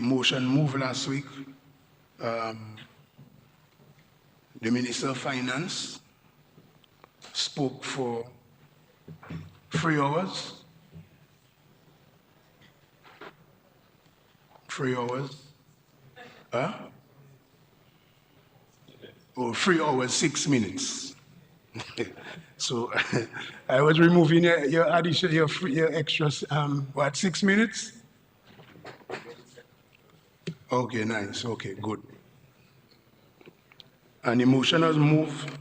motion moved last week. The Minister of Finance spoke for 3 hours. 3 hours. Huh? Oh, 3 hours, 6 minutes. So I was removing your addition, your extra, what, 6 minutes? Okay, nice. Okay, good. And the motion has moved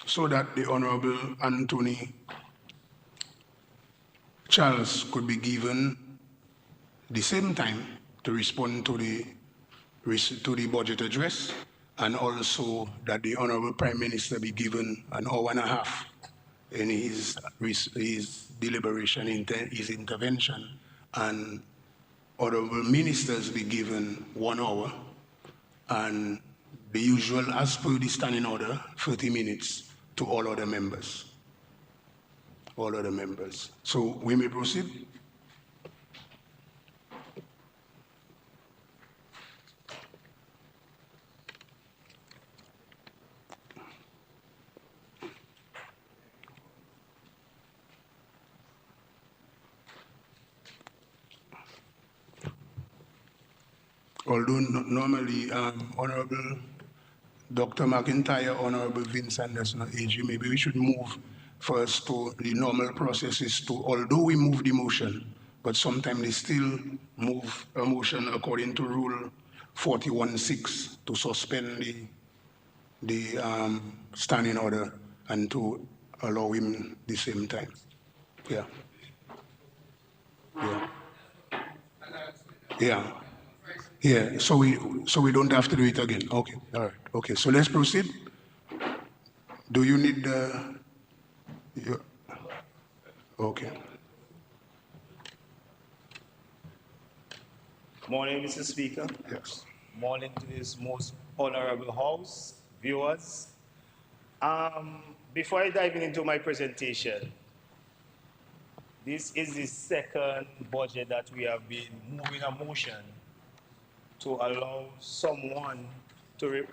so that the Honorable Anthony Charles could be given the same time to respond to the budget address, and also that the Honorable Prime Minister be given an hour and a half in his deliberation, his intervention, and Honorable Ministers be given 1 hour, and the usual, as per the standing order, 30 minutes to all other members. All other members. So we may proceed. Although normally, Honorable Dr. McIntyre, Honorable Vince Anderson, AG, maybe we should move first to the normal processes to, although we move the motion, but sometimes they still move a motion according to Rule 41.6 to suspend the standing order and to allow him the same time. Yeah. Yeah. Yeah. Yeah, so we don't have to do it again. Okay, all right. Okay, so let's proceed. Do you need okay. Morning, Mr. Speaker. Yes. Morning to this most honorable House, viewers. Before I dive into my presentation, this is the second budget that we have been moving a motion to allow someone to,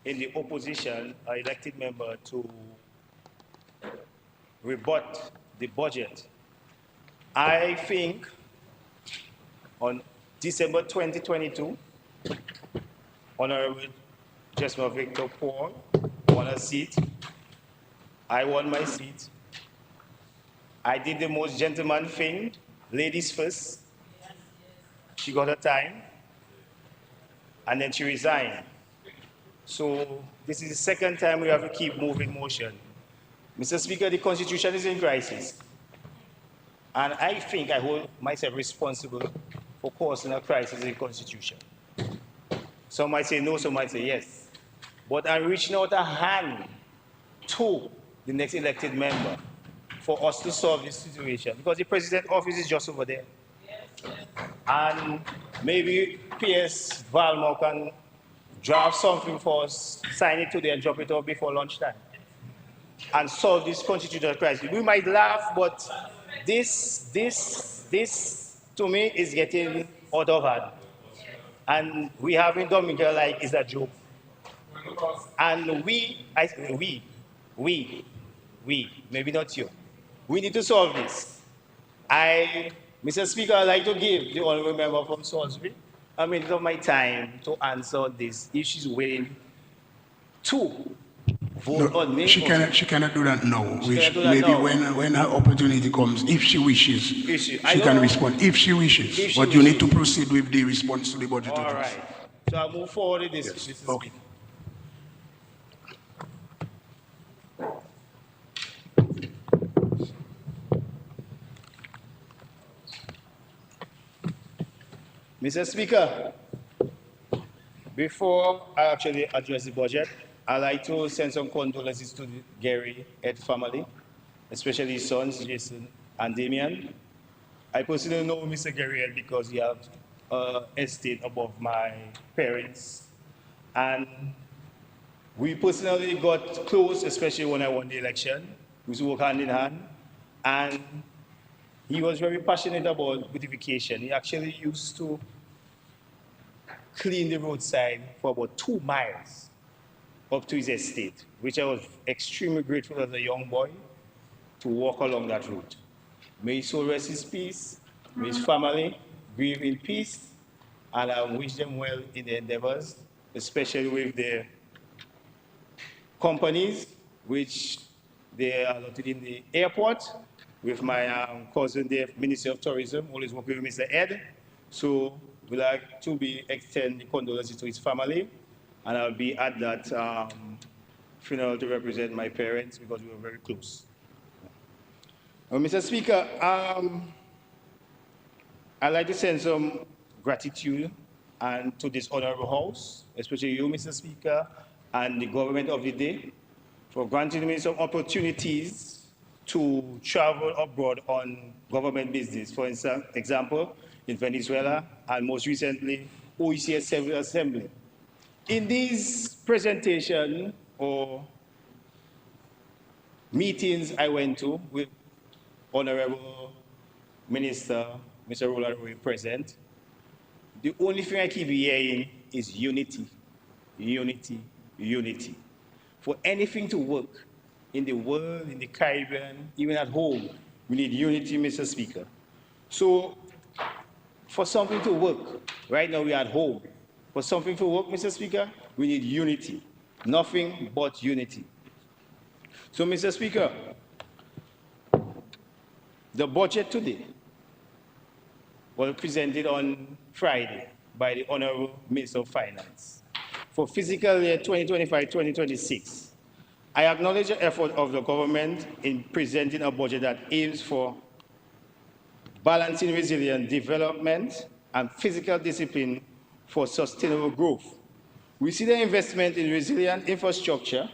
in the opposition, an elected member, to rebut the budget. I think on December 2022, Honorable Jesma Victor Paul won a seat. I won my seat. I did the most gentleman thing, ladies first. She got her time, and then she resigned. So this is the second time we have to keep moving motion. Mr. Speaker, the Constitution is in crisis. And I think I hold myself responsible for causing a crisis in the Constitution. Some might say no, some might say yes. But I'm reaching out a hand to the next elected member for us to solve this situation, because the president's office is just over there. And maybe PS Valmore can draft something for us, sign it today and drop it off before lunchtime, and solve this constitutional crisis. We might laugh, but this to me is getting out of hand. And we having Dominica like it's a joke. And we, maybe not you, we need to solve this. Mr. Speaker, I'd like to give the honorable member from Salisbury a minute of my time to answer this, if she's willing to vote on me. She cannot do that now. When her opportunity comes, if she wishes, she can respond. If she wishes. But you need to proceed with the response to the budget. All right. So I'll move forward with this, yes. Mr. Okay. Speaker. Mr. Speaker, before I actually address the budget, I'd like to send some condolences to the Gary Ed family, especially his sons, Jason and Damian. I personally know Mr. Gary Ed because he has an estate above my parents. And we personally got close, especially when I won the election. We used to work hand in hand. And he was very passionate about beautification. He actually used to clean the roadside for about 2 miles up to his estate, which I was extremely grateful as a young boy to walk along that route. May his soul rest in peace, may his family breathe in peace, and I wish them well in their endeavors, especially with their companies, which they are located in the airport, with my cousin, the Minister of Tourism, always working with Mr. Ed. So we'd like to extend the condolences to his family, and I'll be at that funeral to represent my parents because we were very close. Mr. Speaker, I'd like to send some gratitude to this honorable House, especially you, Mr. Speaker, and the government of the day for granting me some opportunities to travel abroad on government business. For example, in Venezuela, and most recently, OECS Civil Assembly. In these presentations or meetings I went to with Honorable Minister, Mr. Roland Roy present, the only thing I keep hearing is unity, unity, unity. For anything to work in the world, in the Caribbean, even at home, we need unity, Mr. Speaker. So, for something to work, right now we're at home. For something to work, Mr. Speaker, we need unity. Nothing but unity. So, Mr. Speaker, the budget today was presented on Friday by the Honorable Minister of Finance for fiscal year 2025-2026. I acknowledge the effort of the government in presenting a budget that aims for balancing resilient development and physical discipline for sustainable growth. We see the investment in resilient infrastructure,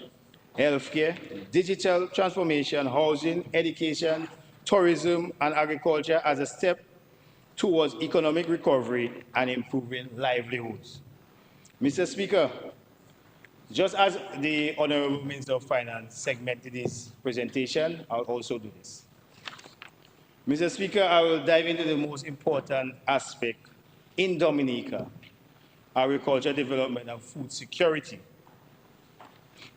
healthcare, digital transformation, housing, education, tourism, and agriculture as a step towards economic recovery and improving livelihoods. Mr. Speaker, just as the Honorable Minister of Finance segmented his presentation, I'll also do this. Mr. Speaker, I will dive into the most important aspect in Dominica, agriculture development and food security.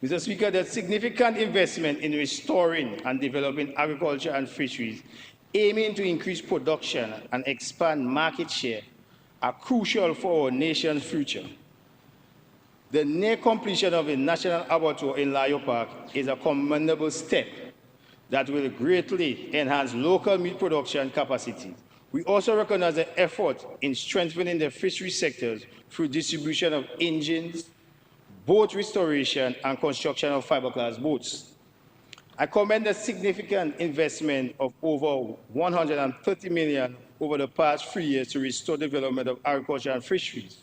Mr. Speaker, the significant investment in restoring and developing agriculture and fisheries, aiming to increase production and expand market share, are crucial for our nation's future. The near completion of the National Abattoir in Layo Park is a commendable step that will greatly enhance local meat production capacity. We also recognize the effort in strengthening the fishery sectors through distribution of engines, boat restoration, and construction of fiberglass boats. I commend the significant investment of over $130 million over the past 3 years to restore development of agriculture and fisheries.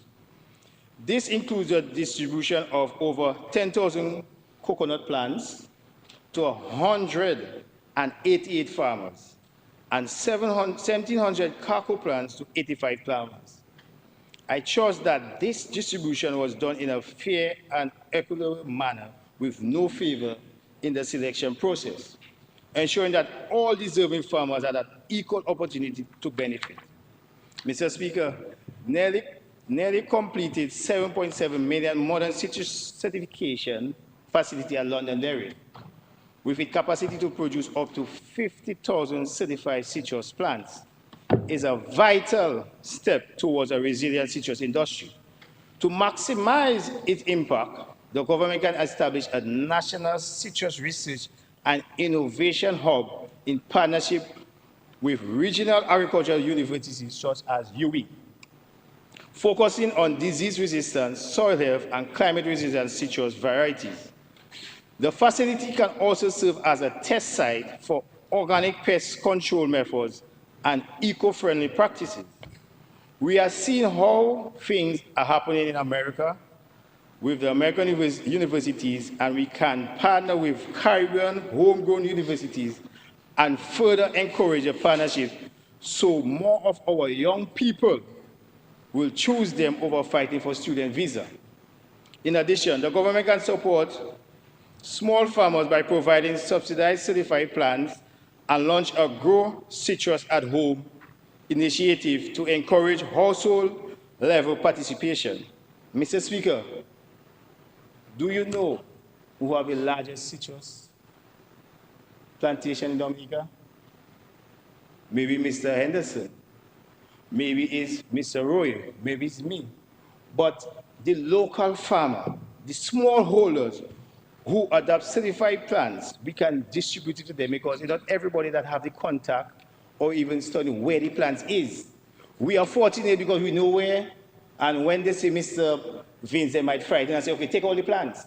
This includes the distribution of over 10,000 coconut plants to 188 farmers and 1,700 cocoa plants to 85 farmers. I trust that this distribution was done in a fair and equitable manner with no favor in the selection process, ensuring that all deserving farmers had an equal opportunity to benefit. Mr. Speaker, nearly completed 7.7 million modern citrus certification facility at Londonderry, with its capacity to produce up to 50,000 certified citrus plants, is a vital step towards a resilient citrus industry. To maximize its impact, the government can establish a national citrus research and innovation hub in partnership with regional agricultural universities such as UWI, focusing on disease resistance, soil health, and climate resistant citrus varieties. The facility can also serve as a test site for organic pest control methods and eco-friendly practices. We are seeing how things are happening in America with the American universities, and we can partner with Caribbean homegrown universities and further encourage a partnership so more of our young people will choose them over fighting for student visa. In addition, the government can support small farmers by providing subsidized certified plants and launch a Grow Citrus at Home initiative to encourage households level participation. Mr. Speaker, do you know who have the largest citrus plantation in Dominica? Maybe Mr. Henderson. Maybe it's Mr. Roy. Maybe it's me. But the local farmer, the smallholders who adopt certified plants, we can distribute it to them because it's not everybody that have the contact or even study where the plant is. We are fortunate because we know where, and when they say Mr. Vince, they might frighten and say, okay, take all the plants.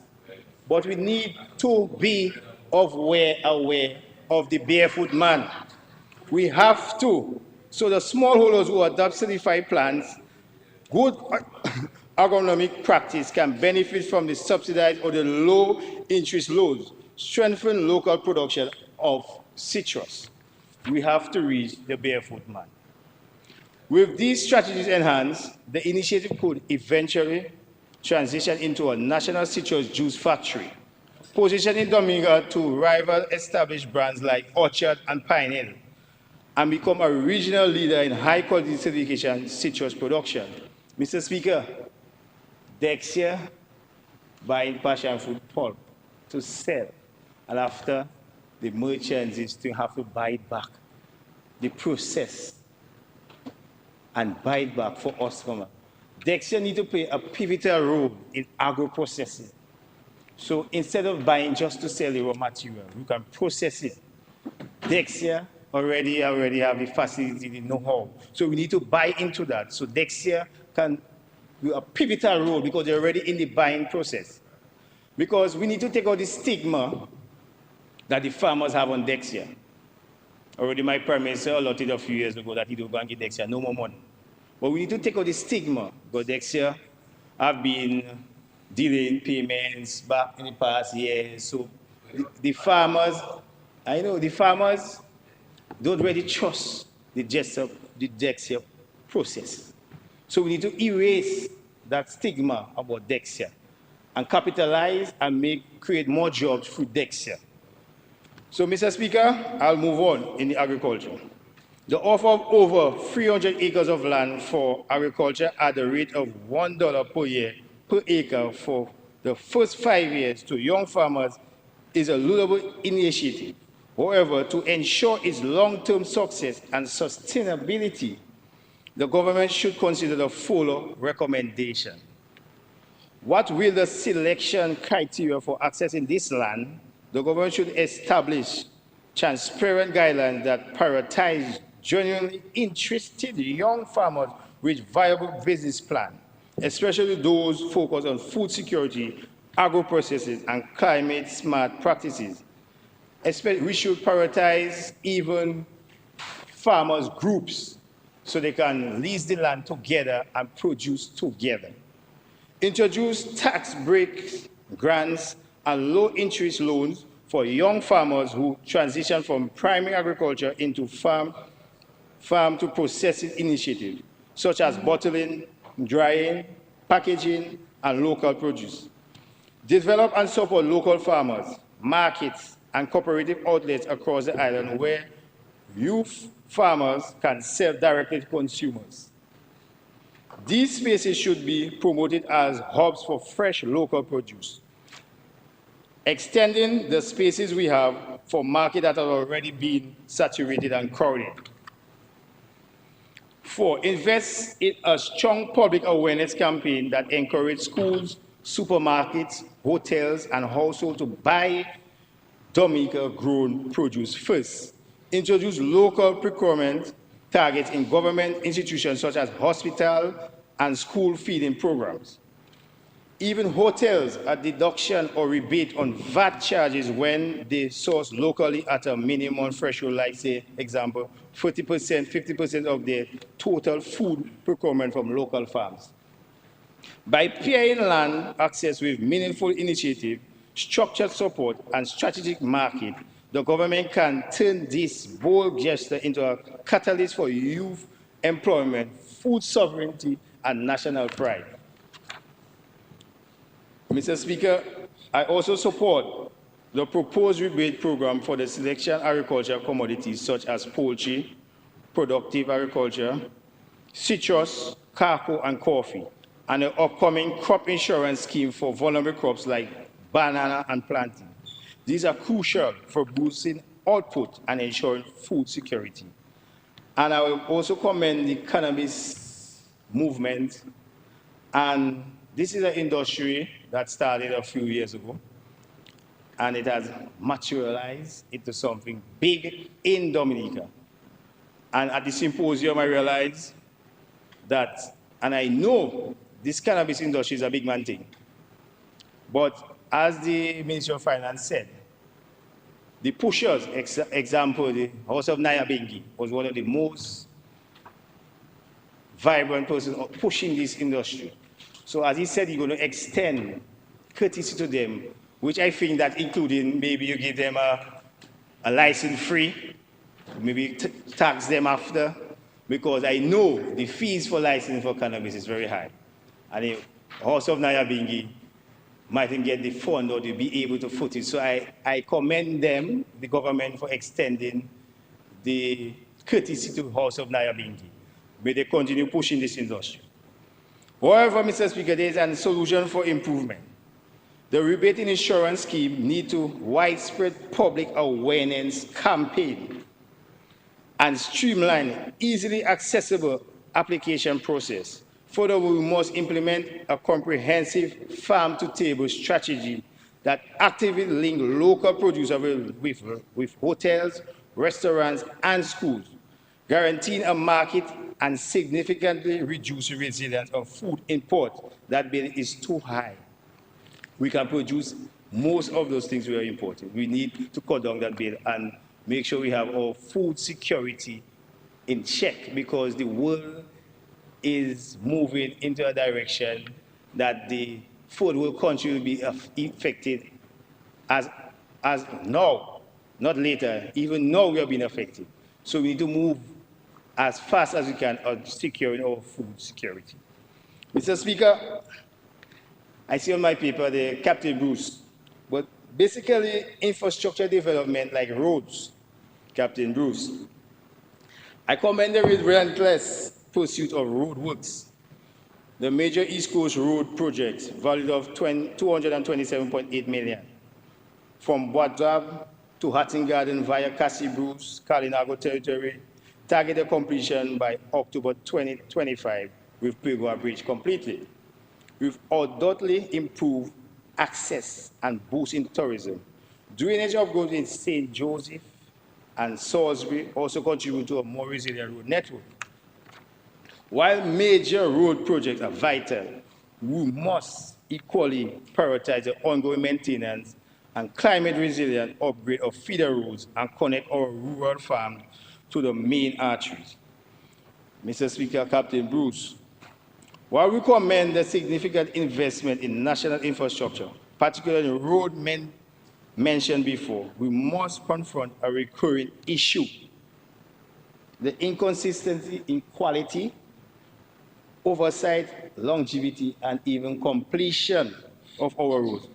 But we need to be aware of the barefoot man. We have to. So the smallholders who adopt certified plants, good agronomic practice can benefit from the subsidized or the low interest loans, strengthen local production of citrus. We have to reach the barefoot man. With these strategies enhanced, the initiative could eventually transition into a national citrus juice factory, positioning Dominica to rival established brands like Orchard and Pineapple, and become a regional leader in high-quality certification citrus production. Mr. Speaker, Dexia buying passion fruit pulp to sell, and after the merchants is to have to buy it back, the process, and buy it back for us. Dexia need to play a pivotal role in agro-processing. So instead of buying just to sell the raw material, you can process it. Dexia already have the facility, the know-how. So we need to buy into that. So Dexia can do a pivotal role because they're already in the buying process. Because we need to take out the stigma that the farmers have on Dexia. Already my Prime Minister allotted a few years ago that he don't go and get Dexia, no more money. But we need to take out the stigma because Dexia have been delaying payments back in the past years. So the farmers, I know the farmers don't really trust the Dexia process. So we need to erase that stigma about Dexia and capitalize and create more jobs through Dexia. So, Mr. Speaker, I'll move on in the agriculture. The offer of over 300 acres of land for agriculture at the rate of $1 per year per acre for the first 5 years to young farmers is a laudable initiative. However, to ensure its long-term success and sustainability, the government should consider the following recommendation. What will the selection criteria for accessing this land? The government should establish transparent guidelines that prioritize genuinely interested young farmers with viable business plans, especially those focused on food security, agro-processes, and climate-smart practices. We should prioritize even farmers' groups so they can lease the land together and produce together. Introduce tax breaks, grants, and low-interest loans for young farmers who transition from primary agriculture into farm to processing initiatives, such as bottling, drying, packaging, and local produce. Develop and support local farmers, markets, and cooperative outlets across the island where youth farmers can sell directly to consumers. These spaces should be promoted as hubs for fresh local produce, extending the spaces we have for markets that have already been saturated and crowded. 4, invest in a strong public awareness campaign that encourages schools, supermarkets, hotels, and households to buy Dominica-grown produce first. Introduce local procurement targets in government institutions such as hospital and school feeding programs. Even hotels a deduction or rebate on VAT charges when they source locally at a minimum threshold, like say, example, 40%, 50% of their total food procurement from local farms. By pairing land access with meaningful initiative, structured support, and strategic market, the government can turn this bold gesture into a catalyst for youth employment, food sovereignty, and national pride. Mr. Speaker, I also support the proposed rebate program for the selection agricultural commodities such as poultry, productive agriculture, citrus, cocoa and coffee, and the upcoming crop insurance scheme for vulnerable crops like banana and plantain. These are crucial for boosting output and ensuring food security. And I will also commend the cannabis movement. And this is an industry that started a few years ago, and it has materialized into something big in Dominica. And at the symposium, I realized that, and I know this cannabis industry is a big man thing, but as the Minister of Finance said, the pushers, example, the House of Nyabinghi was one of the most vibrant persons pushing this industry. So as he said, he's going to extend courtesy to them, which I think that including maybe you give them a license free, maybe tax them after, because I know the fees for license for cannabis is very high. And the House of Nyabinghi mightn't get the fund or to be able to foot it. So I commend them, the government, for extending the courtesy to the House of Nyabinghi. May they continue pushing this industry. However, Mr. Speaker, there is a solution for improvement. The rebate in insurance scheme needs to widespread public awareness campaign and streamline easily accessible application process. Furthermore, we must implement a comprehensive farm-to-table strategy that actively links local produce with hotels, restaurants, and schools, guaranteeing a market and significantly reducing resilience of food import that bill is too high. We can produce most of those things we are importing. We need to cut down that bill and make sure we have our food security in check, because the world is moving into a direction that the third world country will be affected as now, not later. Even now we are being affected. So we need to move as fast as we can on securing our food security. Mr. Speaker, I see on my paper the Captain Bruce, but basically infrastructure development like roads, Captain Bruce. I commend the relentless pursuit of road works. The major East Coast road projects, valued of 227.8 million, from Boadab to Hatton Garden via Cassie Bruce, Kalinago territory, targeted completion by October 2025, with Pergoa Bridge completed. We've undoubtedly improved access and boosting tourism. Drainage upgrades in St. Joseph and Salisbury also contribute to a more resilient road network. While major road projects are vital, we must equally prioritize the ongoing maintenance and climate resilient upgrade of feeder roads and connect our rural farms to the main arteries. Mr. Speaker, Captain Bruce, while we commend the significant investment in national infrastructure, particularly road mentioned before, we must confront a recurring issue: the inconsistency in quality, oversight, longevity, and even completion of our roads.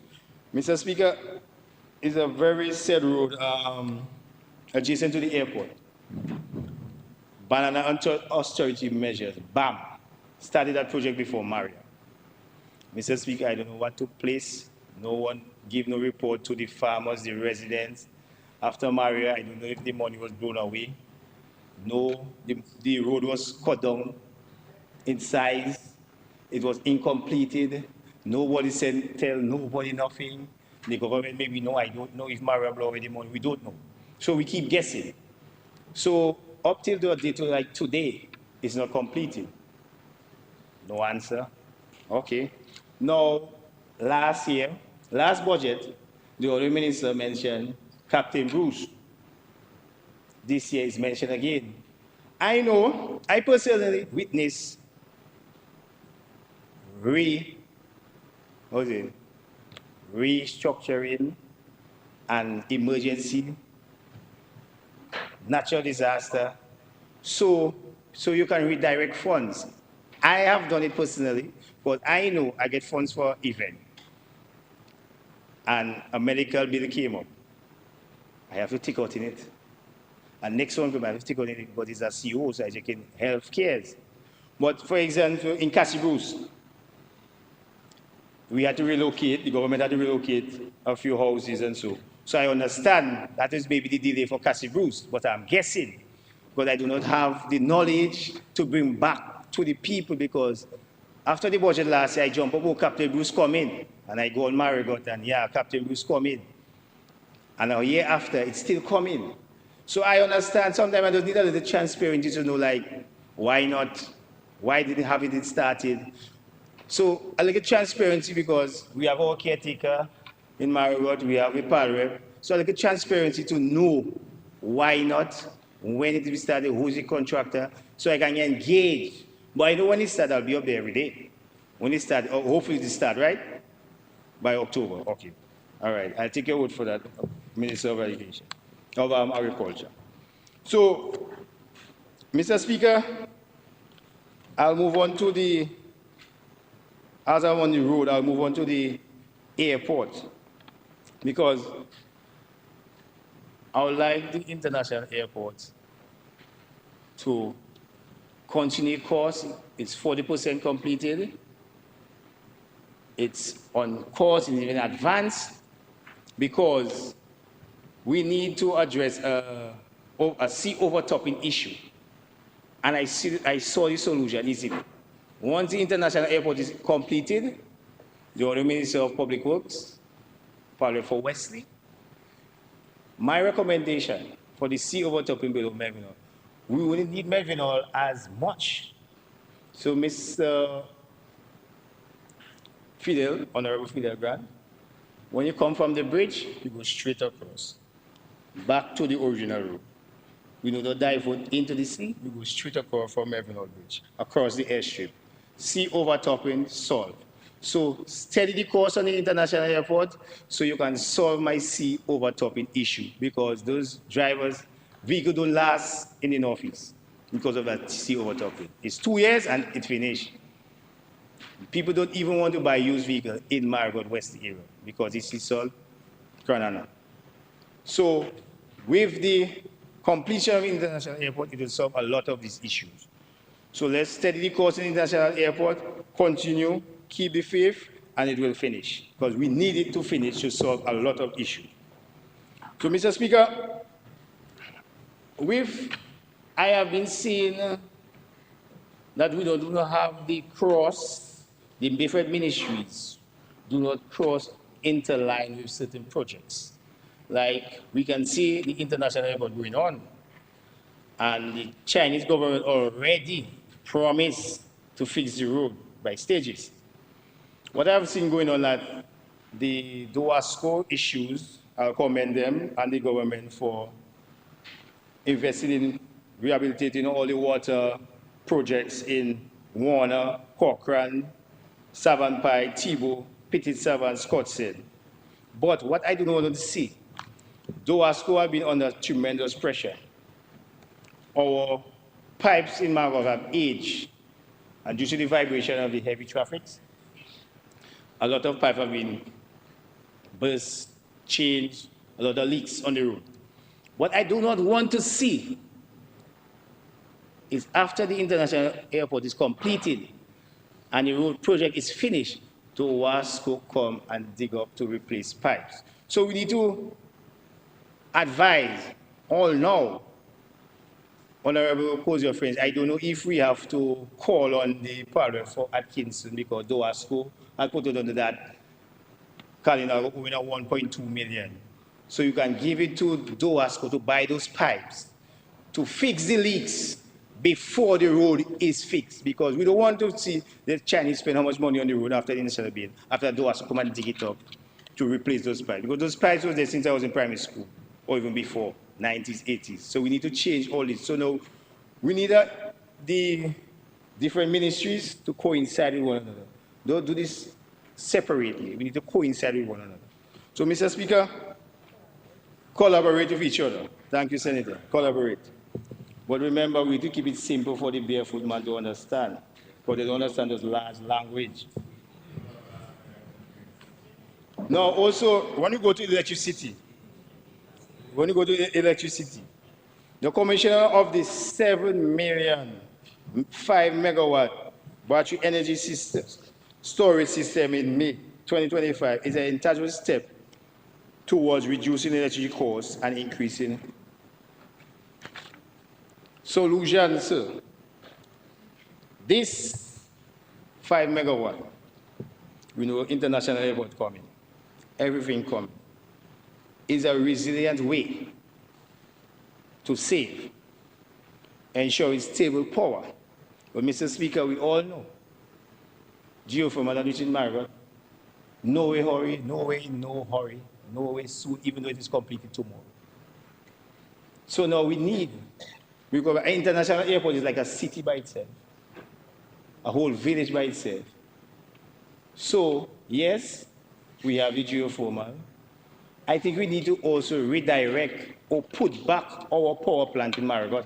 Mr. Speaker, it's a very sad road adjacent to the airport. Banana austerity measures, BAM, started that project before Maria. Mr. Speaker, I don't know what took place. No one gave no report to the farmers, the residents. After Maria, I don't know if the money was blown away. No, the road was cut down in size. It was incompleted. Nobody said, tell nobody nothing. The government maybe no, I don't know if Maria blew away the money. We don't know. So we keep guessing. So up till the date like today, it's not completed. No answer. Okay. Now, last budget, the Honourable Minister mentioned Captain Bruce. This year is mentioned again. I know, I personally witnessed restructuring and emergency, natural disaster, so you can redirect funds. I have done it personally, but I know I get funds for event. And a medical bill came up. I have to take out in it. And next one, I have to take out in it, but it's a CO, so I take in health cares. But for example, in Cannabis, we had to relocate, the government had to relocate a few houses and so. So I understand that is maybe the delay for Cannabis, but I'm guessing, because I do not have the knowledge to bring back to the people, because after the budget last year, I jump up, oh, Captain Bruce come in, and I go on Marigot, and yeah, Captain Bruce come in. And a year after, it's still coming. So I understand sometimes I just need a little transparency to know, like, why not? Why didn't have it started? So a little transparency, because we have our caretaker in Marigot, we have a Retiree. So a little transparency to know why not, when it will start, who's the contractor, so I can engage. But I know when it starts, I'll be up there every day. When it starts, hopefully it starts, right? By October, okay. All right, I'll take your word for that, Minister of Education, of Agriculture. So, Mr. Speaker, I'll move on to the, as I'm on the road, I'll move on to the airport, because I would like the international airport to continue course. It's 40% completed. It's on course and even advanced, because we need to address a sea overtopping issue. And I saw the solution easily. Once the international airport is completed, the Honourable Minister of Public Works, probably for Wesley, my recommendation for the sea overtopping bill of Melvinol, we wouldn't need Melvinol as much. So Mr. Fidel, Honorable Fidel Grant, when you come from the bridge, you go straight across, back to the original route. We do not divert into the sea, we go straight across from Melvinol Bridge, across the airstrip. Sea overtopping solved. So steady the course on the international airport so you can solve my sea overtopping issue, because those drivers, vehicles don't last in the Northeast because of that sea overtopping. It's 2 years and it's finished. People don't even want to buy used vehicles in Marigot West area because it's all Granana. So with the completion of the international airport, it will solve a lot of these issues. So let's steady the course in the international airport, continue, keep the faith, and it will finish, because we need it to finish to solve a lot of issues. So, Mr. Speaker, I have been seeing that we do not have the different ministries do not cross interline with certain projects. Like we can see the international airport going on, and the Chinese government already promised to fix the road by stages. What I've seen going on at the Diaspora issues, I'll commend them and the government for investing in rehabilitating all the water projects in Warner, Cochrane, Savannah, Thibault, Petit Savannah, Scottsdale. But what I do not want to see, Diaspora have been under tremendous pressure. Our pipes in Marigot have aged, and due to the vibration of the heavy traffic, a lot of pipes have been burst, changed, a lot of leaks on the road. What I do not want to see is after the international airport is completed and the road project is finished, to Wasco come and dig up to replace pipes. So we need to advise all now, Honorable Cozy friends, I don't know if we have to call on the parliament for Atkinson, because Wasco had put it under that calendar owing 1.2 million. So you can give it to Wasco to buy those pipes, to fix the leaks before the road is fixed, because we don't want to see the Chinese spend how much money on the road after the initial bill, after Wasco come and dig it up to replace those pipes. Because those pipes were there since I was in primary school, or even before, 90s, 80s. So we need to change all this. So now we need the different ministries to coincide with one another. Don't do this separately. We need to coincide with one another. So, Mr. Speaker, collaborate with each other. Thank you, Senator. Collaborate. But remember, we need to keep it simple for the barefoot man to understand, because they don't understand this large language. Now, also, when you go to electricity, the commissioner of the 7 million 5 megawatt battery energy system, storage system in May 2025 is an intangible step towards reducing energy costs and increasing solutions. Sir. This 5 megawatt, we know international airport coming, everything coming, is a resilient way to save, ensuring stable power. But Mr. Speaker, we all know, geothermal which in Marigot, no way hurry, no way, no hurry, no way soon, even though it is completed tomorrow. So now we need, because an international airport is like a city by itself, a whole village by itself. So, yes, we have the geothermal. I think we need to also redirect or put back our power plant in Marigot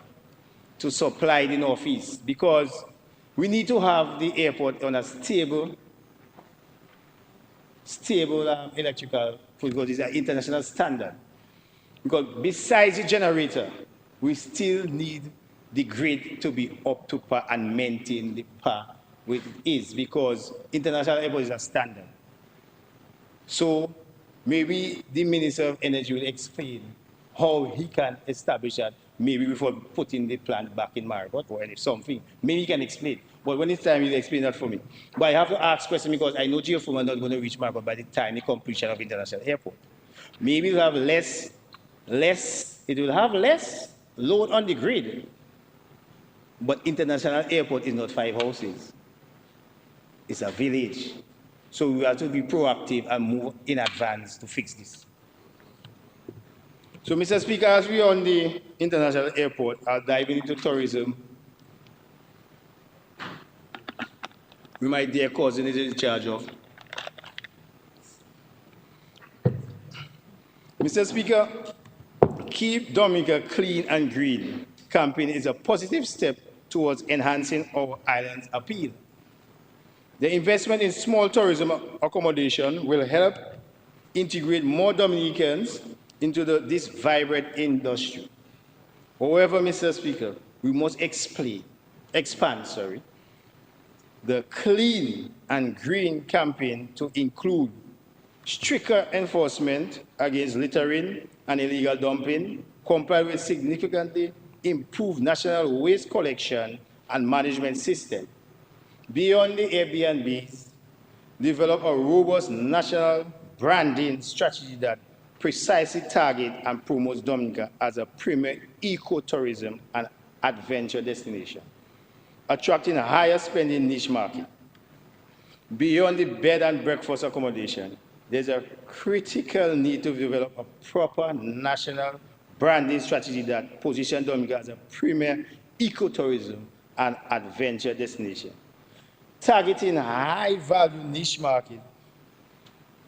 to supply the Northeast, because we need to have the airport on a stable electrical, because it's an international standard. Because besides the generator, we still need the grid to be up to par and maintain the par which it is, because international airport is a standard. So maybe the Minister of Energy will explain how he can establish that, maybe before putting the plant back in Marigot or something. Maybe he can explain. But when it's time, he'll explain that for me. But I have to ask questions because I know geothermal is not going to reach Marigot by the time the completion of international airport. Maybe it will have less load on the grid. But international airport is not 5 houses. It's a village. So we have to be proactive and move in advance to fix this. So, Mr. Speaker, as we are on the international airport, I'll dive into tourism. We my dear cousin is in charge of. Mr. Speaker, Keep Dominica Clean and Green campaign is a positive step towards enhancing our island's appeal. The investment in small tourism accommodation will help integrate more Dominicans into this vibrant industry. However, Mr. Speaker, we must expand the Clean and Green campaign to include stricter enforcement against littering and illegal dumping, combined with significantly improved national waste collection and management system. Beyond the Airbnbs, develop a robust national branding strategy that precisely targets and promotes Dominica as a premier ecotourism and adventure destination, attracting a higher spending niche market. Beyond the bed and breakfast accommodation, there's a critical need to develop a proper national branding strategy that positions Dominica as a premier ecotourism and adventure destination, targeting high-value niche market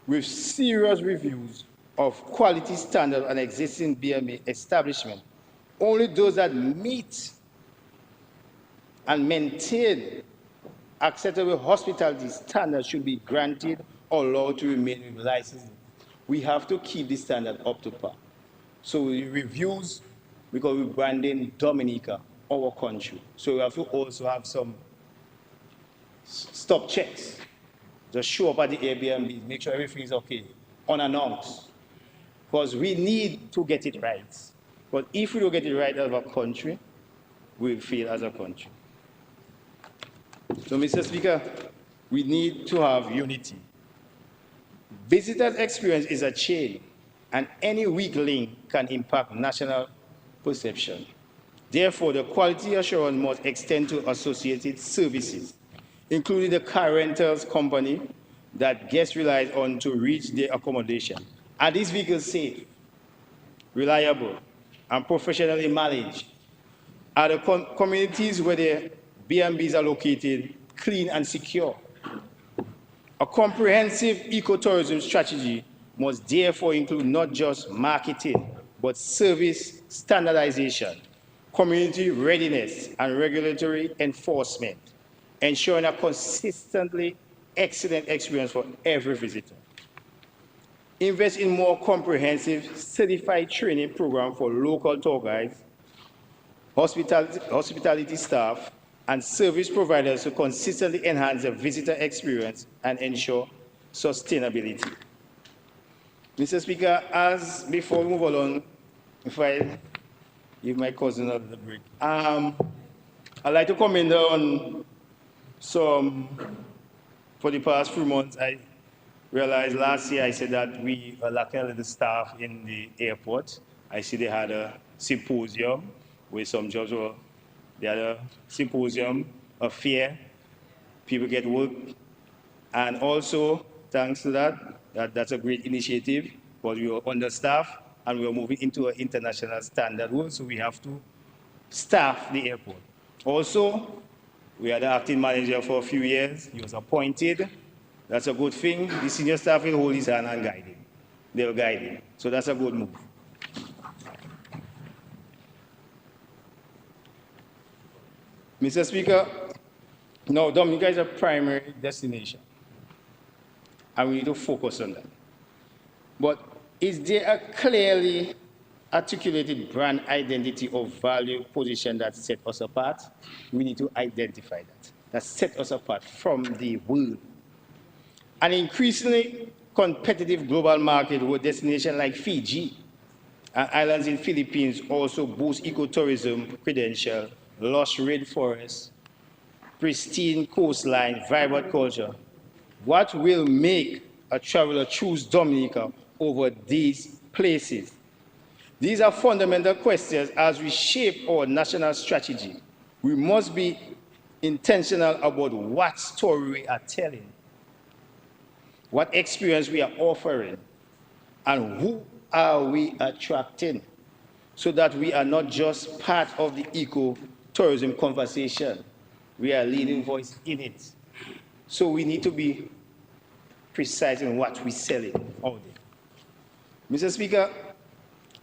with serious reviews of quality standards and existing BMA establishment. Only those that meet and maintain acceptable hospitality standards should be granted or allowed to remain with license. We have to keep the standard up to par. So the reviews, because we're branding Dominica, our country. So we have to also have some stop checks. Just show up at the Airbnb, make sure everything is okay, unannounced. Because we need to get it right. But if we don't get it right as a country, we'll fail as a country. So, Mr. Speaker, we need to have unity. Visitors' experience is a chain, and any weak link can impact national perception. Therefore, the quality assurance must extend to associated services, including the car rentals company that guests rely on to reach their accommodation. Are these vehicles safe, reliable, and professionally managed? Are the communities where the B&Bs are located clean and secure? A comprehensive ecotourism strategy must therefore include not just marketing, but service standardization, community readiness, and regulatory enforcement, ensuring a consistently excellent experience for every visitor. Invest in more comprehensive certified training program for local tour guides, hospitality staff, and service providers to consistently enhance the visitor experience and ensure sustainability. Mr. Speaker, as before we move along, if I give my cousin a little break, I'd like to comment on some, for the past few months, I realized last year I said that we are lacking a little staff in the airport. I see they had a symposium where some jobs were, they had a symposium, a fair, people get work. And also, thanks to that's a great initiative, but we are understaffed and we are moving into an international standard world, so we have to staff the airport. Also, we had the acting manager for a few years. He was appointed. That's a good thing. The senior staff will hold his hand and guide him. They'll guide him. So that's a good move. Mr. Speaker, now Dominica is a primary destination, and we need to focus on that. But is there a clearly articulated brand identity or value position that sets us apart? We need to identify that sets us apart from the world. An increasingly competitive global market with destinations like Fiji and islands in Philippines also boost ecotourism credential, lush rainforests, pristine coastline, vibrant culture. What will make a traveler choose Dominica over these places? These are fundamental questions as we shape our national strategy. We must be intentional about what story we are telling, what experience we are offering, and who are we attracting, so that we are not just part of the eco-tourism conversation, we are a leading voice in it. So we need to be precise in what we're selling out there. Mr. Speaker,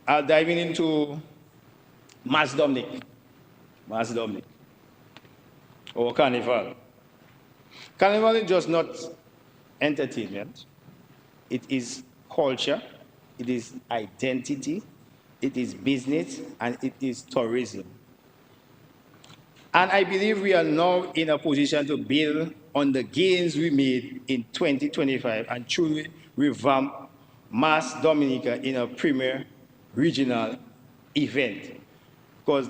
I'll dive into Mass Dominic, or Carnival. Carnival is just not entertainment. It is culture, it is identity, it is business, and it is tourism. And I believe we are now in a position to build on the gains we made in 2025 and truly revamp Mass Dominica in a premier regional event. Because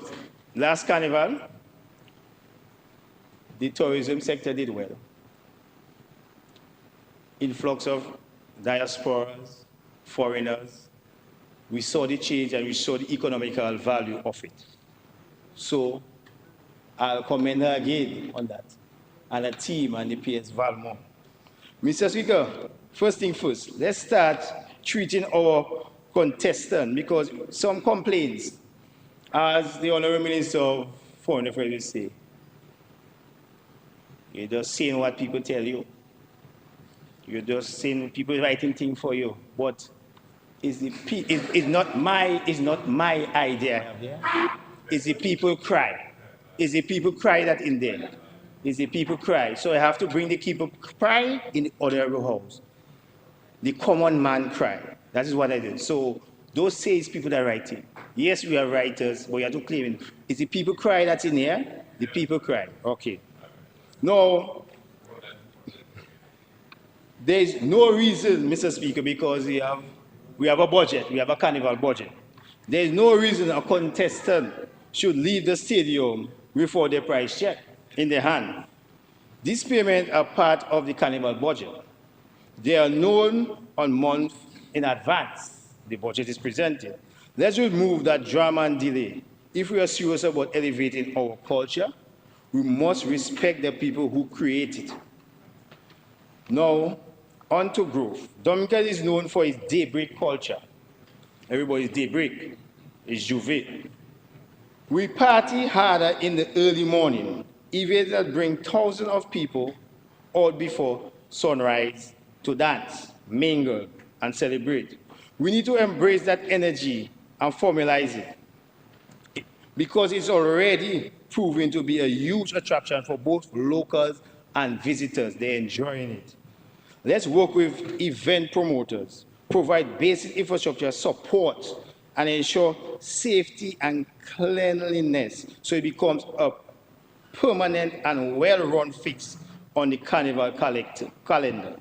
last Carnival, the tourism sector did well. Influx of diasporas, foreigners. We saw the change and we saw the economical value of it. So I'll commend her again on that, and the team and the PS Valmont. Mr. Speaker, first thing first, let's start treating our contestant, because some complaints, as the Honorable Minister of Foreign Affairs will say, you're just saying what people tell you. You're just saying people writing things for you, but it's not my idea. Yeah? It's the people cry. It's the people cry that in there. It's the people cry. So I have to bring the people cry in the honorable house. The common man cry. That is what I did. So those say people that are writing. Yes, we are writers, but you have to claim it. It's the people cry that's in here. The people cry. Okay. No. There is no reason, Mr. Speaker, because we have a budget, we have a carnival budget. There is no reason a contestant should leave the stadium without their price check in their hand. These payments are part of the carnival budget. They are known a month in advance. The budget is presented. Let's remove that drama and delay. If we are serious about elevating our culture, we must respect the people who create it. Now, on to growth. Dominica is known for its daybreak culture. Everybody's daybreak. It's Juve. We party harder in the early morning, events that bring thousands of people out before sunrise to dance, mingle, and celebrate. We need to embrace that energy and formalize it, because it's already proven to be a huge attraction for both locals and visitors. They're enjoying it. Let's work with event promoters, provide basic infrastructure support, and ensure safety and cleanliness so it becomes a permanent and well-run fix on the Carnival calendar.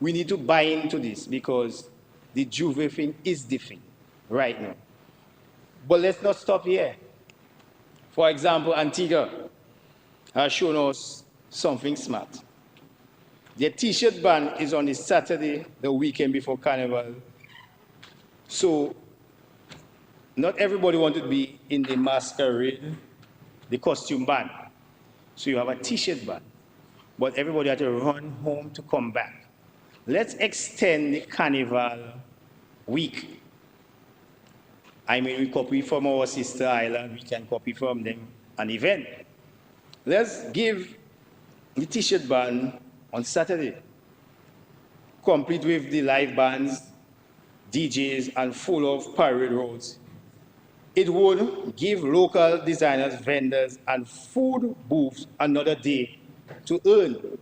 We need to buy into this because the Juve thing is the thing right now. But let's not stop here. For example, Antigua has shown us something smart. Their t-shirt ban is on the Saturday, the weekend before Carnival. So not everybody wanted to be in the masquerade, the costume ban. So you have a t-shirt ban, but everybody had to run home to come back. Let's extend the Carnival week. I mean, we copy from our sister island, we can copy from them an event. Let's give the t-shirt ban on Saturday, complete with the live bands, DJs, and full of parade roads. It would give local designers, vendors, and food booths another day to earn,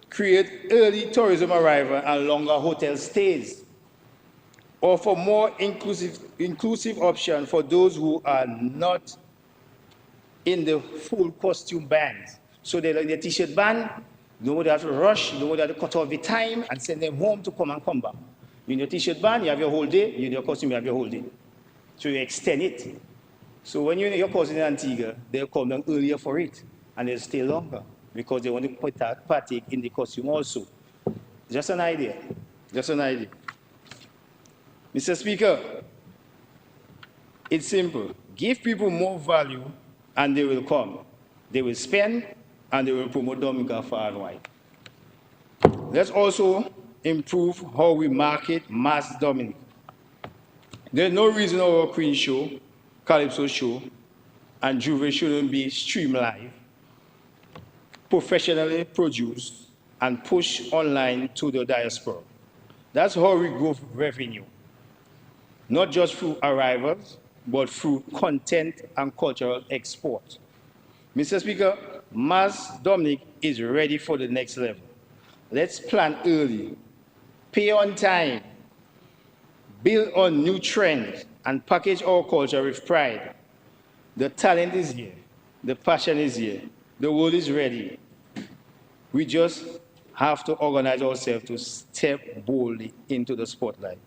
create early tourism arrival and longer hotel stays, offer more inclusive options for those who are not in the full costume bands. So they like the t-shirt band, nobody have to rush, nobody have to cut off the time and send them home to come and come back. In your t-shirt band, you have your whole day, in your costume, you have your whole day. So you extend it. So when you're in your cousin in Antigua, they'll come down earlier for it, and they'll stay longer because they want to partake in the costume also. Just an idea. Just an idea. Mr. Speaker, it's simple. Give people more value, and they will come. They will spend, and they will promote Dominica far and wide. Let's also improve how we market mass Dominica. There's no reason our Queen show, Calypso show, and Juve shouldn't be streamed live, professionally produced, and pushed online to the diaspora. That's how we grow revenue, not just through arrivals, but through content and cultural export. Mr. Speaker, Mass Dominic is ready for the next level. Let's plan early, pay on time, build on new trends, and package our culture with pride. The talent is here. The passion is here. The world is ready. We just have to organize ourselves to step boldly into the spotlight.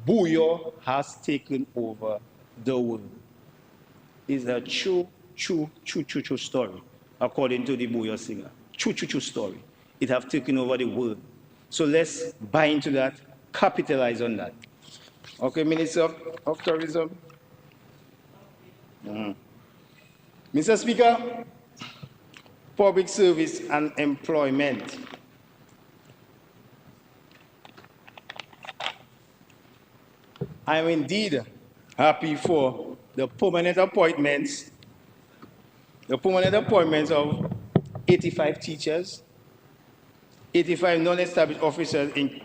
Bouillon has taken over the world. It's a true story, according to the Bouillon singer. True story. It has taken over the world. So let's buy into that, capitalize on that. Okay, Minister of Tourism. Mr. Speaker, public service and employment. I am indeed happy for the permanent appointments of 85 teachers, 85 non-established officers in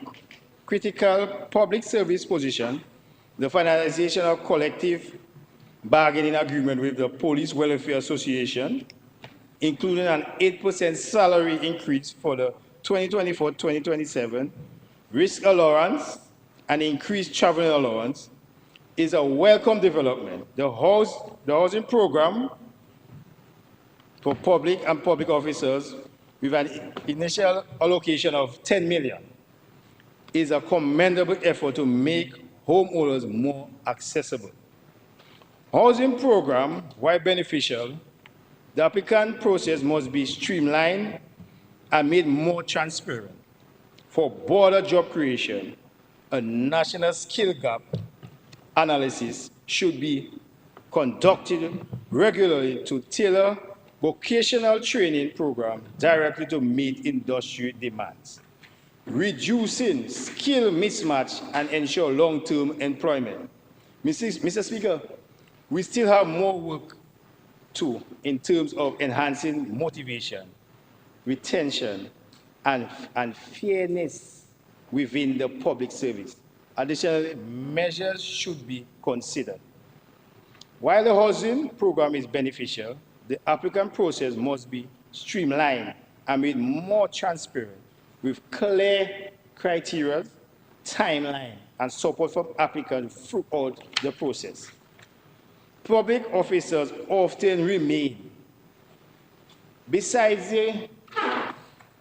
critical public service positions, the finalization of collective bargaining agreement with the Police Welfare Association, including an 8% salary increase for the 2024-2027, risk allowance, and increased traveling allowance, is a welcome development. The housing program for public and public officers with an initial allocation of 10 million is a commendable effort to make homeowners more accessible. Housing program, while beneficial, the applicant process must be streamlined and made more transparent. For broader job creation, a national skill gap analysis should be conducted regularly to tailor vocational training programs directly to meet industry demands, reducing skill mismatch and ensure long-term employment. Mr. Speaker, we still have more work to in terms of enhancing motivation, retention, and fairness within the public service. Additionally, measures should be considered. While the housing program is beneficial, the applicant process must be streamlined and made more transparent with clear criteria, timeline, and support from applicants throughout the process. Public officers often remain Besides the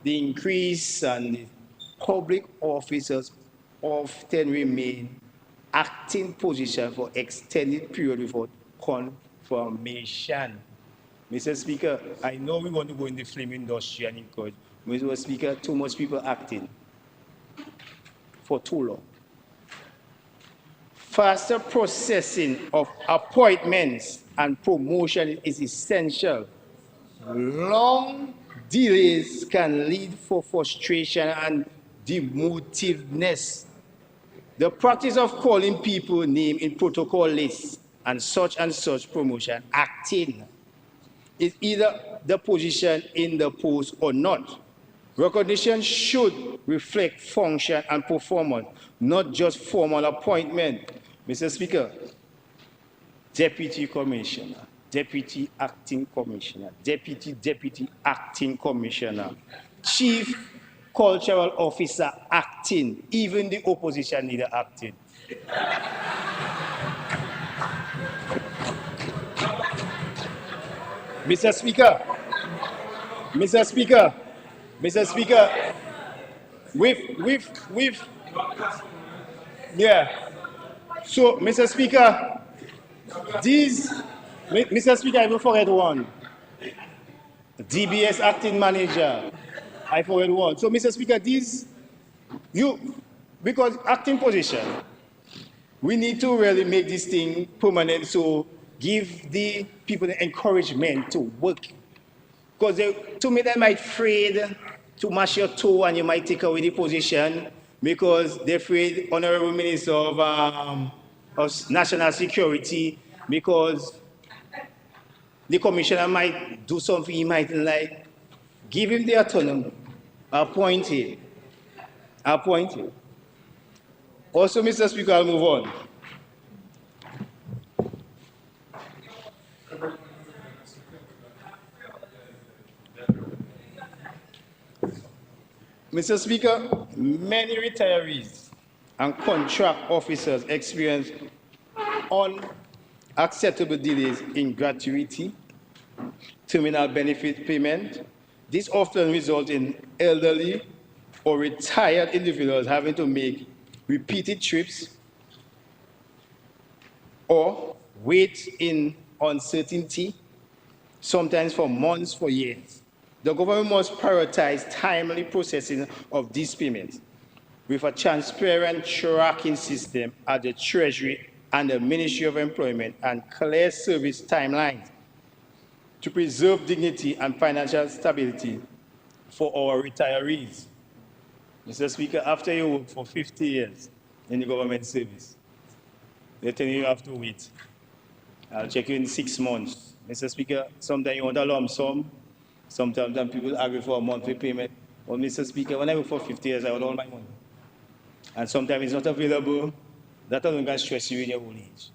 increase and the public officers often remain acting position for extended period without confirmation. Mr. Speaker, I know we want to go in the film industry and encourage. Mr. Speaker, too much people acting for too long. Faster processing of appointments and promotion is essential. Long delays can lead for frustration and demotiveness. The practice of calling people name in protocol lists and such promotion acting is either the position in the post or not. Recognition should reflect function and performance, not just formal appointment. Mr. Speaker, Deputy Commissioner, Deputy Acting Commissioner, Deputy Acting Commissioner, Chief Cultural Officer acting, even the opposition leader acting. Mr. Speaker, yeah. So, Mr. Speaker, Mr. Speaker, I will forget one. DBS acting manager, I forget one. So, Mr. Speaker, because acting position, we need to really make this thing permanent, so give the people the encouragement to work. Because to me, they might afraid to mash your toe and you might take away the position because they're afraid, Honorable Minister of National Security, because the commissioner might do something he might like. Give him the autonomy. Appoint him. Also, Mr. Speaker, I'll move on. Mr. Speaker, many retirees and contract officers experience unacceptable delays in gratuity, terminal benefit payment. This often results in elderly or retired individuals having to make repeated trips or wait in uncertainty, sometimes for months, for years. The government must prioritize timely processing of these payments with a transparent tracking system at the Treasury and the Ministry of Employment and clear service timelines to preserve dignity and financial stability for our retirees. Mr. Speaker, after you work for 50 years in the government service, they tell you have to wait. I'll check you in 6 months. Mr. Speaker, sometimes you want a lump sum, sometimes people argue for a monthly payment. Well, Mr. Speaker, when I work for 50 years, I want all my money. And sometimes it's not available. That doesn't can stress you in your old age.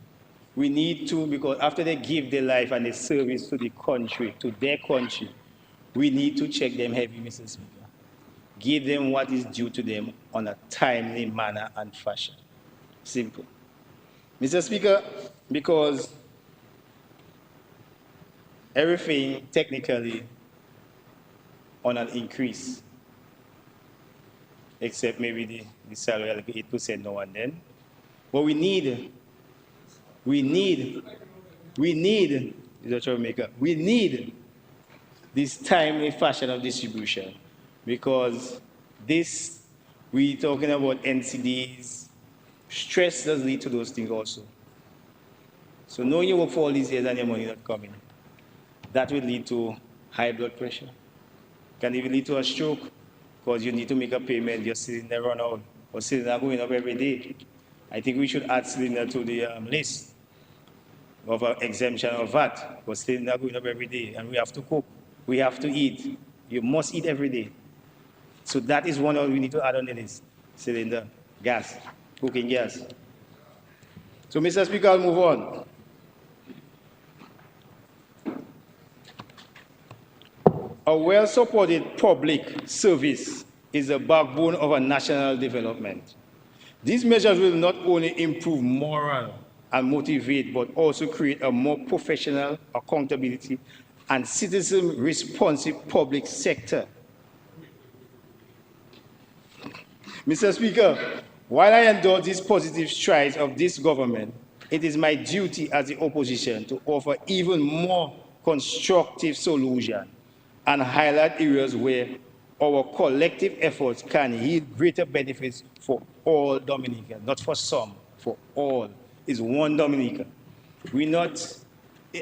We need to, because after they give their life and their service to the country, to their country, we need to check them heavy, Mr. Speaker. Give them what is due to them on a timely manner and fashion. Simple. Mr. Speaker, because everything technically on an increase, except maybe the salary like 8% now and then. But we need this timely fashion of distribution, because this, we talking about NCDs, stress does lead to those things also. So knowing you work for all these years and your money not coming, that will lead to high blood pressure. Can even lead to a stroke, because you need to make a payment, your cylinder run out, or cylinder going up every day. I think we should add cylinder to the list of exemption of VAT, because cylinder going up every day, and we have to cook, we have to eat. You must eat every day. So that is one of we need to add on the list. Cylinder, gas, cooking gas. So, Mr. Speaker, I'll move on. A well-supported public service is the backbone of a national development. These measures will not only improve morale and motivate, but also create a more professional accountability and citizen-responsive public sector. Mr. Speaker, while I endorse these positive strides of this government, it is my duty as the opposition to offer even more constructive solutions and highlight areas where our collective efforts can yield greater benefits for all Dominicans, not for some, for all. It's one Dominican.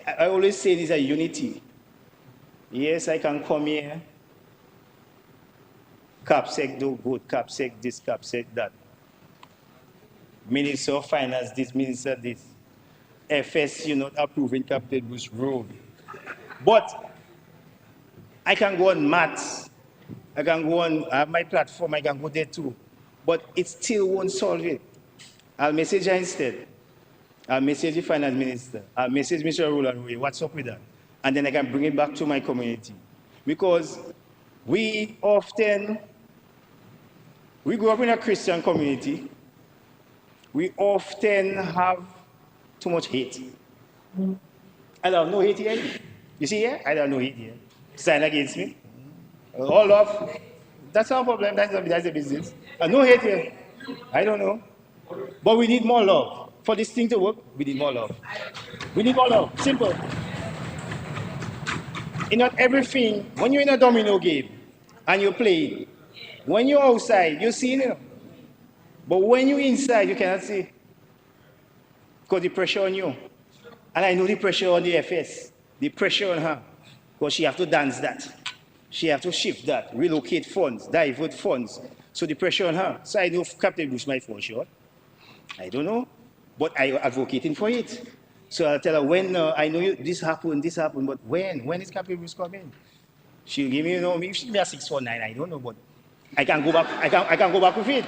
I always say this is a unity. Yes, I can come here, CAPSEC do good, CAPSEC this, CAPSEC that. Minister of Finance this, Minister this. FSU not approving Capital Bush Road. But I can go on maths. I can go on my platform, I can go there too. But it still won't solve it. I'll message her instead. I'll message the Finance Minister. I'll message Mr. Roland, what's up with that? And then I can bring it back to my community. Because we grew up in a Christian community. We often have too much hate. I don't know hate here. You see here? I don't know hate here. Sign against me. All love. That's our problem. That's the business. No hate here. I don't know. But we need more love. For this thing to work, we need more love. We need more love. Simple. In not everything, when you're in a domino game and you're playing, when you're outside, you see it. But when you're inside, you cannot see. Because the pressure on you. And I know the pressure on the FS. The pressure on her. Because she have to dance that. She have to shift that, relocate funds, divert funds. So the pressure on her. So I know Captain Bush might fall short. I don't know. But I'm advocating for it. So I'll tell her, when I know this happened, but when is Captain Bush coming? She'll give me, maybe she'll be a 649, I don't know, but I can go back, I can go back with it.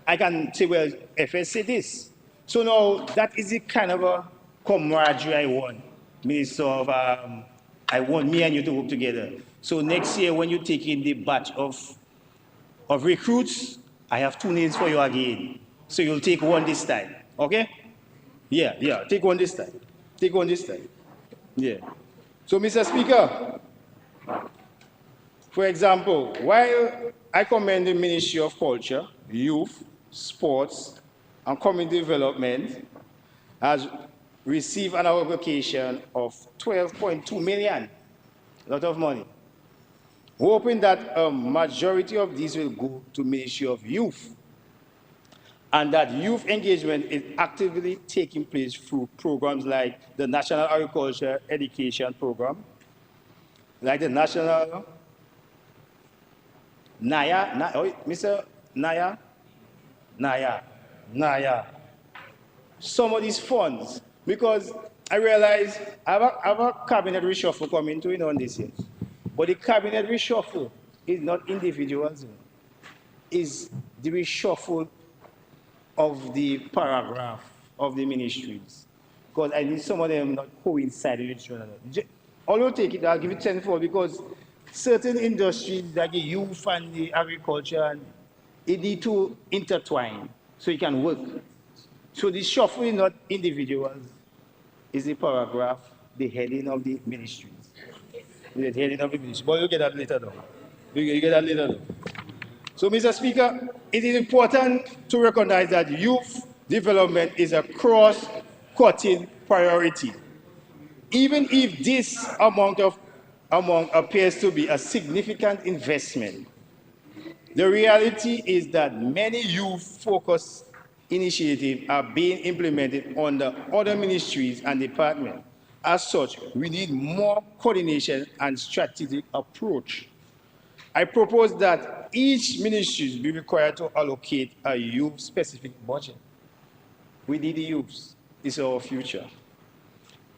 I can say, well, FS say this. So now that is the kind of a camaraderie I want. Minister of, I want me and you to work together. So next year when you take in the batch of recruits, I have 2 names for you again. So you'll take one this time, okay? Yeah, take one this time. Take one this time. Yeah. So Mr. Speaker, for example, while I commend the Ministry of Culture, Youth, Sports, and Community Development has received an allocation of 12.2 million, a lot of money. We're hoping that a majority of these will go to Ministry of Youth, and that youth engagement is actively taking place through programs like the National Agriculture Education Program, like the National Mr. Naya. Some of these funds, because I realize I have a cabinet reshuffle coming to on this year. But the cabinet reshuffle is not individuals, it's the reshuffle of the paragraph of the ministries. Because I need some of them not coincide with each other. I'll take it, I'll give it tenfold, because certain industries like the youth and the agriculture, it need to intertwine so it can work. So the shuffle is not individuals, it's the paragraph, the heading of the ministries. The heading of the ministry. But you'll get that later though. You get that later though. So, Mr. Speaker, it is important to recognize that youth development is a cross-cutting priority. Even if this amount appears to be a significant investment, the reality is that many youth-focused initiatives are being implemented under other ministries and departments. As such, we need more coordination and strategic approach. I propose that each ministry be required to allocate a youth-specific budget. We need the youths. It's our future.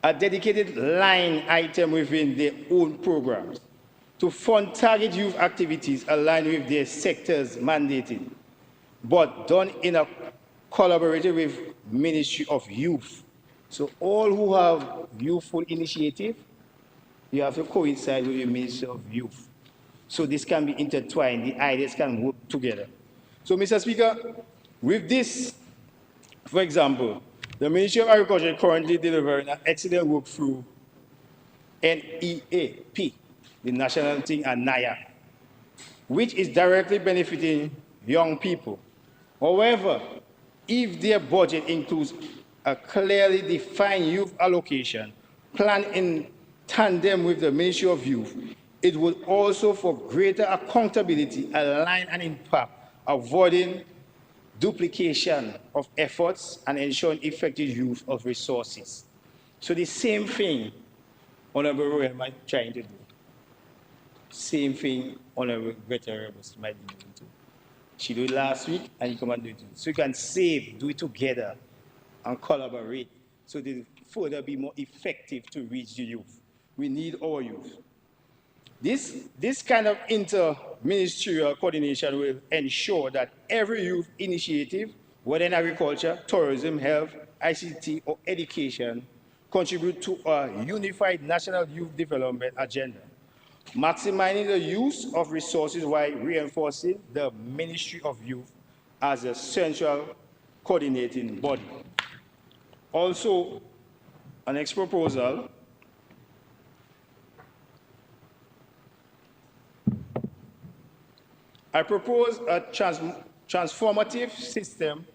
A dedicated line item within their own programs to fund target youth activities aligned with their sectors mandated, but done in a collaborative with Ministry of Youth. So all who have youthful initiative, you have to coincide with the Ministry of Youth. So this can be intertwined, the ideas can work together. So, Mr. Speaker, with this, for example, the Ministry of Agriculture is currently delivering an excellent work through NEAP, the national thing, and NIA, which is directly benefiting young people. However, if their budget includes a clearly defined youth allocation planned in tandem with the Ministry of Youth, it would also, for greater accountability, align and impact, avoiding duplication of efforts and ensuring effective use of resources. So the same thing Honorable Royal might be trying to do. Same thing Honorable Retiree might be doing too. She did it last week and you come and do it too. So you can save, do it together and collaborate so they further be more effective to reach the youth. We need our youth. This kind of inter-ministerial coordination will ensure that every youth initiative, whether in agriculture, tourism, health, ICT, or education, contribute to a unified national youth development agenda, maximizing the use of resources while reinforcing the Ministry of Youth as a central coordinating body. Also, an next proposal, I propose a transformative system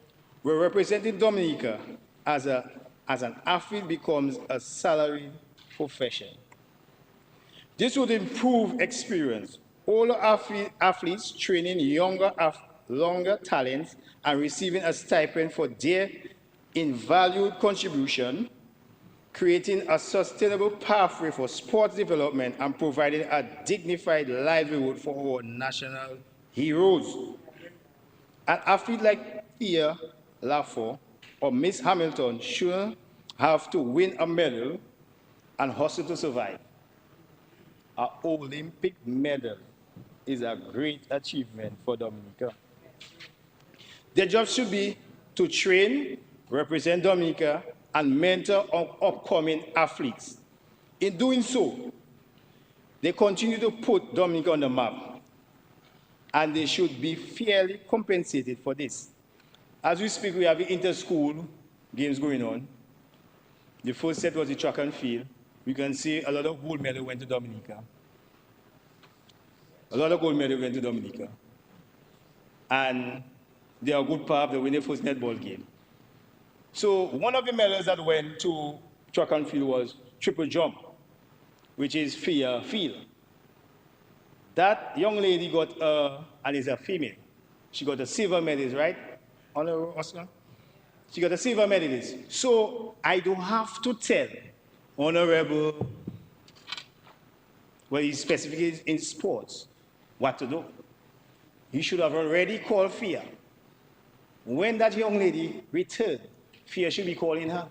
where representing Dominica as an athlete becomes a salaried profession. This would improve experience. Older athletes training longer talents and receiving a stipend for their invaluable contribution, creating a sustainable pathway for sports development and providing a dignified livelihood for our national heroes. An athlete like Thea Laffour or Miss Hamilton shouldn't have to win a medal and hustle to survive. An Olympic medal is a great achievement for Dominica. Their job should be to train, represent Dominica, and mentor upcoming athletes. In doing so, they continue to put Dominica on the map, and they should be fairly compensated for this. As we speak, we have the inter-school games going on. The first set was the track and field. We can see a lot of gold medals went to Dominica. A lot of gold medals went to Dominica. And they are good part of the winning first netball game. So one of the medals that went to track and field was triple jump, which is fair field. That young lady got, and is a female, she got a silver medalist, right? Honorable Oscar? She got a silver medalist. So I don't have to tell Honorable, well, he's specifically in sports, what to do. He should have already called FIA. When that young lady returned, FIA should be calling her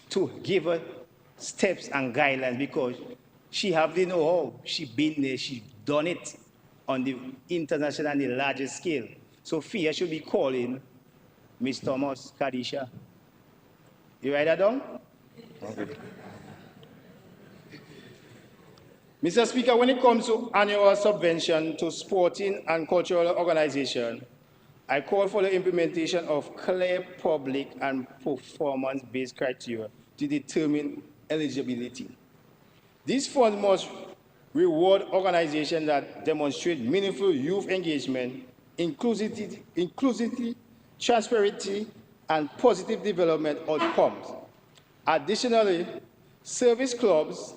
to give her steps and guidelines because she have the know-how. She been there, she done it on the international and the largest scale. So FIA should be calling Ms. Thomas Kadisha. You write that down? Okay. Mr. Speaker, when it comes to annual subvention to sporting and cultural organizations, I call for the implementation of clear public and performance-based criteria to determine eligibility. These funds must reward organizations that demonstrate meaningful youth engagement, inclusivity, transparency, and positive development outcomes. Additionally, service clubs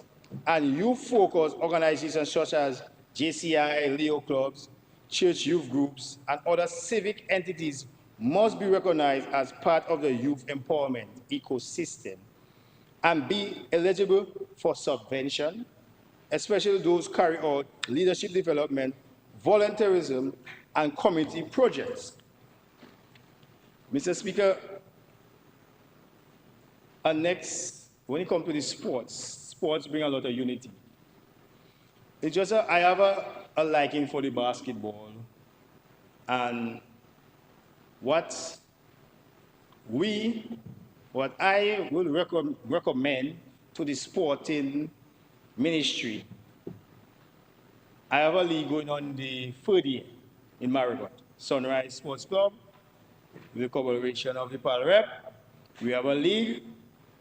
and youth-focused organizations such as JCI, Leo clubs, church youth groups, and other civic entities must be recognized as part of the youth empowerment ecosystem and be eligible for subvention, especially those carry out leadership development, volunteerism, and community projects. Mr. Speaker, and next, when it comes to the sports bring a lot of unity. It's just I have a liking for the basketball, and what I will recommend to the sporting ministry, I have a league going on the third year in Marigot, Sunrise Sports Club, with the collaboration of the PAL Rep. We have a league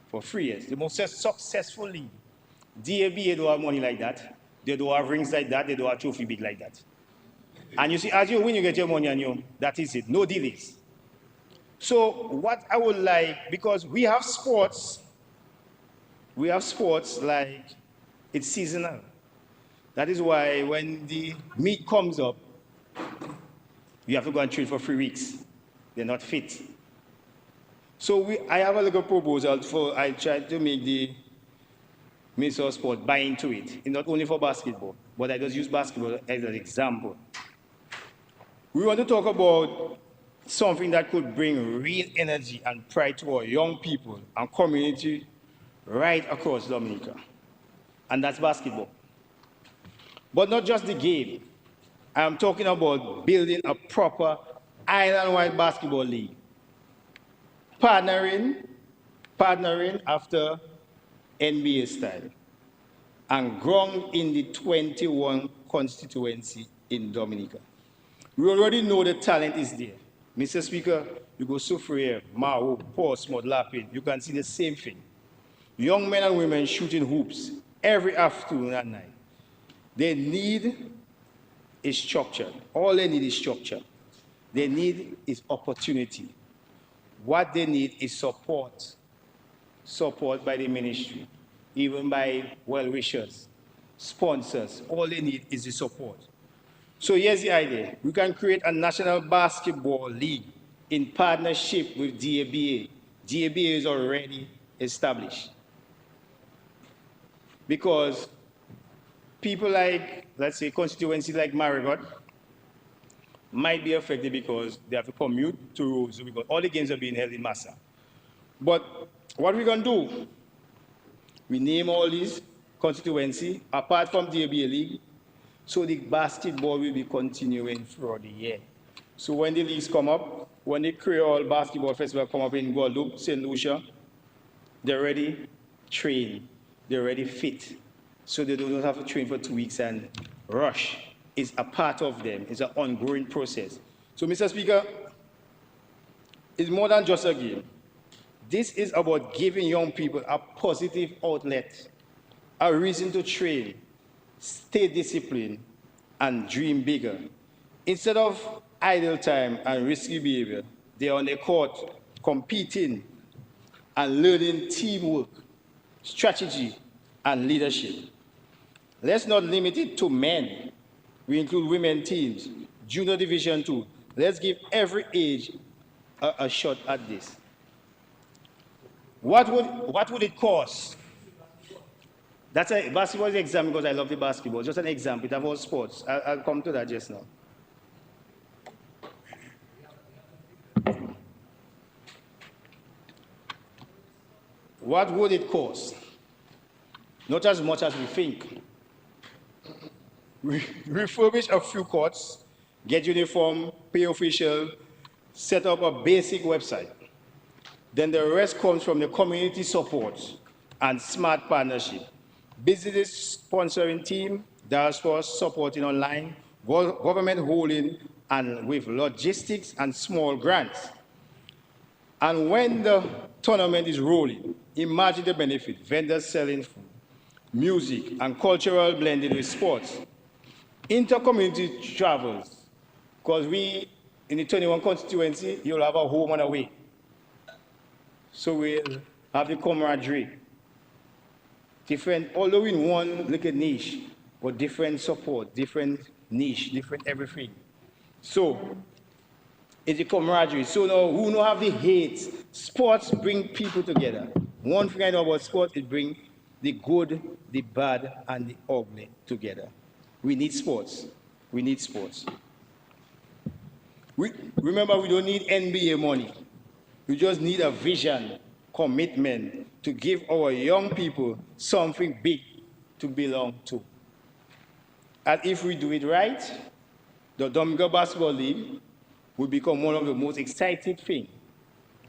for 3 years, the most successful league DABA don't have money like that. They don't have rings like that. They don't have trophy big like that. And you see, as you win, you get your money and you, that is it. No delays. So what I would like, because we have sports like it's seasonal. That is why when the meat comes up, you have to go and train for 3 weeks. They're not fit. So I have a little proposal for, I tried to make the Minister of Sport buy into it. It's not only for basketball, but I just use basketball as an example. We want to talk about something that could bring real energy and pride to our young people and community right across Dominica. And that's basketball. But not just the game. I'm talking about building a proper island-wide basketball league. Partnering after NBA style and ground in the 21 constituency in Dominica. We already know the talent is there. Mr. Speaker, you go Soufriere, Mao, Portsmouth, Lapid, you can see the same thing. Young men and women shooting hoops every afternoon and night. They need a structure. All they need is structure. They need is opportunity. What they need is support. Support by the ministry, even by well-wishers, sponsors. All they need is the support. So here's the idea. We can create a national basketball league in partnership with DABA. DABA is already established. Because people like, let's say, constituency like Marigot might be affected because they have to commute to Rose because all the games are being held in Massa. But what we're going to do, we name all these constituency apart from the DABA League, so the basketball will be continuing throughout the year. So when the leagues come up, when the Creole Basketball Festival come up in Guadeloupe, St. Lucia, they're already trained, they're already fit. So they don't have to train for 2 weeks and rush. It's a part of them, it's an ongoing process. So Mr. Speaker, it's more than just a game. This is about giving young people a positive outlet, a reason to train, stay disciplined, and dream bigger. Instead of idle time and risky behavior, they are on the court competing and learning teamwork, strategy, and leadership. Let's not limit it to men. We include women teams, junior division too. Let's give every age a shot at this. What would it cost? That's a basketball example because I love the basketball. Just an example. It involves sports. I'll come to that just now. What would it cost? Not as much as we think. Refurbish a few courts, get uniform, pay official, set up a basic website. Then the rest comes from the community support and smart partnership. Business sponsoring team, Diaspora supporting online, government holding, and with logistics and small grants. And when the tournament is rolling, imagine the benefit, vendors selling food, music, and cultural blended with sports. Inter-community travels, because we, in the 21 constituency, you'll have a home and away. So we'll have the camaraderie. Different, although in one little niche, but different support, different niche, different everything. So, it's the camaraderie. So now, who don't have the hate? Sports bring people together. One thing I know about sports, it brings the good, the bad, and the ugly together. We need sports. We need sports. Remember, we don't need NBA money. We just need a vision, commitment to give our young people something big to belong to. And if we do it right, the Dominica Basketball League will become one of the most exciting things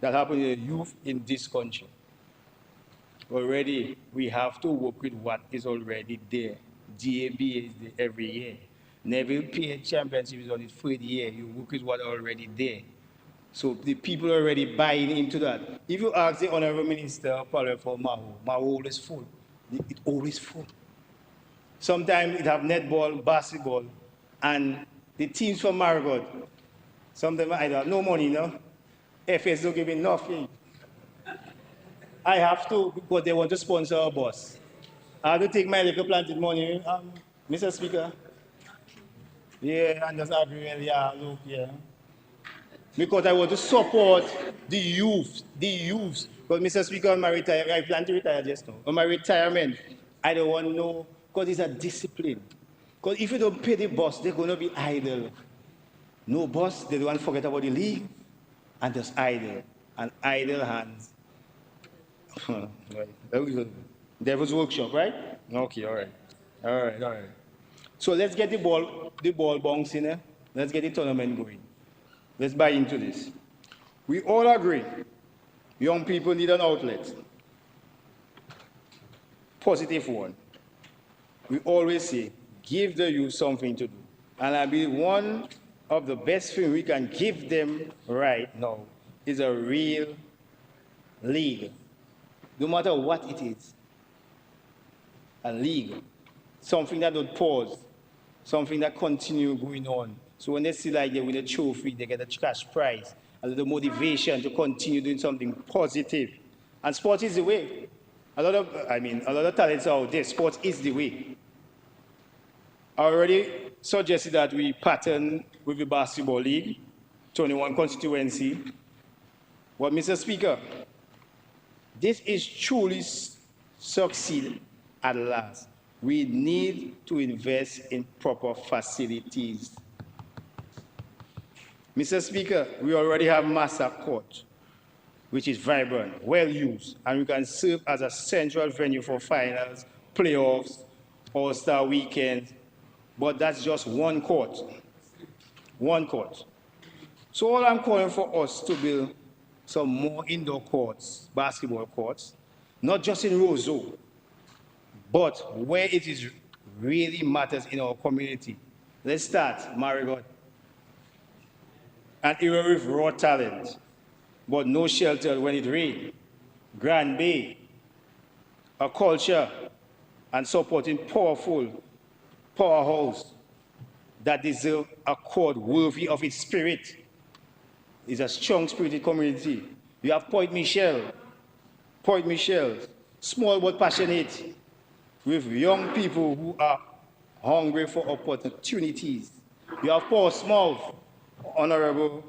that happen to the youth in this country. Already, we have to work with what is already there. DAB is there every year. Neville PA Championship is on its third year. You work with what are already there. So the people are already buying into that. If you ask the Honorable Minister for Maho is full. It always full. Sometimes it have netball, basketball, and the teams from Marigot, sometimes I don't have no money, no? FS don't give me nothing. I have to because they want to sponsor a bus. I have to take my little planted money, Mr. Speaker. Yeah, and just agree, yeah, look, yeah. Because I want to support the youth, Because Mr. Speaker, on my retirement, I plan to retire just now. On my retirement, I don't want to know, because it's a discipline. Because if you don't pay the boss, they're going to be idle. No boss, they don't want to forget about the league, and just idle. And idle hands. Devil's workshop, right? Okay, all right. All right. So let's get the ball bouncing, eh? Let's get the tournament going. Let's buy into this. We all agree, young people need an outlet. Positive one. We always say, give the youth something to do. And I believe one of the best things we can give them right now is a real league. No matter what it is, a league. Something that don't pause, something that continue going on. So when they see like they win a trophy, they get a cash prize, a little motivation to continue doing something positive. And sport is the way. A lot of talents out there, sport is the way. I already suggested that we pattern with the basketball league, 21 constituency. But Mr. Speaker, this is truly succeed at last. We need to invest in proper facilities. Mr. Speaker, we already have Master Court, which is vibrant, well used, and we can serve as a central venue for finals, playoffs, All-Star weekends, but that's just one court. One court. So all I'm calling for us to build some more indoor courts, basketball courts, not just in Roseau, but where it is really matters in our community. Let's start, Marigot. An area with raw talent, but no shelter when it rains. Grand Bay, a culture and supporting powerful powerhouse that deserve a court worthy of its spirit. It's a strong spirited community. You have Point Michel, small but passionate, with young people who are hungry for opportunities. You have Portsmouth, Honorable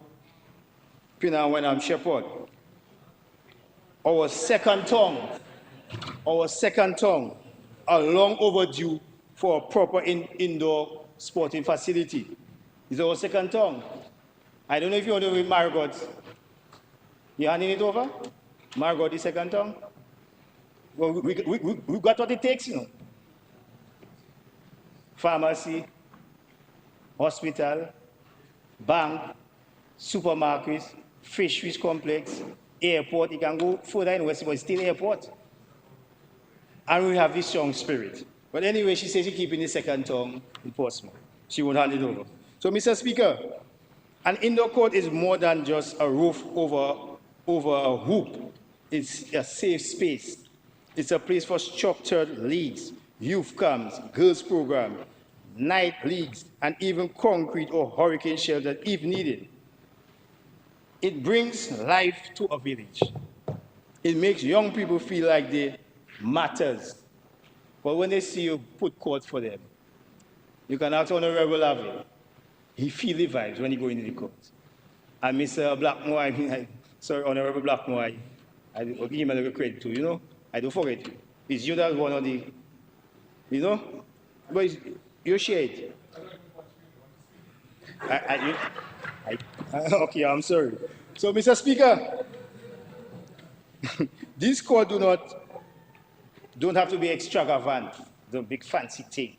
Pinawenham Shepherd. Our second tongue, are long overdue for a proper indoor sporting facility. It's our second tongue. I don't know if you want to read Marigot. You handing it over? Marigot, the second tongue? Well, we got what it takes, you know. Pharmacy, hospital, bank, supermarkets, fisheries complex, airport. You can go further in West, but it's still airport. And we have this strong spirit. But anyway, she says she's keeping the second tongue in Portsmouth. She won't hand it over. So, Mr. Speaker, an indoor court is more than just a roof over a hoop. It's a safe space. It's a place for structured leagues, youth camps, girls program, night leagues, and even concrete or hurricane shelter if needed. It brings life to a village. It makes young people feel like they matters. But when they see you put court for them, you can ask Honorable Lavin. He feels the vibes when he go into the court. And Mr. Blackmore, sorry, Honorable Blackmore, I will give him a little credit too, you know? I don't forget you. It's you that one of the, you know? But you share it. Okay, I'm sorry. So, Mr. Speaker, this court don't have to be extravagant, the big fancy thing.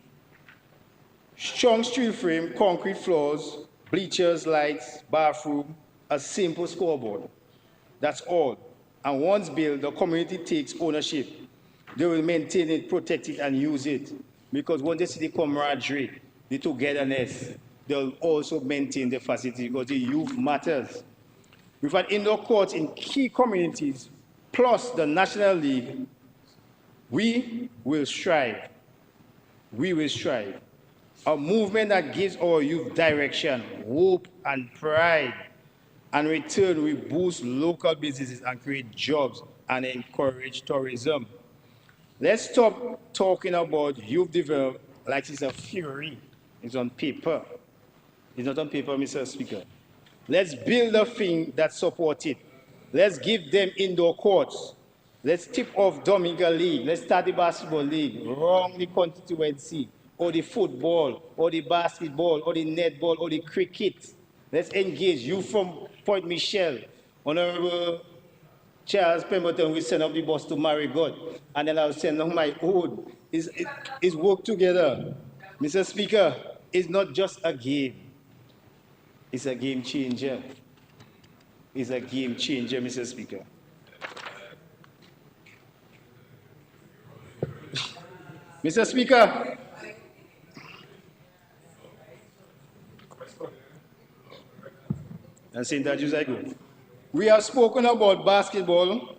Strong steel frame, concrete floors, bleachers, lights, bathroom, a simple scoreboard. That's all. And once built, the community takes ownership. They will maintain it, protect it, and use it. Because once they see the camaraderie, the togetherness, they'll also maintain the facility because the youth matters. We've had indoor courts in key communities, plus the National League We will strive. We will strive. A movement that gives our youth direction, hope, and pride. And in return, we boost local businesses and create jobs and encourage tourism. Let's stop talking about youth development like it's a theory. It's on paper. It's not on paper, Mr. Speaker. Let's build a thing that supports it. Let's give them indoor courts. Let's tip off Domingo League. Let's start the basketball league, wrong the constituency, or the football, or the basketball, or the netball, or the cricket. Let's engage you from Point Michel. Honorable Charles Pemberton will send up the bus to Marigot, and then I'll send on my own. It's work together. Mr. Speaker, it's not just a game. It's a game changer. It's a game changer, Mr. Speaker. Mr. Speaker, and St. Andrews I go. We have spoken about basketball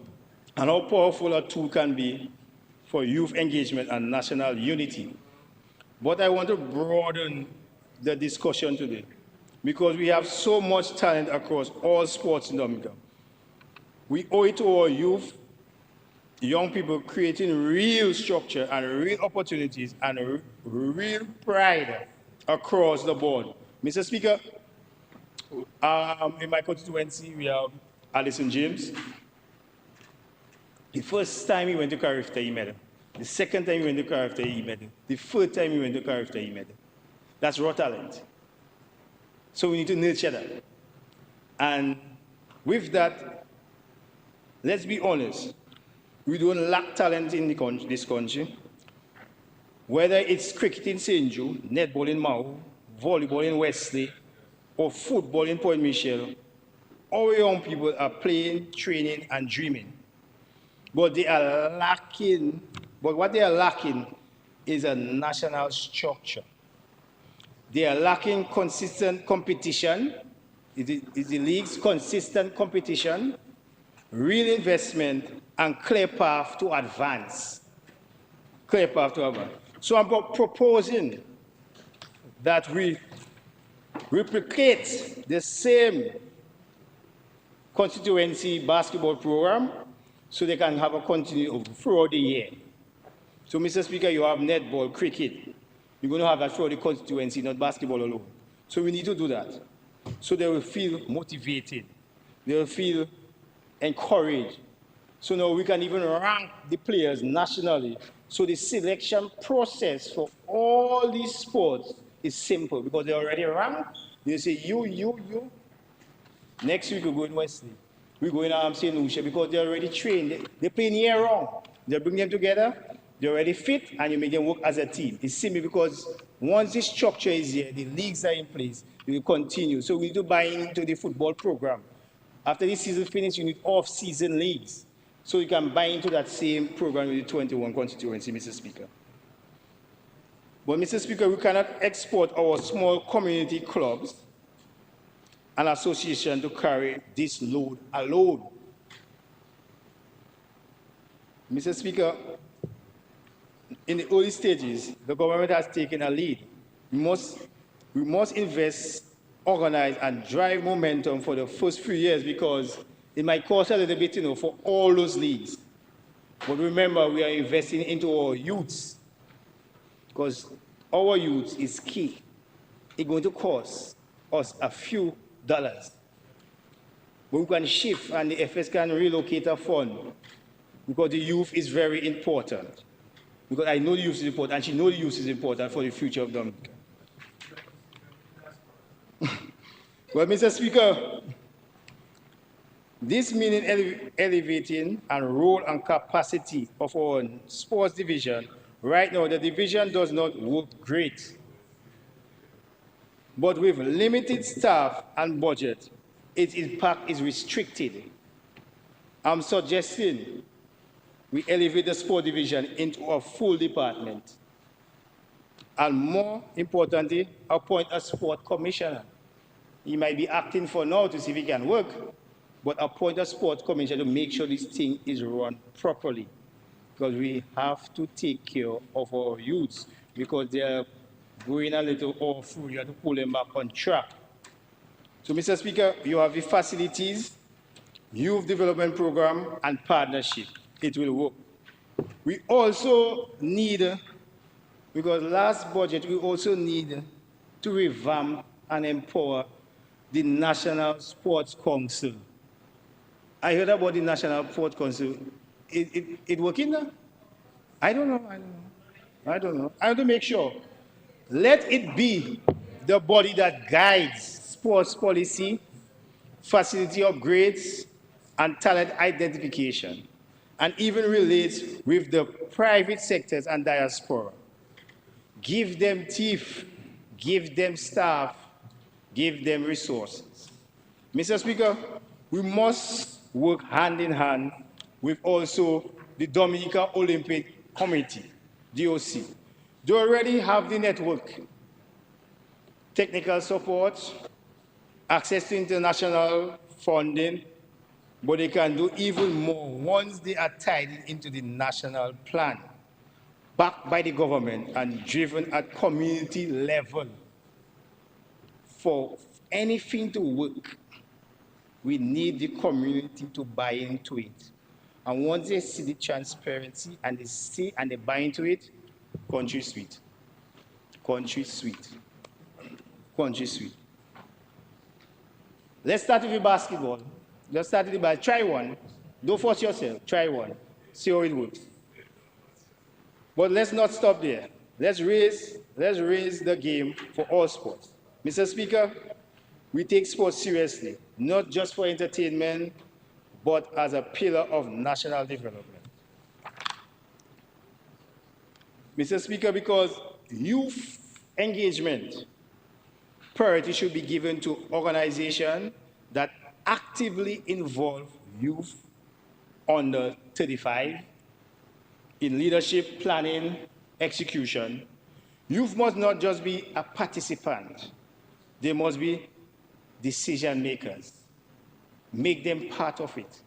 and how powerful a tool can be for youth engagement and national unity. But I want to broaden the discussion today because we have so much talent across all sports in Dominica. We owe it to our youth, young people, creating real structure and real opportunities and real pride across the board. Mr. Speaker, in my constituency, we have Alison James. The first time he went to Carifta, he medal. The second time he went to Carifta, he medal. The third time he went to Carifta, he medal. That's raw talent. So we need to nurture that. And with that, let's be honest, we don't lack talent in this country. Whether it's cricket in St. Jude, netball in Mau, volleyball in Wesley, or football in Point Michel, our young people are playing, training, and dreaming. But they are lacking, but what they are lacking is a national structure. They are lacking consistent competition. Is the league's consistent competition, real investment, and clear path to advance. Clear path to advance. So I'm proposing that we replicate the same constituency basketball program so they can have a continue throughout the year. So, Mr. Speaker, you have netball, cricket. You're going to have that throughout the constituency, not basketball alone. So we need to do that. So they will feel motivated. They will feel encouraged. So now we can even rank the players nationally. So the selection process for all these sports is simple because they're already ranked. They say, you. Next week, we go in Wesley. We go in St. Lucia because they're already trained. They play year round. They bring them together. They're already fit, and you make them work as a team. It's simply because once this structure is here, the leagues are in place, they will continue. So we need to buy into the football program. After this season finishes, you need off-season leagues. So you can buy into that same program with the 21 constituency, Mr. Speaker. But, Mr. Speaker, we cannot export our small community clubs and associations to carry this load alone. Mr. Speaker, in the early stages, the government has taken a lead. We must invest, organize, and drive momentum for the first few years because it might cost a little bit, for all those leagues. But remember, we are investing into our youths because our youth is key. It's going to cost us a few dollars. But we can shift and the FS can relocate a fund because the youth is very important. Because I know the youth is important, and she knows the youth is important for the future of Dominica. Well, Mr. Speaker, this means elevating and role and capacity of our sports division. Right now, the division does not work great. But with limited staff and budget, its impact is restricted. I'm suggesting we elevate the sport division into a full department. And more importantly, appoint a sport commissioner. He might be acting for now to see if he can work, but appoint a sport commissioner to make sure this thing is run properly. because we have to take care of our youths because they're going a little off. You have to pull them back on track. So, Mr. Speaker, you have the facilities, youth development program, and partnership. It will work. We also need, because last budget, we also need to revamp and empower the National Sports Council. I heard about the National Sports Council. It working now? I don't know. I have to make sure. Let it be the body that guides sports policy, facility upgrades, and talent identification, and even relates with the private sectors and diaspora. Give them teeth, give them staff, give them resources. Mr. Speaker, we must work hand in hand with also the Dominican Olympic Committee, DOC. They already have the network, technical support, access to international funding, but they can do even more once they are tied into the national plan, backed by the government and driven at community level. For anything to work, we need the community to buy into it. And once they see the transparency and they see and they buy into it, country sweet. Country sweet. Country sweet. Let's start with the basketball. Let's start with the basketball. Try one. Don't force yourself. Try one. See how it works. But let's not stop there. Let's raise the game for all sports. Mr. Speaker, we take sports seriously, not just for entertainment, but as a pillar of national development. Mr. Speaker, because youth engagement priority should be given to organizations that actively involve youth under 35 in leadership, planning, execution. Youth must not just be a participant, they must be decision makers. Make them part of it.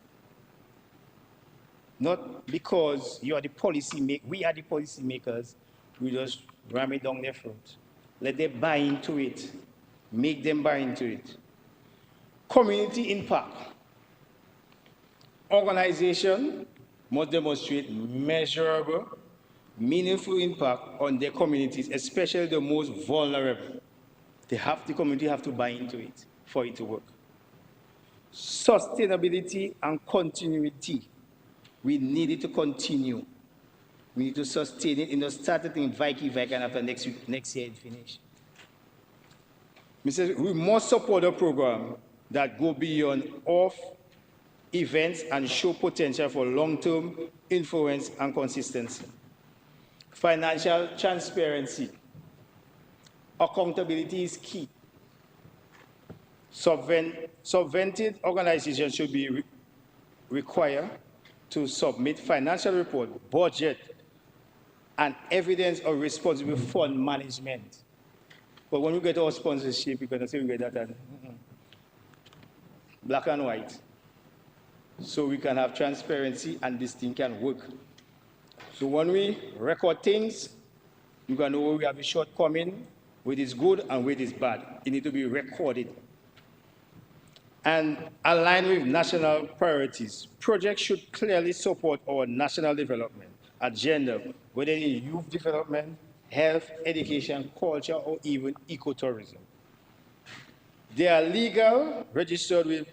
Not because you are the policy maker, we are the policy makers, we just ram it down their throat. Let them buy into it. Make them buy into it. Community impact. Organization must demonstrate measurable, meaningful impact on their communities, especially the most vulnerable. The community have to buy into it for it to work. Sustainability and continuity. We need it to continue. We need to sustain it. Started in Viking, and after next year it finish. We must support a program that go beyond off events and show potential for long-term influence and consistency. Financial transparency. Accountability is key. Subvented organizations should be required to submit financial report, budget, and evidence of responsible fund management. But when we get our sponsorship, we're going to say we get that black and white. So we can have transparency and this thing can work. So when we record things, you can know where we have a shortcoming, where it is good and where it is bad. It needs to be recorded. And align with national priorities. Projects should clearly support our national development agenda, whether in youth development, health, education, culture, or even ecotourism. They are legal, registered with,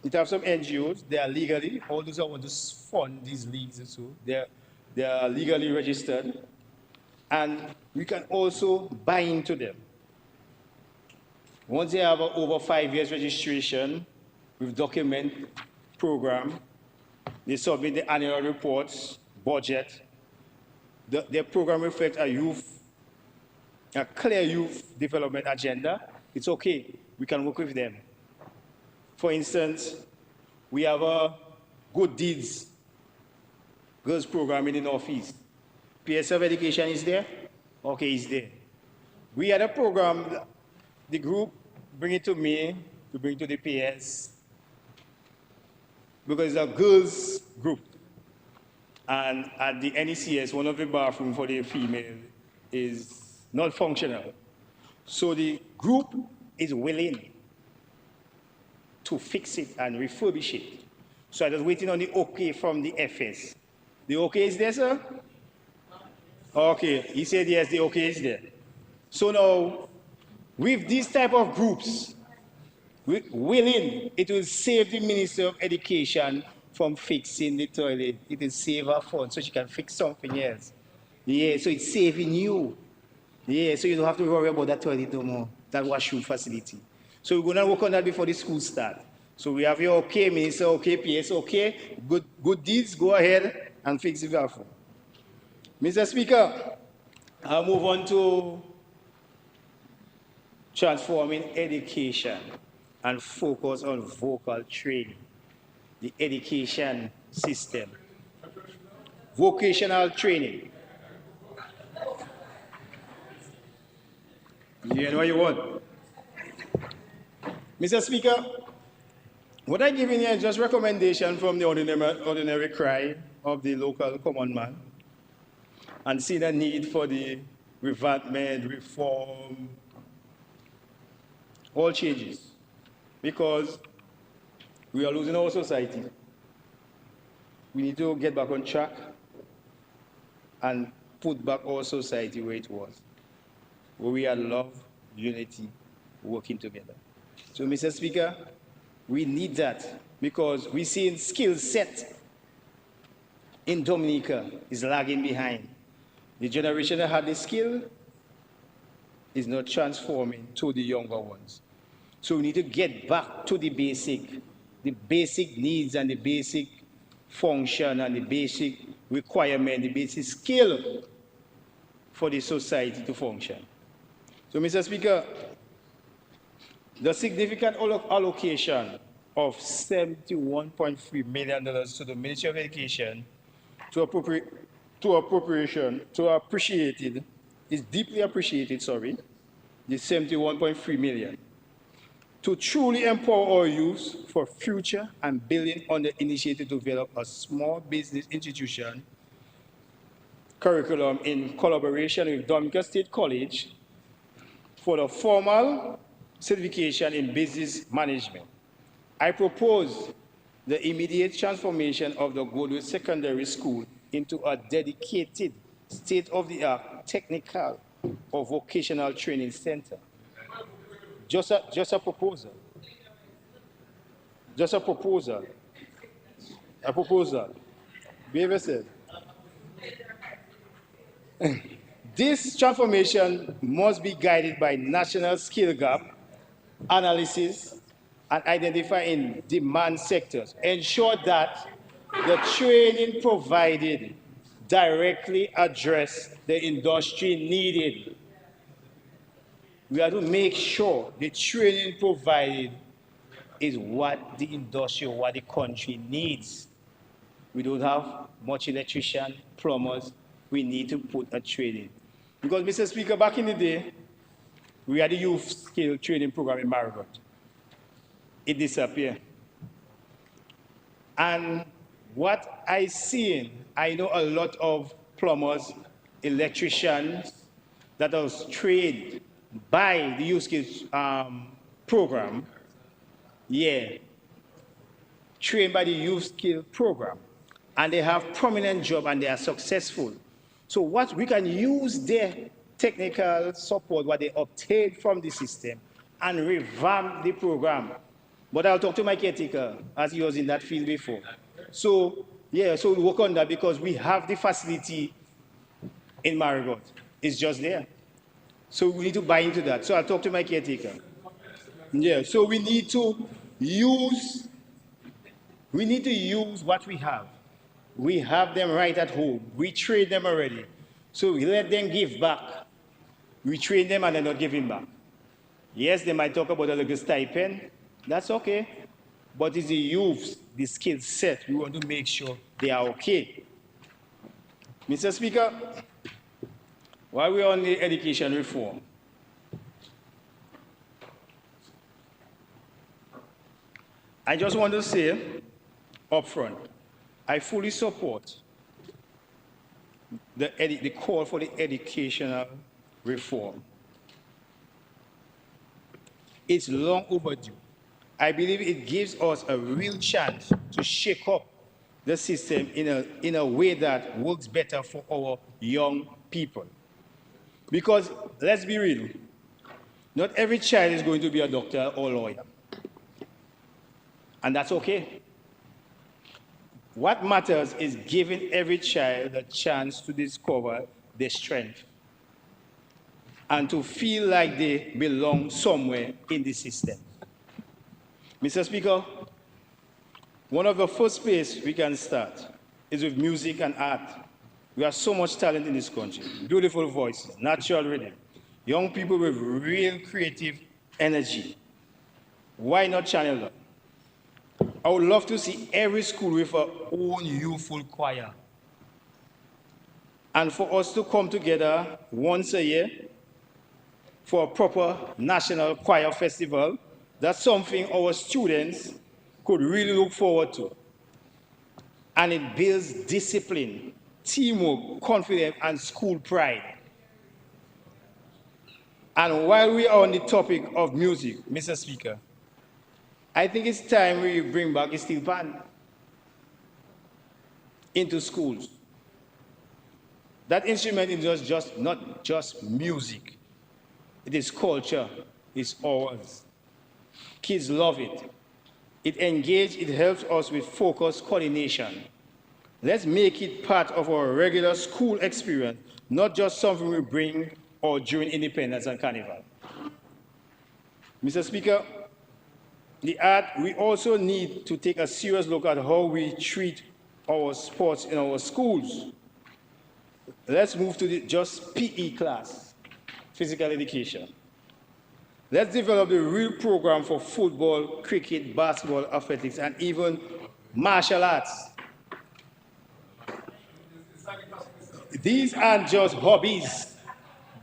in terms of NGOs, they are legally, all those who want to fund these leagues and so, they are legally registered, and we can also buy into them. Once they have over 5 years registration with document program, they submit the annual reports, budget. Their program reflects a clear youth development agenda. It's okay, we can work with them. For instance, we have a Good Deeds girls program in the Northeast. PSF education is there? Okay, it's there. We had a program, the group bring it to me, to bring to the PS, because it's a girls group. And at the NECS, one of the bathrooms for the female is not functional. So the group is willing to fix it and refurbish it. So I'm just waiting on the okay from the FS. The okay is there, sir? Okay, he said yes, the okay is there. So now, with these type of groups, willing, it will save the Minister of Education from fixing the toilet. It will save her funds so she can fix something else. Yeah, so it's saving you. Yeah, so you don't have to worry about that toilet no more, that washroom facility. So we're going to work on that before the school start. So we have your okay, Minister, okay, PS, okay, good deeds, go ahead and fix the bathroom. Mr. Speaker, I'll move on to transforming education and focus on vocal training, the education system. Vocational training. You know what you want. Mr. Speaker, what I give in here is just recommendation from the ordinary cry of the local common man and see the need for the revampment, reform, all changes, because we are losing our society. We need to get back on track and put back our society where it was, where we had love, unity, working together. So, Mr. Speaker, we need that because we see skill set in Dominica is lagging behind. The generation that had the skill is not transforming to the younger ones. So we need to get back to the basic needs and the basic function and the basic requirement, the basic skill for the society to function. So, Mr. Speaker, the significant allocation of $71.3 million to the Ministry of Education is deeply appreciated, the 71.3 million, to truly empower our youth for future and building on the initiative to develop a small business institution curriculum in collaboration with Dominica State College for the formal certification in business management. I propose the immediate transformation of the Goodwood Secondary School into a dedicated state-of-the-art technical or vocational training center. Just a proposal. Just a proposal. A proposal. Behavior said. This transformation must be guided by national skill gap analysis and identifying demand sectors. Ensure that the training provided directly address the industry needed. We have to make sure the training provided is what the industry, what the country needs. We don't have much electrician, plumbers. We need to put a training. Because, Mr. Speaker, back in the day, we had a youth skill training program in Marigot. It disappeared. And what I seen, I know a lot of plumbers, electricians that was trained by the youth skills program, trained by the youth skill program, and they have prominent job and they are successful. So what we can use their technical support, what they obtained from the system, and revamp the program. But I'll talk to my caretaker, as he was in that field before. So, so we work on that because we have the facility in Marigot. It's just there. So we need to buy into that. So I'll talk to my caretaker. So we need to use what we have. We have them right at home. We train them already. So we let them give back. We train them and they're not giving back. Yes, they might talk about a little stipend. That's okay. But it's the youth, the skill set. We want to make sure they are okay. Mr. Speaker, while we're on the education reform, I just want to say up front, I fully support the call for the educational reform. It's long overdue. I believe it gives us a real chance to shake up the system in a way that works better for our young people. Because let's be real, not every child is going to be a doctor or lawyer. And that's okay. What matters is giving every child a chance to discover their strength and to feel like they belong somewhere in the system. Mr. Speaker, one of the first places we can start is with music and art. We have so much talent in this country, beautiful voices, natural rhythm, young people with real creative energy. Why not channel them? I would love to see every school with our own youthful choir. And for us to come together once a year for a proper national choir festival, that's something our students could really look forward to. And it builds discipline, teamwork, confidence, and school pride. And while we are on the topic of music, Mr. Speaker, I think it's time we bring back a steel band into schools. That instrument is not just music. It is culture. It's ours. Kids love it. It engages, it helps us with focused coordination. Let's make it part of our regular school experience, not just something we bring or during Independence and Carnival. Mr. Speaker, we also need to take a serious look at how we treat our sports in our schools. Let's move to just PE class, physical education. Let's develop a real program for football, cricket, basketball, athletics, and even martial arts. These aren't just hobbies.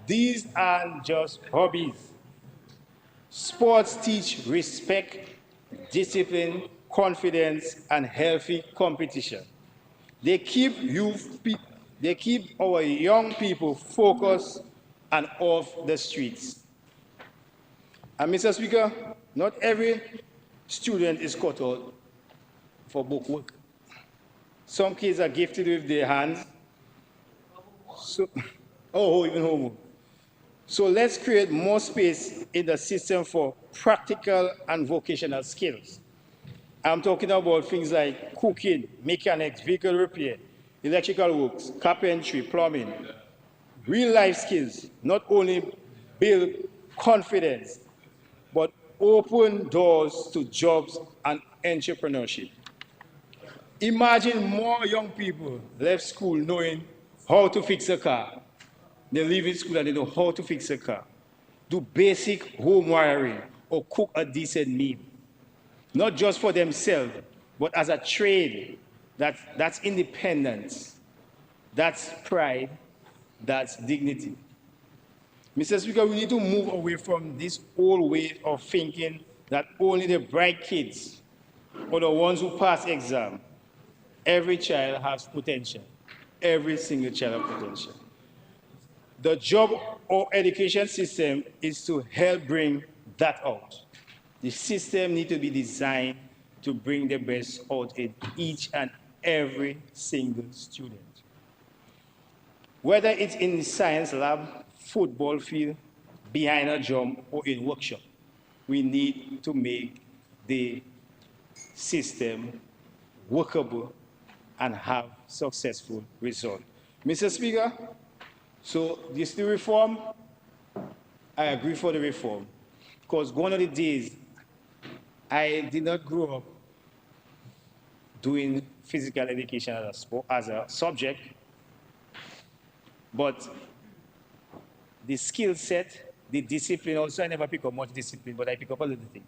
These aren't just hobbies. Sports teach respect, discipline, confidence, and healthy competition. They keep our young people focused and off the streets. And Mr. Speaker, not every student is cut out for book work. Some kids are gifted with their hands. Even homework. So let's create more space in the system for practical and vocational skills. I'm talking about things like cooking, mechanics, vehicle repair, electrical works, carpentry, plumbing. Real life skills not only build confidence, but open doors to jobs and entrepreneurship. Imagine more young people left school knowing how to fix a car. They leave school and they know how to fix a car, do basic home wiring, or cook a decent meal. Not just for themselves, but as a trade. That's independence, that's pride, that's dignity. Mr. Speaker, we need to move away from this old way of thinking that only the bright kids or the ones who pass exam. Every child has potential. Every single child has potential. The job or education system is to help bring that out. The system needs to be designed to bring the best out in each and every single student. Whether it's in the science lab, football field, behind a drum, or in workshop, we need to make the system workable and have successful results. Mr. Speaker, so this the reform, I agree for the reform. Because gone are the days, I did not grow up doing physical education as a subject, but the skill set, the discipline, also I never pick up much discipline, but I pick up a little thing.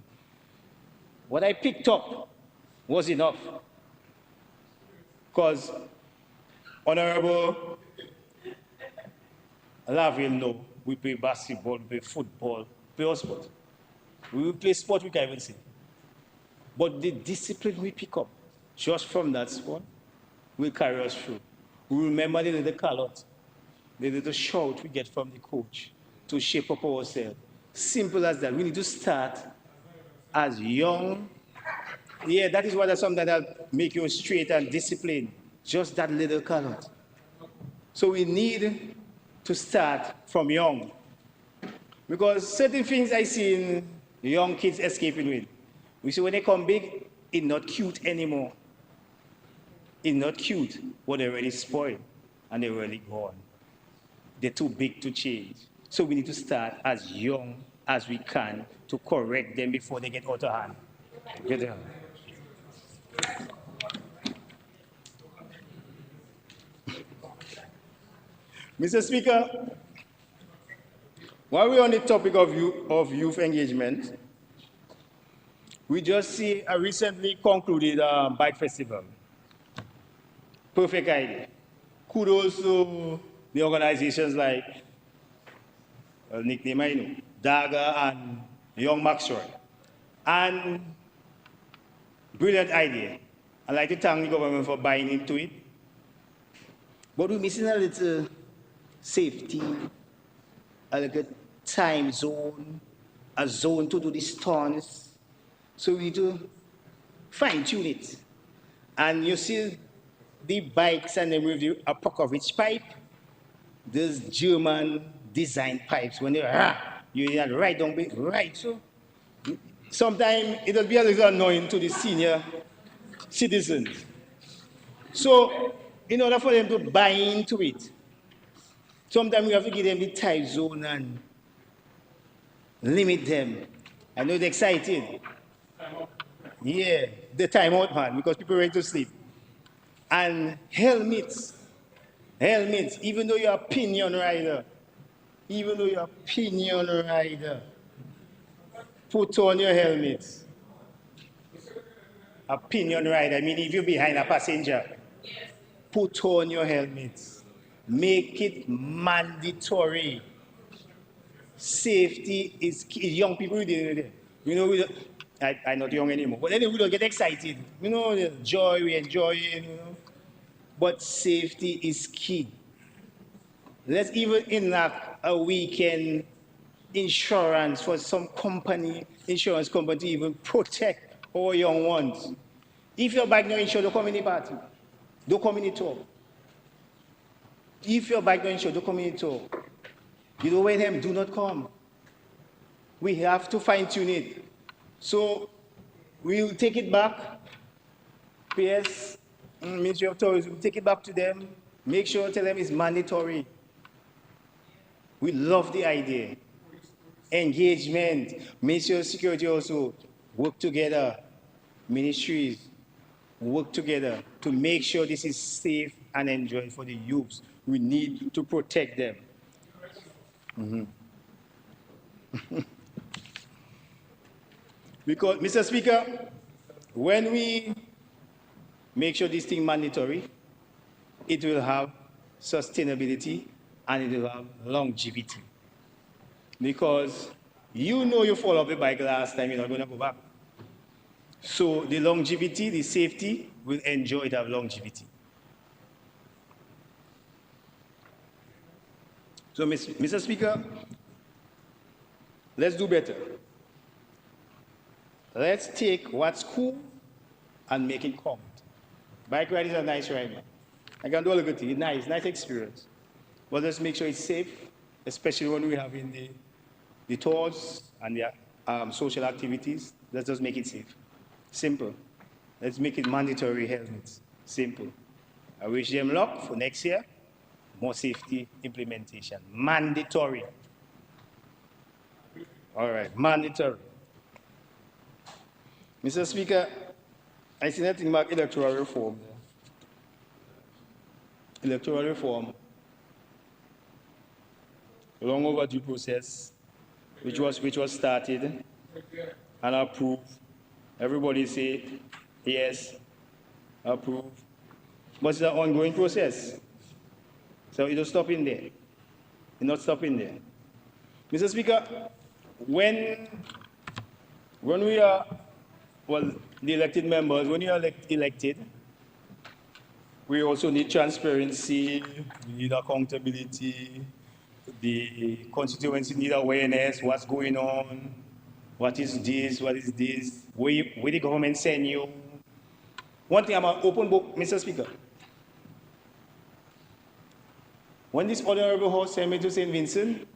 What I picked up was enough. Because Honorable Laville know we play basketball, we play football, we play all sport. We will play sport we can even see. But the discipline we pick up just from that sport will carry us through. We remember the little call-out. the little shout we get from the coach to shape up ourselves. Simple as that. We need to start as young. Yeah, that is what is something that make you straight and disciplined. Just that little color. So we need to start from young. Because certain things I see in young kids escaping with, we see when they come big, it's not cute anymore. It's not cute, but they're already spoiled and they're already gone. They're too big to change. So we need to start as young as we can to correct them before they get out of hand. Get out. Mr. Speaker, while we're on the topic of youth engagement, we just see a recently concluded bike festival. Perfect idea. Kudos to the organizations like, nickname I know, Daga and Young Maxwell. And brilliant idea. I'd like to thank the government for buying into it. But we're missing a little safety, a little time zone, a zone to do the stunts. So we need to fine-tune it. And you see the bikes and them with the Apokovich pipe, those German design pipes, when you right down, right. So sometimes it'll be a little annoying to the senior citizens. So in order for them to buy into it, sometimes we have to give them the time zone and limit them. I know they're excited. Yeah, the time out, man, because people are ready to sleep. And helmets, even though you're a pinion rider, put on your helmets. A pinion rider, I mean, if you're behind a passenger, put on your helmets. Make it mandatory. Safety is key. Young people, you know, I'm not young anymore, but anyway, we don't get excited. You know, the joy, we enjoy it, you know. But safety is key. Let's even enact a weekend insurance for some insurance company to even protect our young ones. If your bike not insured, don't come in the party. Don't come in the talk. If your bike not insured, don't come in the talk. You know where them do not come. We have to fine-tune it. So we'll take it back. PS, Ministry of Tourism, take it back to them. Make sure tell them it's mandatory. We love the idea. Engagement, Ministry of Security also work together. Ministries work together to make sure this is safe and enjoyable for the youths. We need to protect them. Because, Mr. Speaker, when we make sure this thing mandatory, it will have sustainability and it will have longevity. Because you know you fall off the bike last time, you're not going to go back. So the longevity, the safety, will enjoy it have longevity. So, Mr. Speaker, let's do better. Let's take what's cool and make it common. Bike ride is a nice ride, man. I can do all the good things. It's nice experience. But let's make sure it's safe, especially when we're having the tours and the social activities. Let's just make it safe. Simple. Let's make it mandatory helmets. Simple. I wish them luck for next year. More safety implementation. Mandatory. All right, mandatory. Mr. Speaker, I see nothing about electoral reform. Electoral reform, a long overdue process, which was started and approved. Everybody say yes, approved. But it's an ongoing process. So it don't stop in there. It's not stopping there. Mr. Speaker, when we are, well, the elected members, when you are elected, We also need transparency, we need accountability, the constituency need awareness, what's going on, what is this, where the government send you. One thing, I'm an open book, Mr. Speaker. When this honorable house sent me to St. Vincent,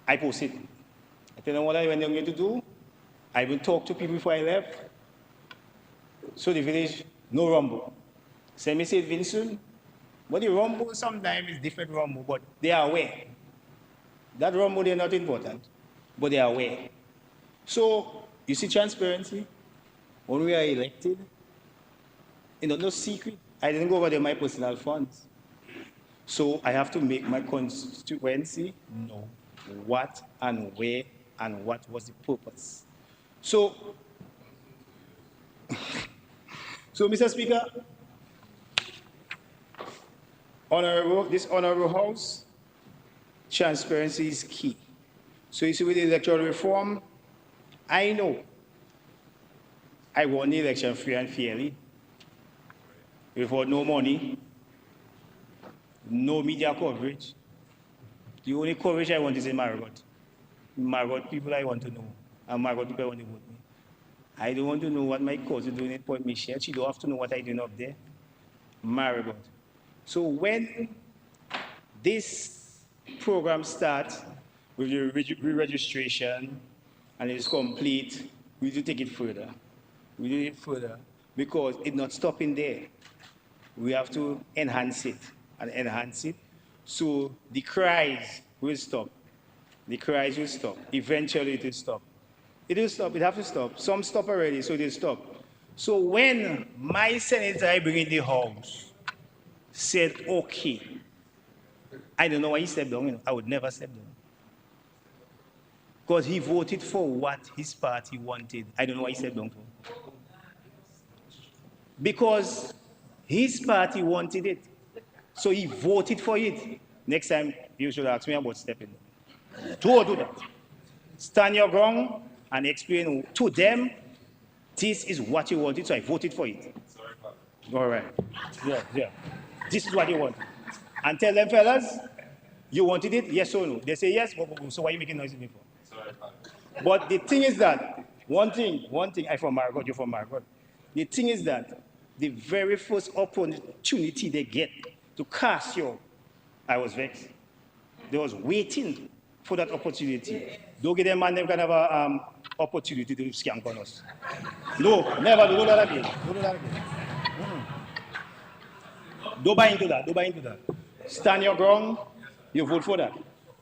I posted. I tell them what I went there to do. I will talk to people before I left. So the village, no rumble. Send me St. Vincent. But the rumble sometimes is different rumble, but they are aware. That rumble, they're not important, but they are aware. So, you see transparency? When we are elected, no secret. I didn't go over there my personal funds. So I have to make my constituency know what and where and what was the purpose. So, Mr. Speaker, this honorable house, transparency is key. So you see with the electoral reform, I know I won the election free and fairly, without no money, no media coverage. The only coverage I want is in Marigot. Marigot people I want to know, and Marigot people I want to vote me. I don't want to know what my cousin doing at Point Michelle. She don't have to know what I doing up there. Marigot. So when this program starts with the re-registration and it's complete, we need to take it further. We need it further because it's not stopping there. We have to enhance it and enhance it so the cries will stop. The cries will stop. Eventually it will stop. It will stop. It has to stop. Some stop already, so it will stop. So when my senator I bring in the house said, okay, I don't know why he stepped down. I would never step down. Because he voted for what his party wanted. I don't know why he stepped down for. Because his party wanted it. So he voted for it. Next time, you should ask me about stepping down. Don't do that. Stand your ground and explain to them, this is what you wanted, so I voted for it. All right. Yeah. This is what you want. And tell them, fellas, you wanted it, yes or no? They say yes, so why are you making noise in me for? But the thing is that, one thing, I'm from Marigot, you're from Marigot. The thing is that the very first opportunity they get to cast you, I was vexed. They was waiting for that opportunity. Don't give them man, they can have an opportunity to scam on us. No, never do that again. Don't do that again. Don't buy into that. Stand your ground, you vote for that.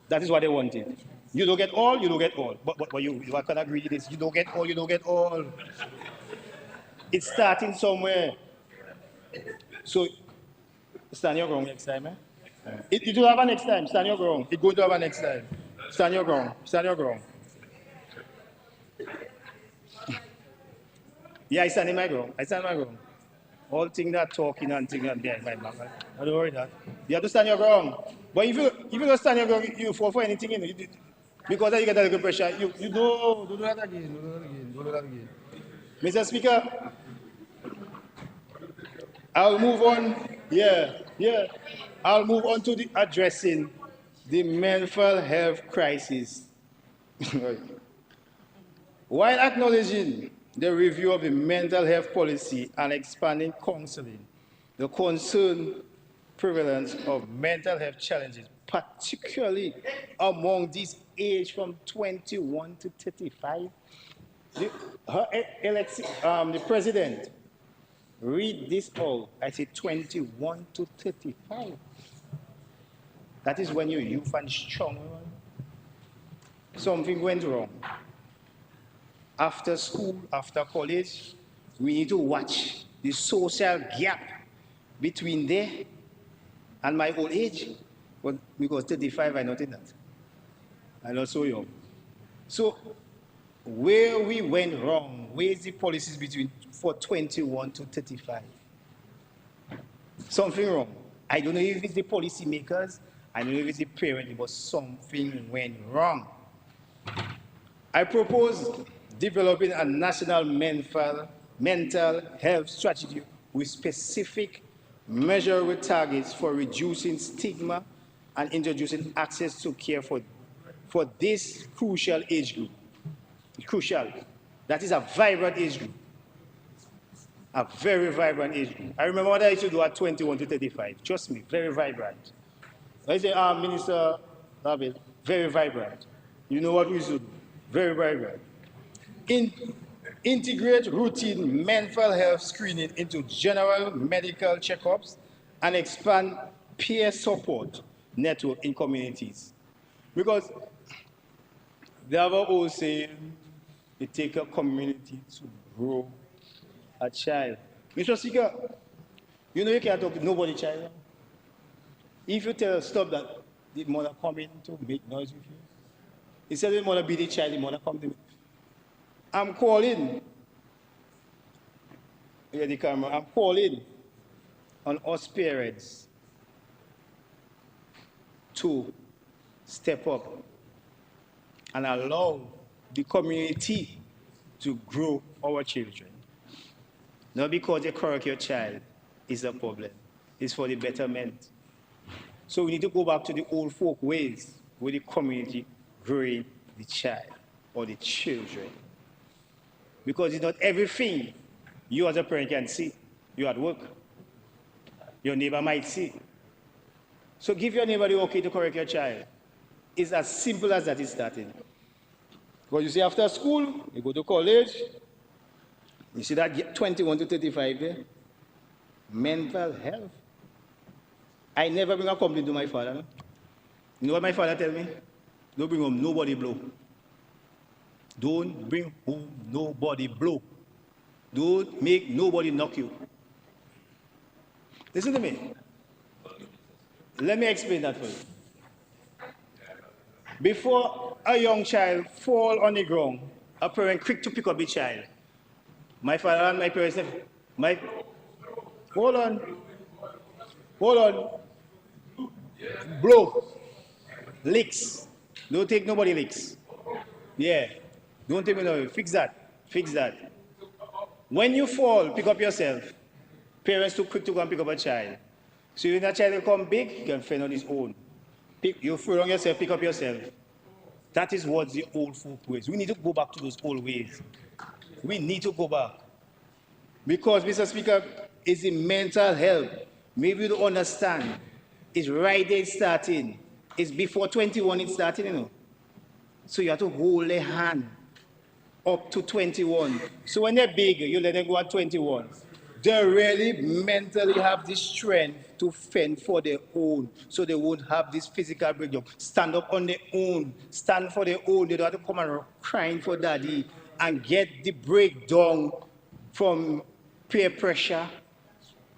That is what they wanted. You don't get all, you don't get all. But you can agree with this. You don't get all, you don't get all. It's starting somewhere. So, stand your ground next time, eh? It will have a next time. Stand your ground. It's going to have a next time. Stand your ground. Stand your ground. Yeah, I stand in my ground. All things that talking and things that behind my back. I don't worry that. You have to stand your ground. But if you don't stand your ground, you fall for anything. Because then you get a little pressure. You don't do that again. Mr. Speaker, I'll move on. Yeah. I'll move on to the addressing the mental health crisis. While acknowledging the review of the mental health policy and expanding counseling, the concerned prevalence of mental health challenges, particularly among these aged from 21 to 35, the president, read this all. I say 21 to 35. That is when you're youth and strong. Something went wrong. After school, after college, we need to watch the social gap between there and my old age. But because 35, I'm not in that. I'm not so young. So, where we went wrong, where is the policies for 21 to 35? Something wrong. I don't know if it's the policy makers, I don't know if it's the parents, but something went wrong. I propose developing a national mental health strategy with specific measurable targets for reducing stigma and introducing access to care for this crucial age group. Crucial. That is a vibrant age group. A very vibrant age group. I remember what I used to do at 21 to 35. Trust me, very vibrant. I say, Minister David, very vibrant. You know what we used to do? Very vibrant. Integrate routine mental health screening into general medical checkups and expand peer support network in communities. Because they have a old saying, it takes a community to grow a child. Mr. Speaker, you know you can't talk to nobody child. If you tell stop that, the mother come in to make noise with you. Instead of the mother be the child, the mother come to me. I'm calling. Hear the camera. I'm calling on us parents to step up and allow the community to grow our children. Not because you correct your child is a problem. It's for the betterment. So we need to go back to the old folk ways with the community growing the child or the children. Because it's not everything you as a parent can see. You're at work. Your neighbor might see. So give your neighbor the okay to correct your child. It's as simple as that is starting. Because you see, after school, you go to college, you see that 21 to 35 there, mental health. I never bring a complaint to my father. No? You know what my father tell me? Don't bring home nobody blow. Don't bring home nobody blow. Don't make nobody knock you. Listen to me. Let me explain that for you. Before a young child fall on the ground, a parent quick to pick up the child. My father and my parents said, hold on. Blow. Licks. Don't take nobody licks. Yeah. Don't take me no. Fix that. When you fall, pick up yourself. Parents too quick to go and pick up a child. So when that child will come big, he can fend on his own. You throw on yourself, pick up yourself. That is what the old folk ways. We need to go back to those old ways. We need to go back. Because, Mr. Speaker, it's the mental health. Maybe you don't understand. It's right there starting. It's before 21 it's starting, you know. So you have to hold their hand up to 21. So when they're big, you let them go at 21. They really mentally have the strength to fend for their own, so they won't have this physical breakdown. Stand up on their own, stand for their own. They don't have to come and crying for daddy and get the breakdown from peer pressure,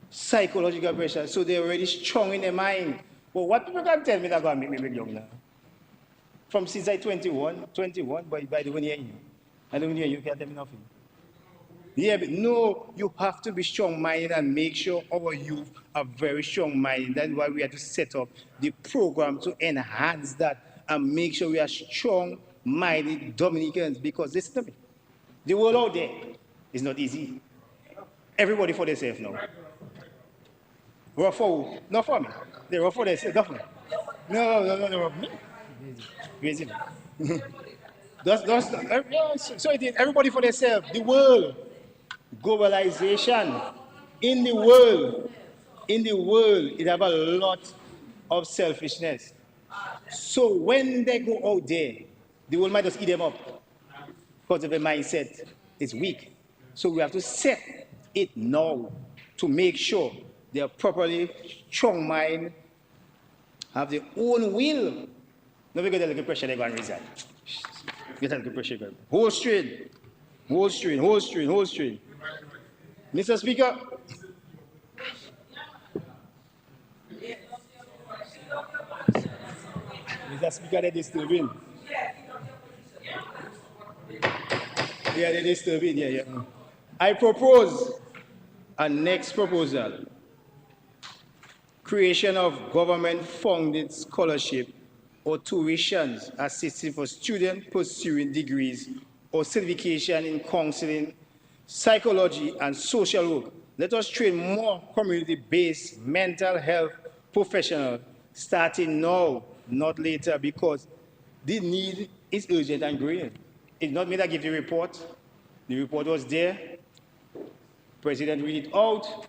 psychological pressure. So they're already strong in their mind. But what people can tell me that going to make me breakdown now? From since I 21, but by the way, I don't hear you, can't tell me nothing. Yeah, but no, you have to be strong-minded and make sure our youth are very strong-minded. That's why we have to set up the program to enhance that and make sure we are strong-minded Dominicans. Because listen to me, the world out there is not easy. Everybody for themselves now. Rough for who? Not for me. They rough for themselves, not for me. No, me. Crazy. So it is everybody for themselves. The world. Globalization in the world, it have a lot of selfishness. So when they go out there, the world might just eat them up because of the mindset is weak. So we have to set it now to make sure they are properly strong mind, have their own will. Now we get a little pressure, they go and resign. Get a little pressure, hold straight. Mr. Speaker, they're disturbing. Yeah, they're disturbing, yeah. I propose a next proposal. Creation of government-funded scholarship or tuitions assisting for students pursuing degrees or certification in counseling, psychology, and social work Let us train more community-based mental health professionals starting now, not later, because the need is urgent and growing. It's not me that give the report. The report was there. President read it out.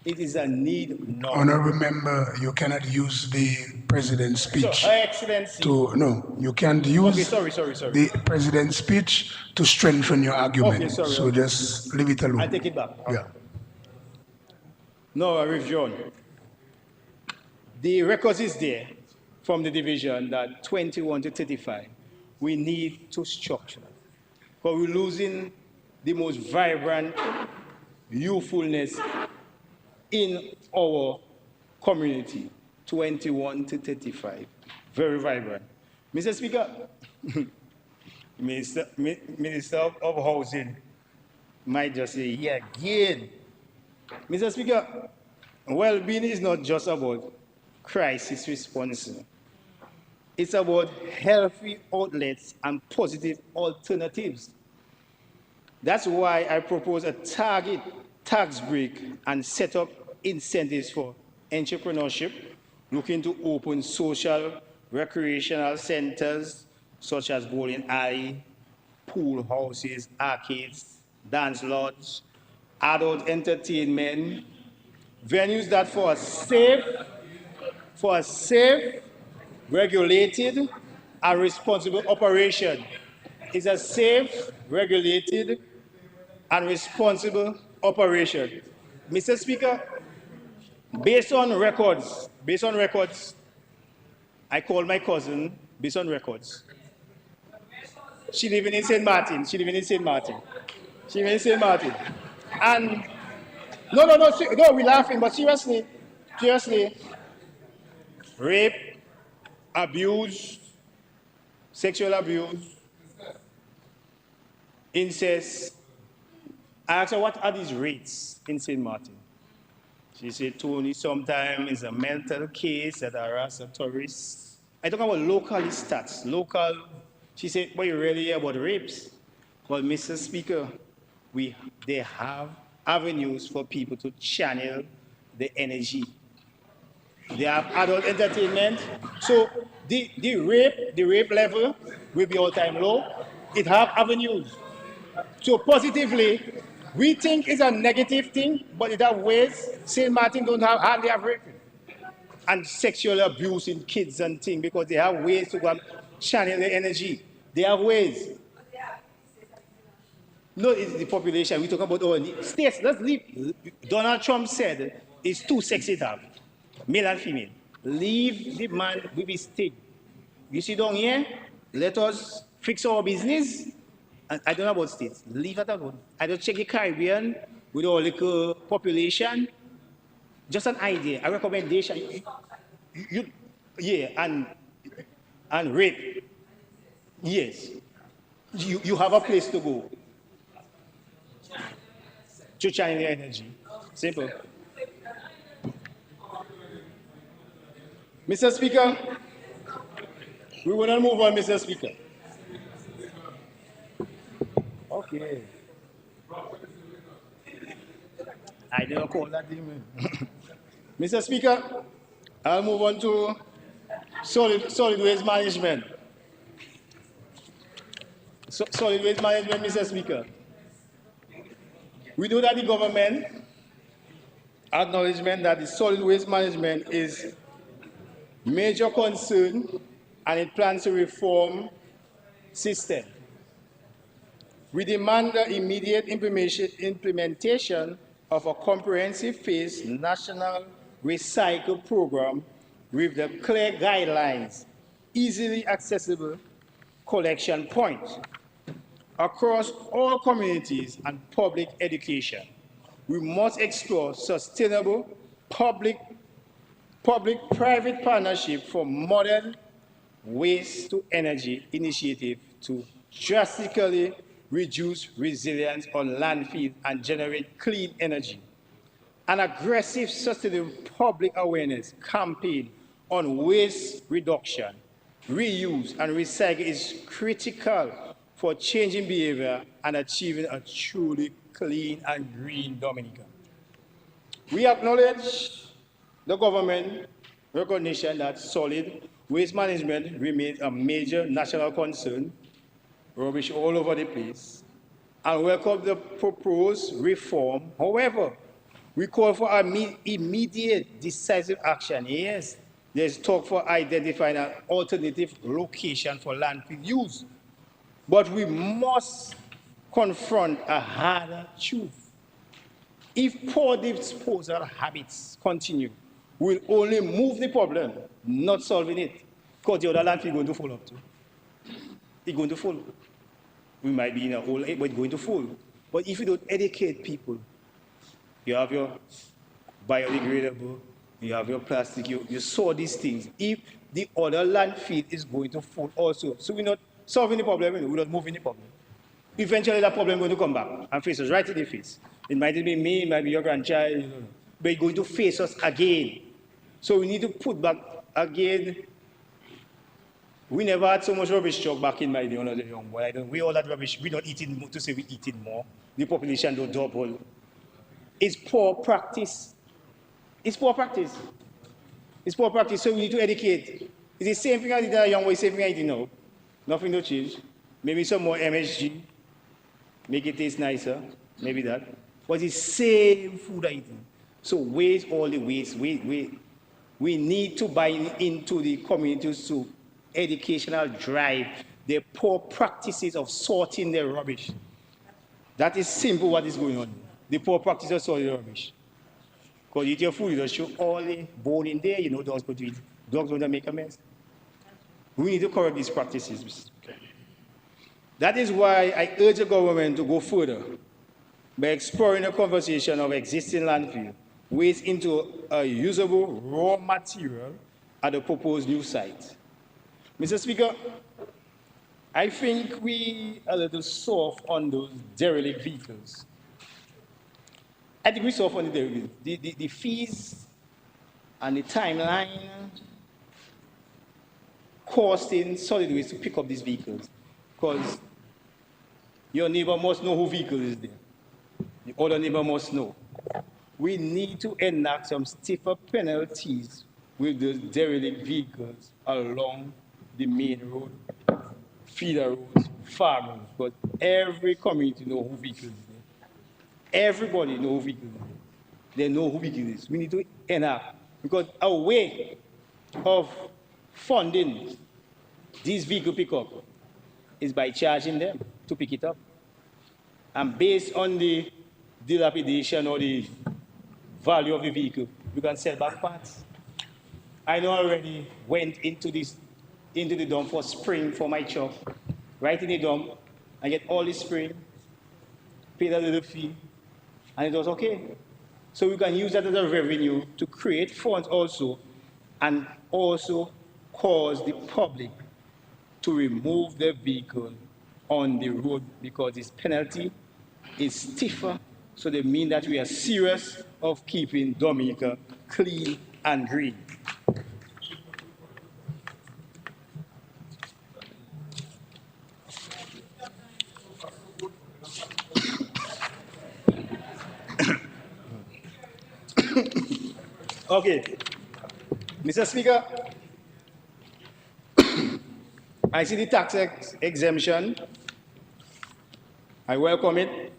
It is a need now. Honorable member, you cannot use the president's speech So, Her Excellency. no, you can't use Okay, sorry. the president's speech to strengthen your argument. Okay, sorry. So just leave it alone. I take it back. Yeah. No, John. The records is there from the division that 21 to 35, we need to structure. Because we're losing the most vibrant youthfulness in our community, 21 to 35. Very vibrant. Mr. Speaker, Minister of Housing might just say, yeah, again. Mr. Speaker, well-being is not just about crisis response. It's about healthy outlets and positive alternatives. That's why I propose a target tax break and set up incentives for entrepreneurship, looking to open social recreational centers such as bowling alley, pool houses, arcades, dance lodges, adult entertainment, venues that for a safe, regulated, and responsible operation. Is a safe, regulated, and responsible operation. Mr. Speaker, based on records, I called my cousin, based on records. She lives in St. Martin. And no, we're laughing, but seriously, rape, abuse, sexual abuse, incest. I asked her, what are these rates in St. Martin? She said, Tony, sometimes it's a mental case that harass a tourist. I talk about local stats, She said, but you really hear about rapes? Well, Mr. Speaker, they have avenues for people to channel the energy. They have adult entertainment. So the rape level will be all-time low. It have avenues. So positively, we think it's a negative thing, but it have ways. St. Martin hardly have rape and sexual abuse in kids and things because they have ways to go and channel the energy. They have ways. No, it's the population. We talk about our states. Let's leave. Donald Trump said it's two sexes have, male and female. Leave the man with his state. You see down here, let us fix our business. And I don't know about states. Leave that alone. I just check the Caribbean with our little population. Just an idea, a recommendation. And rape. Yes. You have a place to go. To channel the energy. Simple. Mr. Speaker, we want to move on, Mr. Speaker. Okay. I didn't call that name. Mr. Speaker, I'll move on to solid waste management. Solid waste management, Mr. Speaker. We know that the government acknowledgement that the solid waste management is major concern and it plans to reform system. We demand the immediate implementation of a comprehensive phased national recycle program with the clear guidelines, easily accessible collection points across all communities and public education. We must explore sustainable public-private partnership for modern waste-to-energy initiative to drastically reduce reliance on landfill and generate clean energy. An aggressive, sustainable public awareness campaign on waste reduction, reuse, and recycle is critical for changing behavior and achieving a truly clean and green Dominica. We acknowledge the government recognition that solid waste management remains a major national concern, rubbish all over the place, and welcome the proposed reform. However, we call for immediate decisive action. Yes, there's talk for identifying an alternative location for landfill use, but we must confront a harder truth. If poor disposal habits continue, we'll only move the problem, not solving it. Because the other landfill is going to fall up too. It's going to fall. We might be in a old age, but it's going to fall. But if you don't educate people, you have your biodegradable, you have your plastic, you saw these things. If the other landfill is going to fall also, so we're not solving the problem, we're not moving the problem. Eventually that problem is going to come back and face us right in the face. It might be me, it might be your grandchild, but it's going to face us again. So we need to put back again. We never had so much rubbish truck back in my day when I was a young boy. We all had rubbish. We're not eating more to say we're eating more. The population don't double. It's poor practice. It's poor practice. It's poor practice, so we need to educate. It's the same thing I did as a young boy, same thing I did now. Nothing to change. Maybe some more MSG, make it taste nicer, maybe that. But it's the same food I eat. So waste all the waste. We need to buy into the communities to educational drive, the poor practices of sorting their rubbish. That is simple what is going on. The poor practice of sorting the rubbish. Because you eat your food, you just show all the bone in there, dogs go to eat. Dogs don't make a mess. We need to correct these practices. That is why I urge the government to go further by exploring a conversation of existing landfill waste into a usable raw material at the proposed new site. Mr. Speaker, I think we are a little soft on those derelict vehicles. I think we're soft on the derelict. The fees and the timeline costing solid waste to pick up these vehicles. Because your neighbor must know who vehicle is there. The other neighbor must know. We need to enact some stiffer penalties with those derelict vehicles along the main road, feeder roads, farm roads. But every community knows who vehicle is there. Everybody knows who vehicle is there. They know who vehicle is. We need to enact. Because a way of funding these vehicle pickup is by charging them to pick it up. And based on the dilapidation or the value of the vehicle, you can sell back parts. I know I already went into the dump for spring for my truck, right in the dump, I get all the spring, paid a little fee, and it was okay. So we can use that as a revenue to create funds also, and also cause the public to remove their vehicle on the road because this penalty is stiffer, so they mean that we are serious of keeping Dominica clean and green. Okay, Mr. Speaker, I see the tax exemption. I welcome it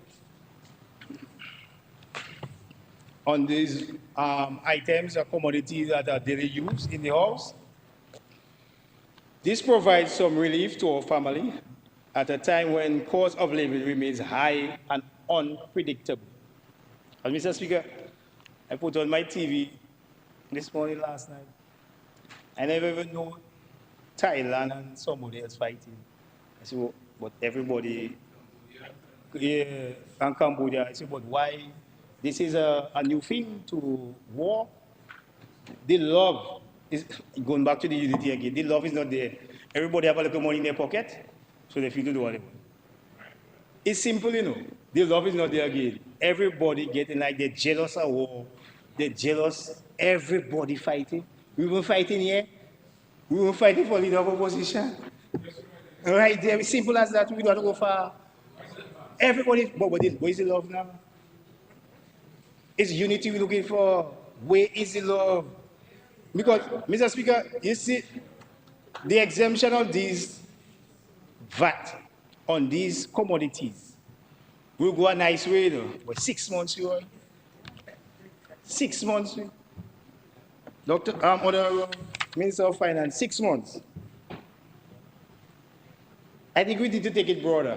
on these items or commodities that are daily used in the house. This provides some relief to our family at a time when cost of living remains high and unpredictable. And Mr. Speaker, I put on my TV this morning, last night. I never even know Thailand and somebody else fighting. I said, well, but everybody, yeah, and Cambodia. I said, but why? This is a new thing to war. The love is going back to the unity again. The love is not there. Everybody have a little money in their pocket, so they feel to do whatever. It's simple, The love is not there again. Everybody getting like they're jealous of war. They're jealous. Everybody fighting. We were fighting here. We were fighting for leader of opposition. Right there, simple as that. We don't go far. Everybody, but what is the love now? Is unity we're looking for? Where is the love? Because, Mr. Speaker, you see, the exemption of these VAT on these commodities will go a nice way, though. But 6 months, you are. 6 months. Dr. Honorable Minister of Finance, 6 months. I think we need to take it broader.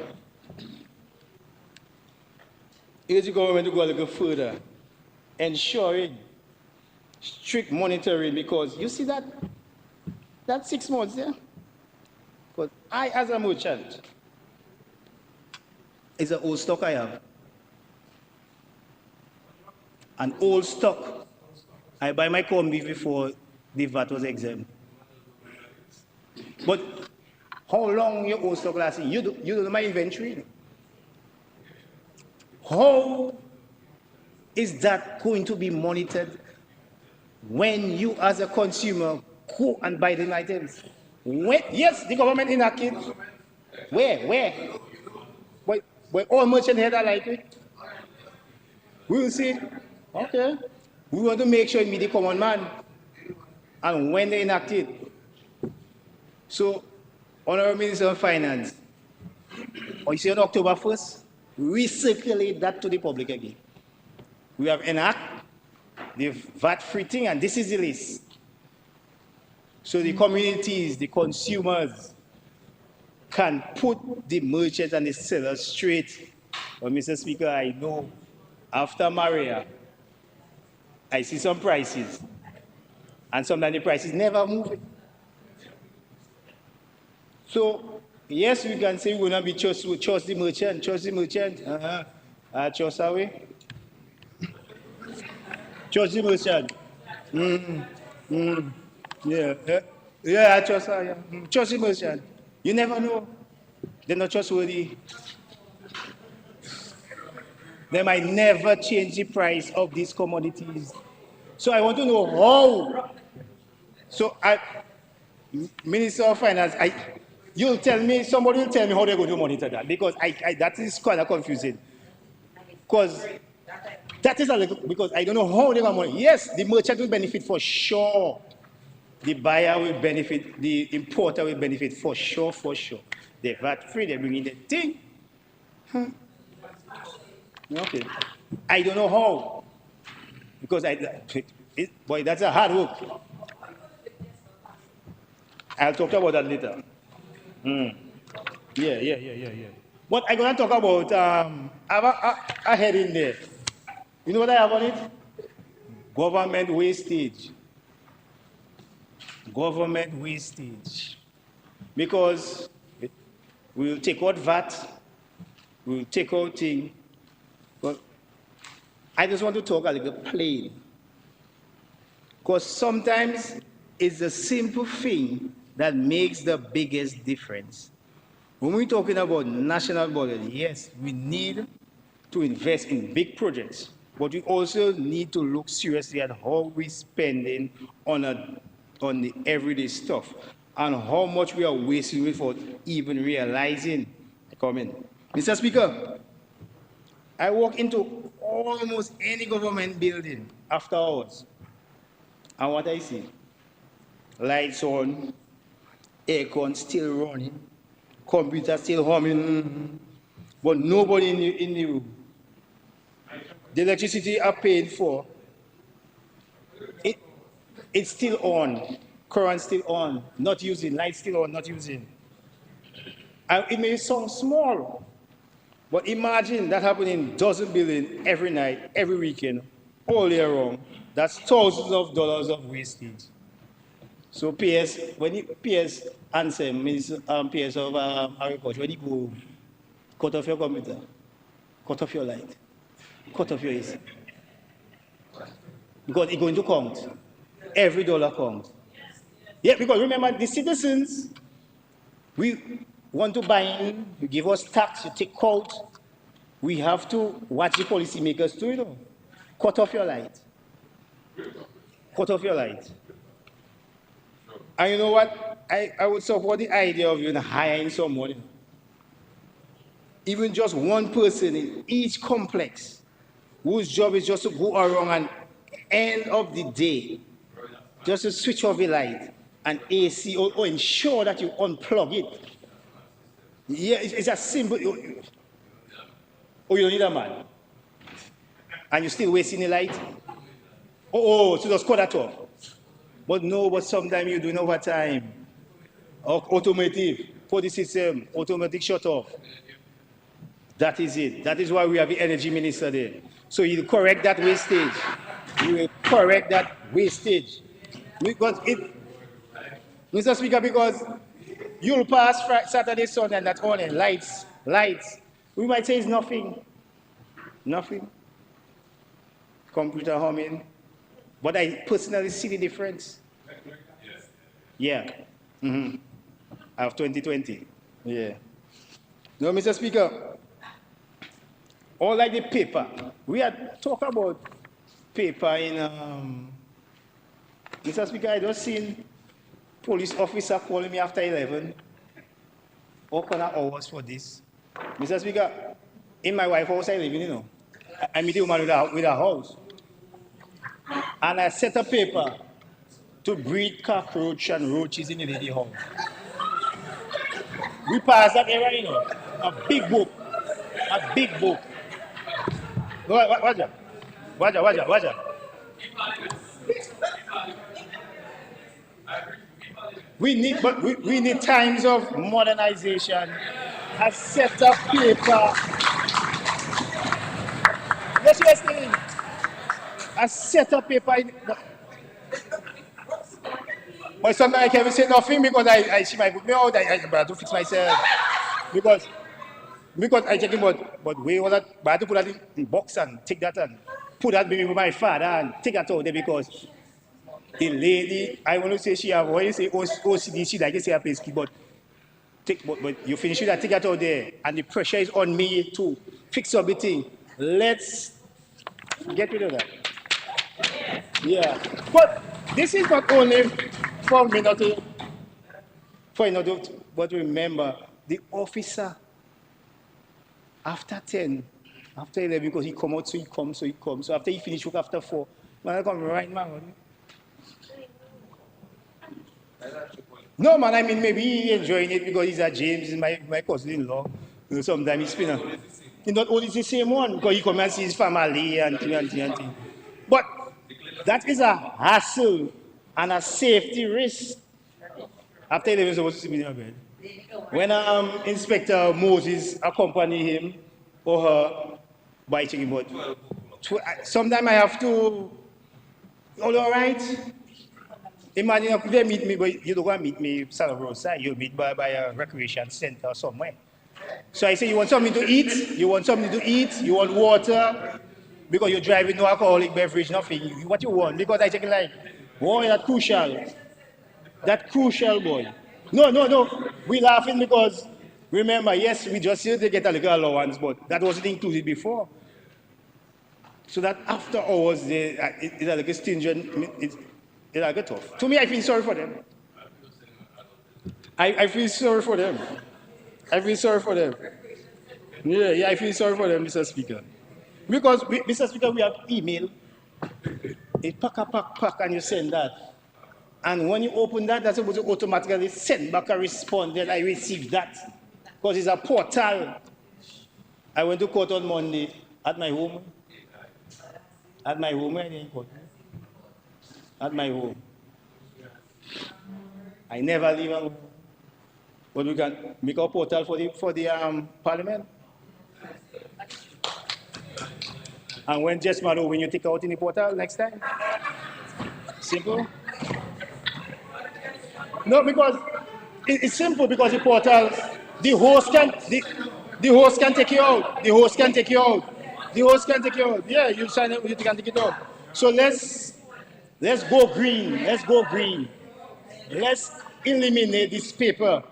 Is the government to go a little further, ensuring strict monitoring, because you see that 6 months, yeah? Because I, as a merchant, it's an old stock I have. An old stock. I buy my corned beef before the VAT was exempt. But how long your old stock lasting? You don't know my inventory. How is that going to be monitored when you as a consumer go and buy the items? When, yes, the government enacted. Where? But all merchant head are like it. We will see. Okay. We want to make sure it meet the common man. And when they enact it. So, Honorable Minister of Finance, you see on October 1st, recirculate that to the public again. We have enacted the VAT-free thing, and this is the list. So the communities, the consumers, can put the merchants and the sellers straight. But Mr. Speaker, I know after Maria, I see some prices, and sometimes the prices never move. So, yes, we can say we will not be trust the merchant, trust away. Trust the merchant. Yeah, trust her. Trust the merchant. You never know. They're not trustworthy. They might never change the price of these commodities. So I want to know how. So Minister of Finance, you'll tell me, somebody will tell me how they're going to monitor that, because that is kind of confusing. Because that is a little, because I don't know how they're going to monitor. Yes, the merchant will benefit for sure. The buyer will benefit, the importer will benefit for sure. They're VAT free, they bring in the thing. Okay. I don't know how. Because boy, that's a hard work. I'll talk about that later. Yeah. But I'm going to talk about, I have a heading there. You know what I have on it? Government wastage. Government wastage. Because we'll take out VAT, we'll take out things. But I just want to talk a little plain. Because sometimes it's a simple thing that makes the biggest difference. When we're talking about national budget, yes, we need to invest in big projects, but we also need to look seriously at how we're spending on the everyday stuff and how much we are wasting without even realizing. Come in. Mr. Speaker, I walk into almost any government building after hours, and what I see, lights on, aircon still running, computer still humming, but nobody in the room. The electricity are paid for. It's still on, current still on, not using, light still on, not using. And it may sound small, but imagine that happening dozen buildings every night, every weekend, all year round. That's thousands of dollars of wastage. So PS, when you PS answer, PS of agriculture, when you go cut off your computer, cut off your light, cut off your AC. Because it's going to count. Every dollar counts. Yeah, because remember, the citizens, we want to buy in, you give us tax, you take out. We have to watch the policymakers too, you know. Cut off your light. Cut off your light. And you know what? I would support the idea of hiring someone. Even just one person in each complex whose job is just to go around and end of the day, just to switch off the light and AC or ensure that you unplug it. Yeah, it's as simple. Oh, you don't need a man. And you're still wasting the light? So just cut that off. But no, but sometimes you're doing overtime. Automotive, for the system, automatic shut off. That is it. That is why we have the energy minister there. So he'll correct that wastage. He will correct that wastage. Because Mr. Speaker, because you'll pass Saturday, Sunday, and that's all in lights. We might say it's nothing. Computer humming. But I personally see the difference. Yeah. I have 2020. Yeah. No, Mr. Speaker, all like the paper. We had talked about paper in, Mr. Speaker, I just seen police officer calling me after 11. All kind of hours for this. Mr. Speaker, in my wife's house I live in, you know. I meet a woman with a house. And I set a paper to breed cockroach and roaches in the lady house. We passed that era, you know. A big book. Watch out. We need times of modernization. A set of paper. Let's listen. A set of paper. But sometimes I can't say nothing because I see my book out. I have to fix myself. Because I check but we all that, but I have to put that in box and take that and put that maybe with my father and take that out there because the lady, I want to say she have, when you say OCD, she like to say a place, but you finish with that, take that out there, and the pressure is on me to fix everything. Let's get rid of that. Yeah, but this is not only for me not to, but remember, the officer, after 10, after 11, because he come out, so he comes. So after he finish work after 4, man, I come right, man. No, man, I mean, maybe he enjoying it because he's a James, he's my cousin-in-law. You know, sometimes he's spinner. He's not always the same one because he come and see his family and thing. But that is a hassle and a safety risk. After 11, he's supposed to be in bed. When Inspector Moses accompany him or her by checking board, sometimes I have to, all right? Imagine if they meet me, but you don't want to meet me South Roadside, you meet by a recreation center somewhere. So I say, you want something to eat? You want water? Because you're driving no alcoholic beverage, nothing. What you want? Because I take it like, boy, that's crucial. That crucial, boy. No. We're laughing because, remember, yes, we just here to get a little allowance, but that wasn't included before. So that after hours, it's like a stringent, it's like a tough. To me, I feel sorry for them. I feel sorry for them. Yeah, I feel sorry for them, Mr. Speaker. Because, Mr. Speaker, we have email. It pack, and you send that. And when you open that, that's supposed to automatically send back a response that I received that. Because it's a portal. I went to court on Monday at my home. At my home. I never leave home. But we can make a portal for the parliament. And when when you take out in the portal next time. Simple. No, because it's simple because the portal, the host can take you out. Yeah, you sign it, you can take it out. So let's go green. Let's eliminate this paper.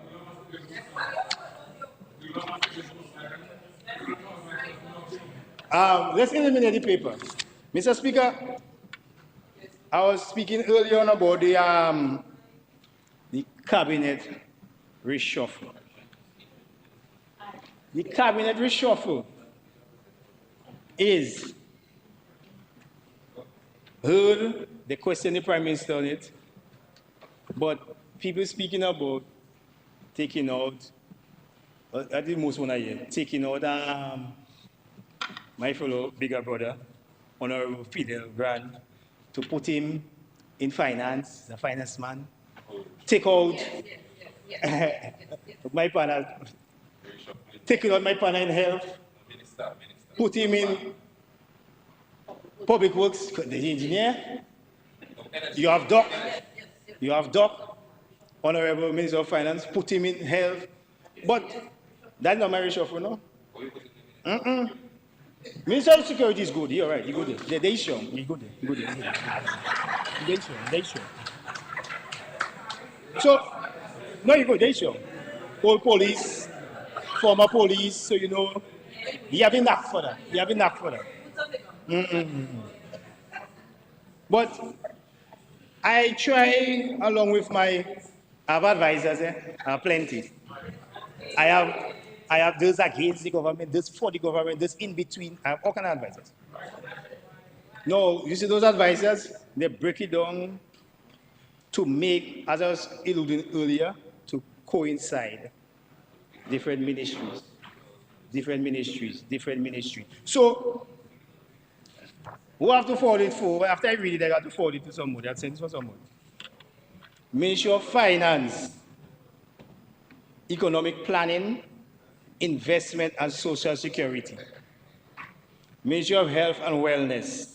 Let's eliminate the paper. Mr. Speaker, I was speaking earlier on about the cabinet reshuffle. The cabinet reshuffle is heard the question the Prime Minister on it, but people speaking about taking out, that's the most one I hear, taking out my fellow bigger brother, Honorable Fidel Grant, to put him in finance, the finance man, take out my partner, taking out my partner in health, put him in public works, the engineer. You have Doc, Honorable Minister of Finance, put him in health. But that's not my reshuffle, no? Minister of Security is good. You're right. You're good there. They show. You're good there. You're good there. They show. So, no, you go. They show. Old police, former police. So you know, you have enough for that. You have enough for that. But I try, along with I have advisors, plenty. I have those against the government, those for the government, those in between. I have all kinds of advisors. No, you see those advisors, they break it down to make, as I was alluding earlier, to coincide different ministries. So, who have to forward it for? After I read it, I got to forward it to somebody. I'll send it for somebody. Ministry of Finance, Economic Planning, Investment and Social Security. Ministry of Health and Wellness.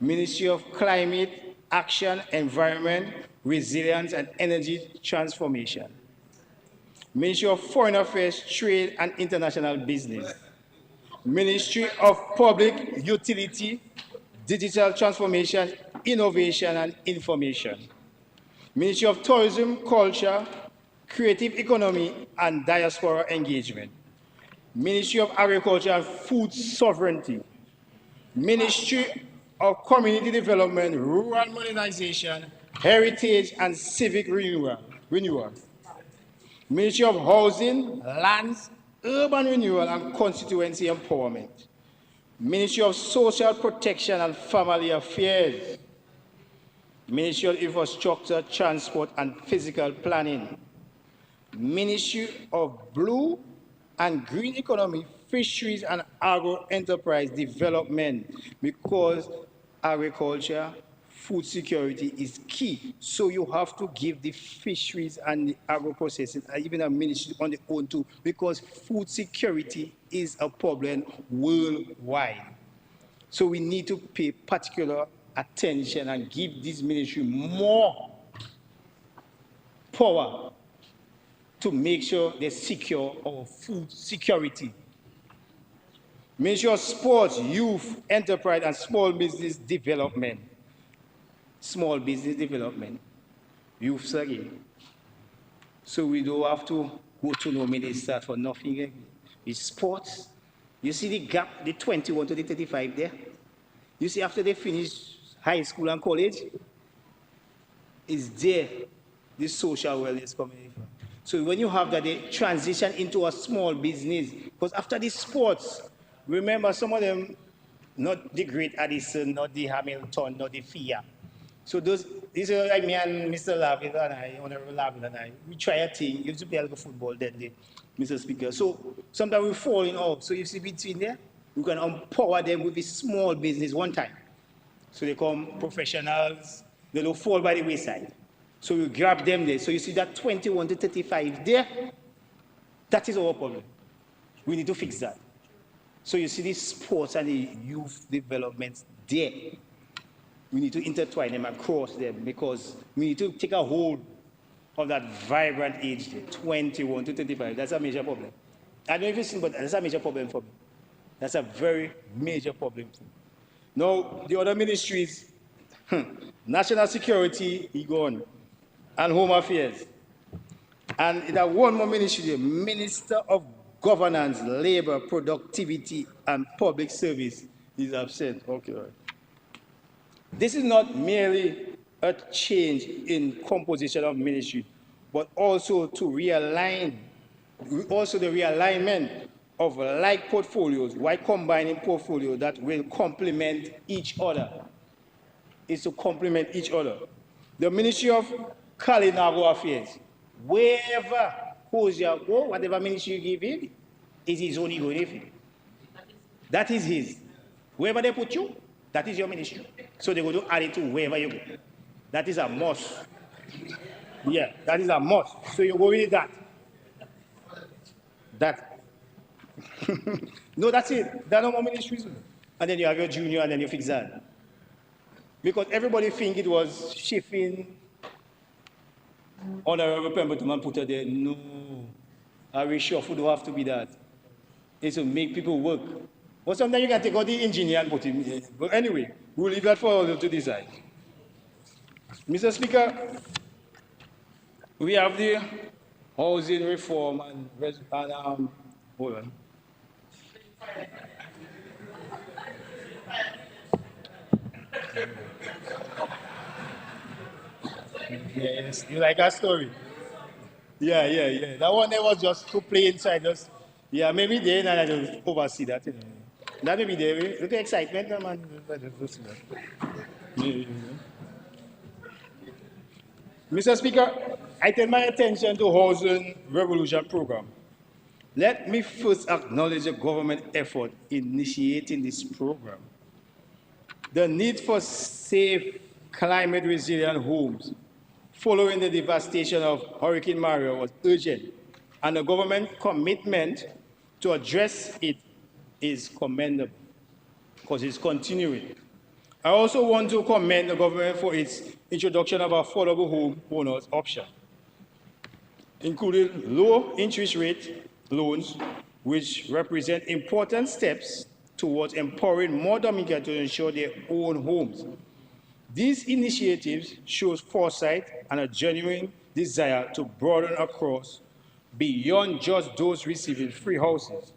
Ministry of Climate Action, Environment, Resilience and Energy Transformation. Ministry of Foreign Affairs, Trade and International Business. Ministry of Public Utility, Digital Transformation, Innovation and Information. Ministry of Tourism, Culture, Creative Economy and Diaspora Engagement. Ministry of Agriculture and Food Sovereignty. Ministry of Community Development, Rural Modernization, Heritage and Civic Renewal. Ministry of Housing, Lands, Urban Renewal and Constituency Empowerment. Ministry of Social Protection and Family Affairs. Ministry of Infrastructure, Transport and Physical Planning. Ministry of Blue and Green Economy, Fisheries and Agro-Enterprise Development, because agriculture, food security is key. So you have to give the fisheries and the agro-processing, even a ministry on their own too, because food security is a problem worldwide. So we need to pay particular attention and give this ministry more power to make sure they secure our food security. Ministry of Sports, Youth, Enterprise and Small Business Development. Small business development. Youth again. So we don't have to go to no minister for nothing. It's sports. You see the gap, the 21 to the 35 there? You see after they finish high school and college, is there the social wellness coming from. So when you have that, they transition into a small business. Because after the sports, remember some of them, not the Great Addison, not the Hamilton, not the FIA. So these are like me and Mr. Lavin and I, Honorable Lavin and I, we try a thing. You used to play a little football that day, Mr. Speaker. So sometimes we fall in off. So you see between there, we can empower them with a small business one time. So they come professionals, they don't fall by the wayside. So you grab them there. So you see that 21 to 35 there, that is our problem. We need to fix that. So you see the sports and the youth developments there. We need to intertwine them across them because we need to take a hold of that vibrant age, 21 to 35. That's a major problem. I don't know if you've seen, but that's a major problem for me. That's a very major problem for me. Now, the other ministries, national security, he gone, and home affairs. And in that one more ministry, the Minister of Governance, Labor, Productivity, and Public Service is absent. Okay, all right. This is not merely a change in composition of ministry, but also to realign, also the realignment of like portfolios while combining portfolios that will complement each other. is to complement each other. The Ministry of Culinary Affairs, wherever Hosea go, whatever ministry you give him, is his own ego. That is his. Wherever they put you, that is your ministry. So they go to add it to wherever you go. That is a must. Yeah, that is a must. So you go with that. That. No, that's it. There are no more ministries. And then you have your junior and then you fix that. Because everybody think it was shifting Honorable Pemberton and put her there. No. A reshuffle don't have to be that. It's to make people work. But sometimes you can take out the engineer and put him there. But anyway, we'll leave that for all to decide. Mr. Speaker, we have the housing reform and hold on. Yes, you like that story? Yeah. That one there was just to play inside us. Yeah, maybe there and I don't oversee that. You know. That may be there. Look at the excitement, man. Mr. Speaker, I turn my attention to Housing Revolution Program. Let me first acknowledge the government effort in initiating this program. The need for safe, climate-resilient homes following the devastation of Hurricane Maria was urgent, and the government commitment to address it is commendable because it's continuing. I also want to commend the government for its introduction of affordable home owners option, including low interest rate loans, which represent important steps towards empowering more Dominicans to ensure their own homes. These initiatives show foresight and a genuine desire to broaden across beyond just those receiving free houses.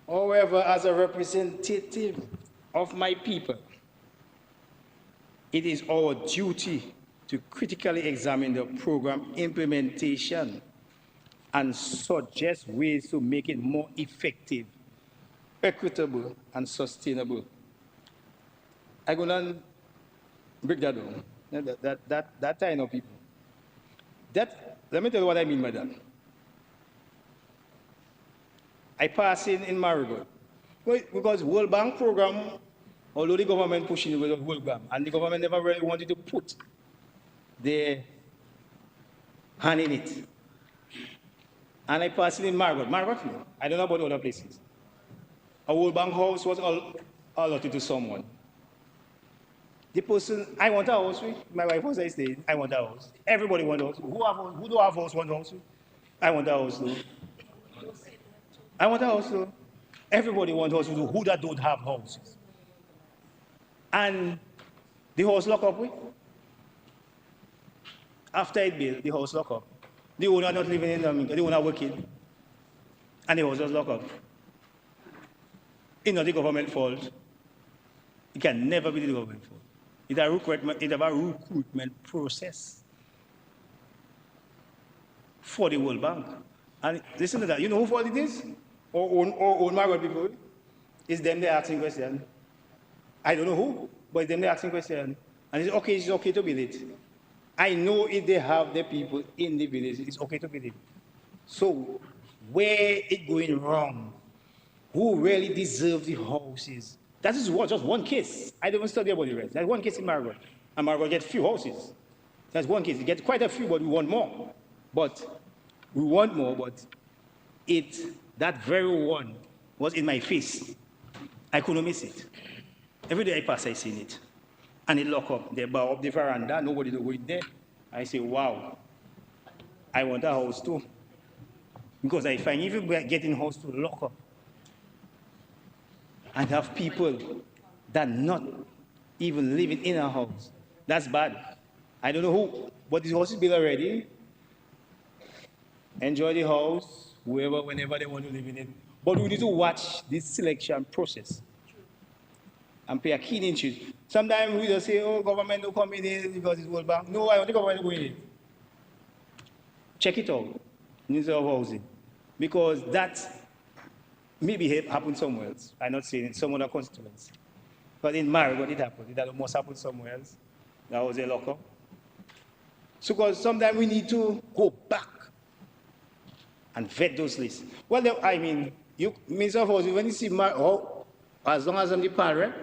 However, as a representative of my people, it is our duty to critically examine the program implementation and suggest ways to make it more effective, equitable, and sustainable. I'm going to break that down. That kind of people. Let me tell you what I mean by that. I pass in Marigot. Because World Bank program, although the government pushing it with the World Bank, and the government never really wanted to put their hand in it. And I pass in Marigot. Marigot, I don't know about other places. A World Bank house was allotted to someone. The person, I want a house with. My wife was saying, I want a house. Everybody wants a house. Who do have house want a house with? I want a house though. I want a house though. Everybody wants a house with who that don't have houses. And the house lock up with. After it built, the house lock up. The owner not living in Dominica, the owner working. And the house just lock up. It's not the government fault. It can never be the government fault. It's a recruitment process for the World Bank. And listen to that. You know who fault it is? Or own Marigot people? It's them they're asking questions. I don't know who, but it's them they're asking questions. And it's okay to build it. I know if they have the people in the village, it's okay to build it. So, where it going wrong? Who really deserve the houses? That is just one case. I don't even study about the rest. There's one case in Marigot. And Marigot gets few houses. That's one case. You get quite a few, but we want more. But that very one was in my face. I couldn't miss it. Every day I pass, I seen it. And it lock up. They bar up the veranda, nobody to go in there. I say, wow, I want a house too. Because I find if you get in house to lock up, and have people that not even living in a house. That's bad. I don't know who, but the house is built already. Enjoy the house, whoever, whenever they want to live in it. But we need to watch this selection process and pay a keen interest. Sometimes we just say, oh, government don't come in it because it's World Bank. No, I want the government to go in it. Check it out, Minister of Housing. Because that maybe happen somewhere else. I'm not saying in some other constituency. But in Marigot, it happened. It must happen somewhere else. That was a locker. So, because sometimes we need to go back and vet those lists. Well, I mean, you, Mr. Fawzi, when you see as long as I'm the parent,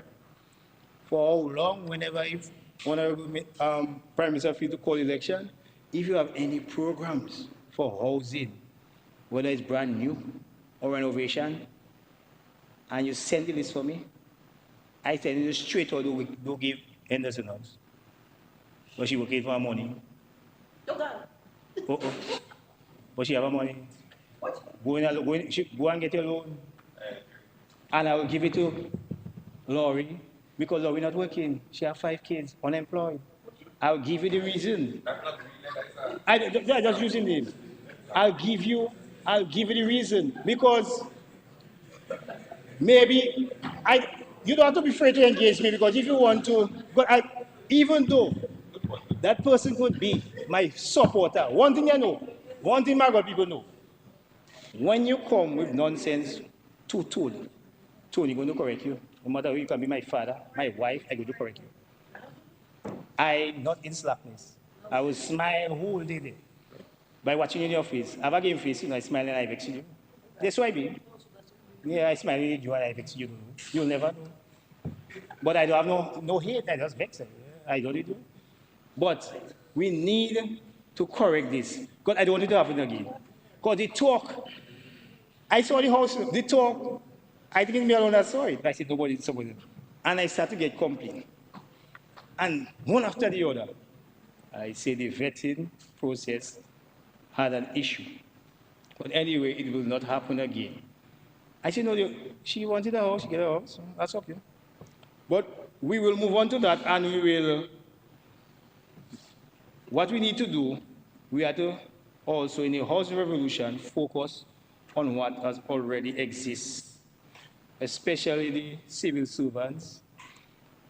for how long, whenever if Honorable Prime Minister feel to call election, if you have any programs for housing, whether it's brand new or renovation, and you send the list for me, I tell you straight or do give Henderson house. But she working for her money. Uh-oh. But she have her money. Go and get your loan. And I will give it to Laurie, because Laurie not working. She have 5 kids, unemployed. I'll give you the reason. I just using it. I'll give you the reason. Because maybe you don't have to be afraid to engage me, because if you want to, but even though that person could be my supporter, one thing I know, one thing Marigot people know, when you come with nonsense to Tony going to correct you. No matter who you can be, my father, my wife, I go to correct you. I'm not in slackness. I will smile whole day by watching in your face. Have a game face, I smile and I vex you. That's what I mean. Yeah, I smile at you and I vex you. You'll never know. But I don't have no hate, I just vex. I don't do. But we need to correct this. Because I don't want it to happen again. Because the talk, I saw the house, the talk, I think it's me alone that saw it. I said, nobody, somebody. And I started to get complaint. And one after the other, I say the vetting process had an issue. But anyway, it will not happen again. I said, no, she wanted a house, she get a house, so that's okay. But we will move on to that, and we will, what we need to do, we have to also, in the housing revolution, focus on what has already exists, especially the civil servants.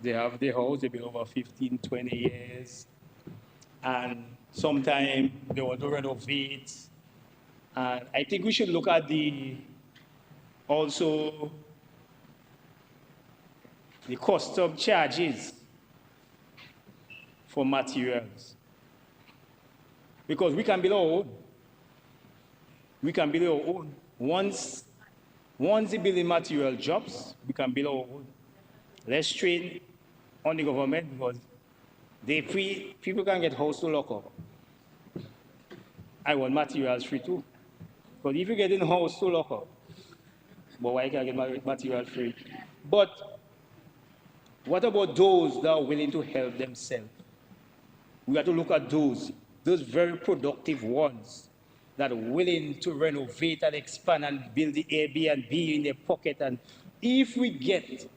They have their house, they've been over 15, 20 years, and sometimes they want to renovate. And I think we should look at also the custom charges for materials. Because we can build our own. We can build our own. Once the building material drops, we can build our own. Let's train on the government, because people can get house to lock up. I want materials free too. But if you get in house to lock up, but why can't I get material free? But what about those that are willing to help themselves? We have to look at those very productive ones that are willing to renovate and expand and build the Airbnb in their pocket. And if we get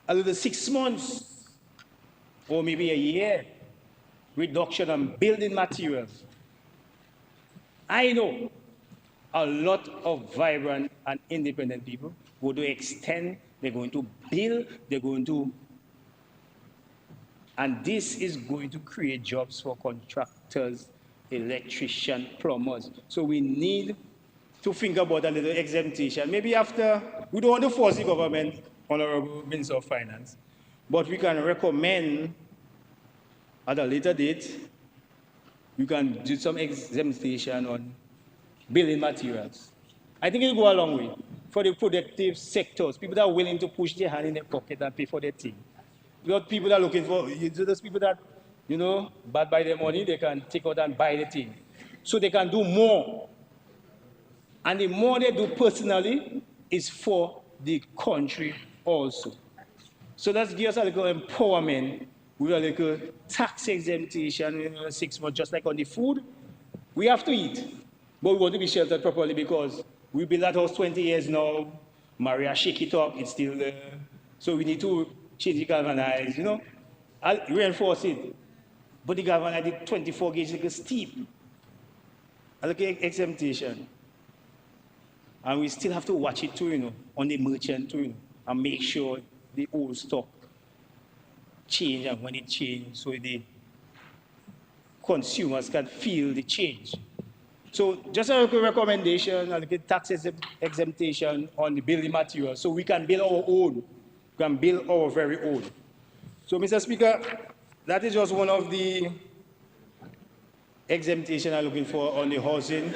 a little 6 months or maybe a year reduction on building materials, I know a lot of vibrant and independent people go to extend, they're going to build, they're going to, and this is going to create jobs for contractors, electricians, plumbers. So we need to think about a little exemption. Maybe after, we don't want to force the government, Honorable Minister of Finance, but we can recommend at a later date, you can do some exemption on building materials. I think it'll go a long way for the productive sectors, people that are willing to push their hand in their pocket and pay for their thing. Because people that are looking for, those people that, bad by their money, they can take out and buy the thing. So they can do more. And the more they do personally is for the country also. So let's give us a little empowerment with a little tax exemption, 6 months, just like on the food. We have to eat, but we want to be sheltered properly, because we built that house 20 years now. Maria shake it up, it's still there. So we need to change the galvanize, I'll reinforce it. But the galvanize, the 24 gauge, like steep. I look at exemption. And we still have to watch it too, on the merchant too, and make sure the old stock change, and when it changes, so the consumers can feel the change. So just a little recommendation, a little tax exemption on the building material, so we can build our own. can build our very own. So, Mr. Speaker, that is just one of the exemption I'm looking for on the housing,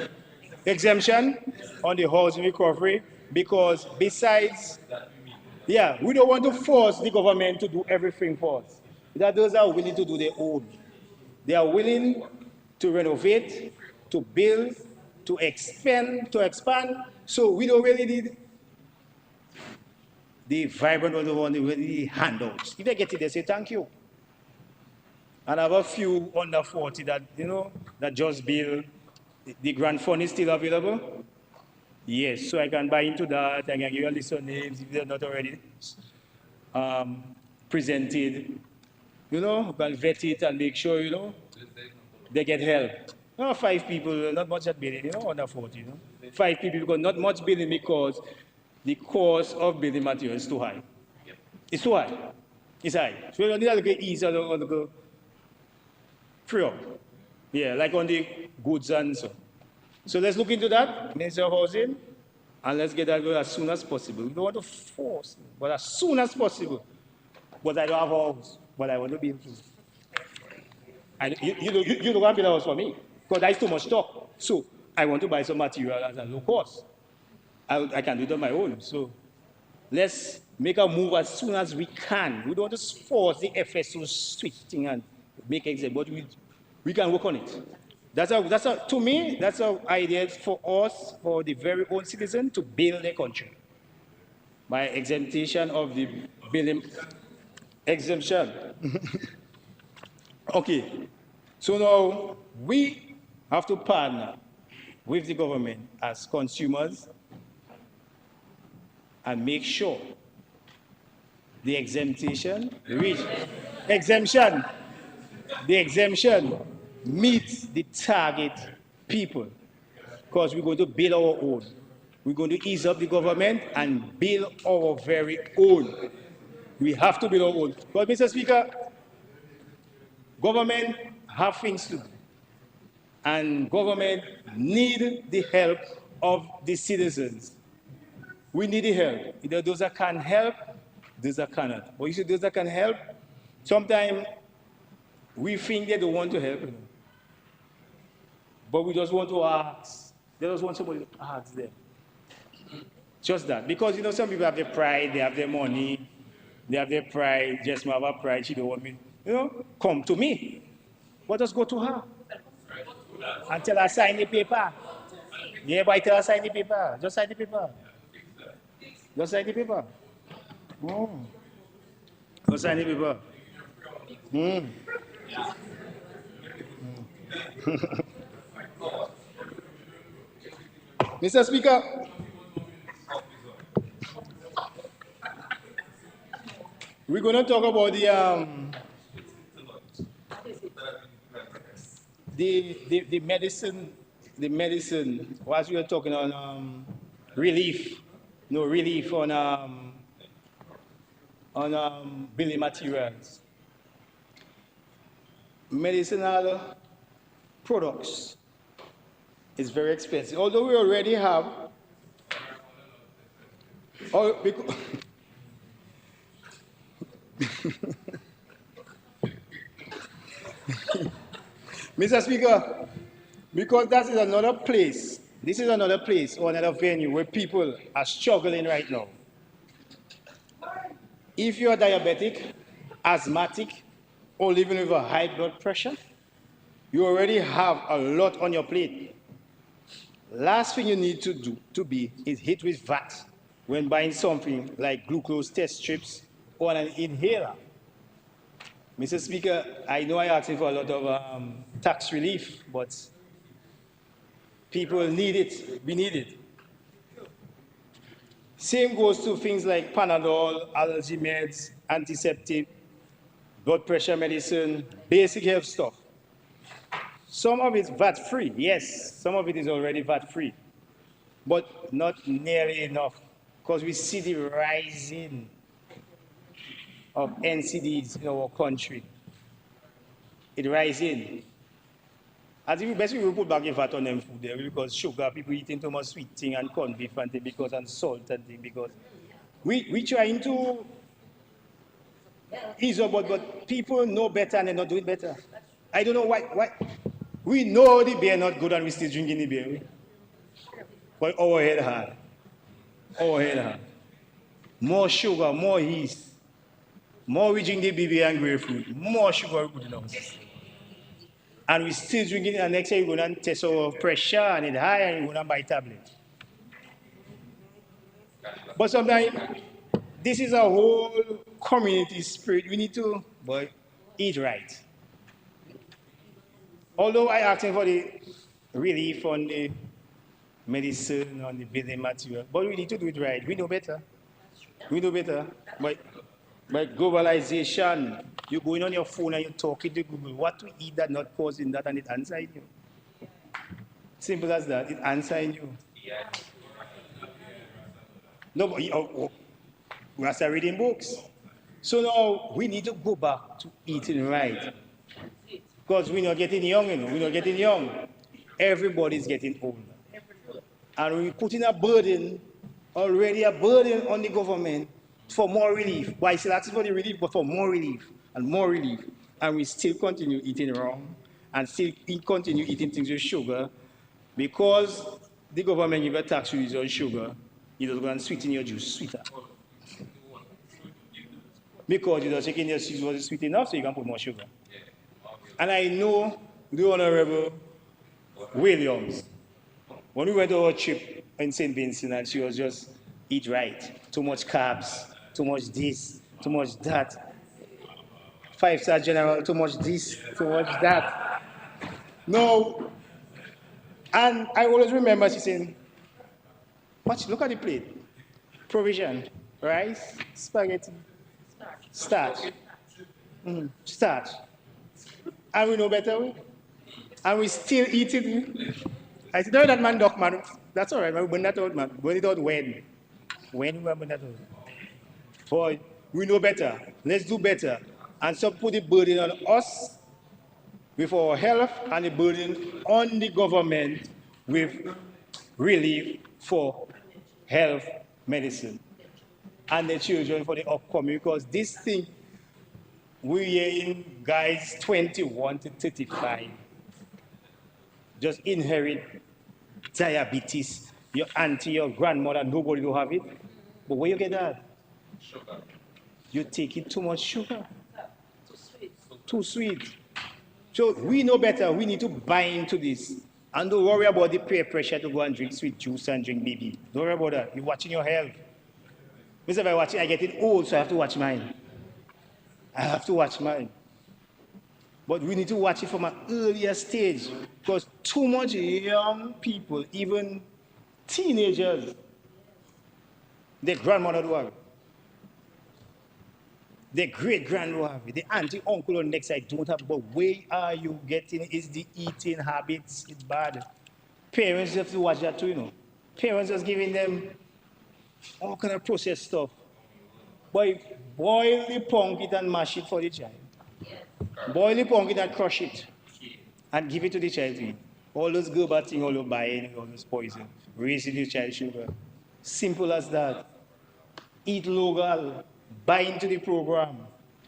exemption on the housing recovery, because besides, yeah, we don't want to force the government to do everything for us. That those are willing to do their own. They are willing to renovate, to build, to expand. So we don't really need the vibrant or the one, the really handouts. If they get it, they say thank you. And I have a few under 40 that, that just build. The grant fund is still available. Yes, so I can buy into that. I can give you a list of names if they're not already presented. Can vet it and make sure, they get help. 5 people, not much at building, under 40, 5 people, because not much building because the cost of building material is too high. It's too high. It's high. So you don't need to go easy or go free up. Yeah, like on the goods and so. So let's look into that, Minister of Housing, and let's get that going as soon as possible. We don't want to force, but as soon as possible. But I don't have a house, but I want to be able to. And you don't want to build a house for me, because that is too much talk. So I want to buy some material at a low cost. I can do it on my own. So let's make a move as soon as we can. We don't want to force the FSO switching and make exit, but we can work on it. To me, that's an idea for us, for the very own citizen, to build a country. By exemption of the building exemption. Okay, so now we have to partner with the government as consumers and make sure the exemption meets the target people, because we're going to build our own. We're going to ease up the government and build our very own. We have to build our own. But, Mr. Speaker, government have things to do. And government need the help of the citizens. We need the help. Either those that can help, those that cannot. But you see, those that can help, sometimes we think they don't want to help. But we just want to ask. They just want somebody to ask them. Just that. Because, some people have their pride, they have their money, they have their pride. Just have a pride, she don't want me. Come to me. But just go to her. And tell her sign the paper. Yeah, but tell her sign the paper. Just sign the paper. Just sign the paper. Just sign the paper. Mr. Speaker, we're going to talk about the medicine, whilst we are talking on relief on building materials. Medicinal products is very expensive, although we already have. Mr. Speaker, because that is another place, this is another place or another venue where people are struggling right now. If you're diabetic, asthmatic, or living with a high blood pressure, you already have a lot on your plate. Last thing you need to do is hit with VAT when buying something like glucose test strips or an inhaler. Mr. Speaker, I know I asked for a lot of tax relief, but people need it. We need it. Same goes to things like Panadol, allergy meds, antiseptic, blood pressure medicine, basic health stuff. Some of it's VAT-free, yes, some of it is already VAT-free, but not nearly enough, because we see the rising of NCDs in our country. It's rising. I think best we will put back a VAT on them food there, because sugar, people eating too much sweet thing and corned beef and thing because and salt and thing, because we trying to Ease up, but people know better and they're not doing better. I don't know why. We know the beer not good and we still drinking the beer. But our head hard. Our head hard. More sugar, more yeast. More we drink the BB and grapefruit. More sugar we put in us. And we still drinking it, and next year we're going to test our pressure and it's high and we're going to buy tablets. But sometimes this is a whole community spirit. We need to eat right. Although I asking for the relief on the medicine, on the building material, but we need to do it right. We know better. We know better. But globalization, you're going on your phone and you're talking to Google, what to eat that not causing that, and it answering you. Simple as that, it answering you. No, but we are still reading books. So now we need to go back to eating right. Because we're not getting young, we're not getting young. Everybody's getting older. And we're putting already a burden on the government for more relief. Why still asking for the relief, but for more relief and more relief. And we still continue eating wrong and still continue eating things with sugar because the government give a tax relief on sugar. You just go and sweeten your juice sweeter. Because you don't take in your juice was sweet enough, so you can put more sugar. And I know the Honorable Williams, when we went on a trip in St. Vincent, and she was just eat right. Too much carbs, too much this, too much that. 5-star general, too much this, too much that. No. And I always remember she saying, look at the plate. Provision, rice, spaghetti, starch. Starch. And we know better. And we still eat it. I said, no, that man, doc, man. That's all right, man. We burn that out, man. Burn it out when? When we burn that out? Boy, we know better. Let's do better. And so put the burden on us with our health and the burden on the government with relief for health, medicine, and the children for the upcoming. Because this thing, we're in guys 21 to 35. Just inherit diabetes. Your auntie, your grandmother, nobody will have it. But where you get that? Sugar. You take it too much sugar. Too sweet. So we know better. We need to buy into this. And don't worry about the peer pressure to go and drink sweet juice and drink BB. Don't worry about that. You're watching your health. Because if I watch it, I get it old, so I have to watch mine. I have to watch mine. But we need to watch it from an earlier stage. Because too much young people, even teenagers, their grandmother do have it. Their great-grandmother have it. The auntie, uncle on the next side don't have it. But where are you getting it? Is the eating habits? It's bad. Parents have to watch that too, you know. Parents are giving them all kind of processed stuff. Boy, boil the pumpkin and mash it for the child. Boil the pumpkin and crush it. And give it to the child to eat. All those good bad things, all those buying, all those poison. Raising the child sugar. Simple as that. Eat local. Buy into the program.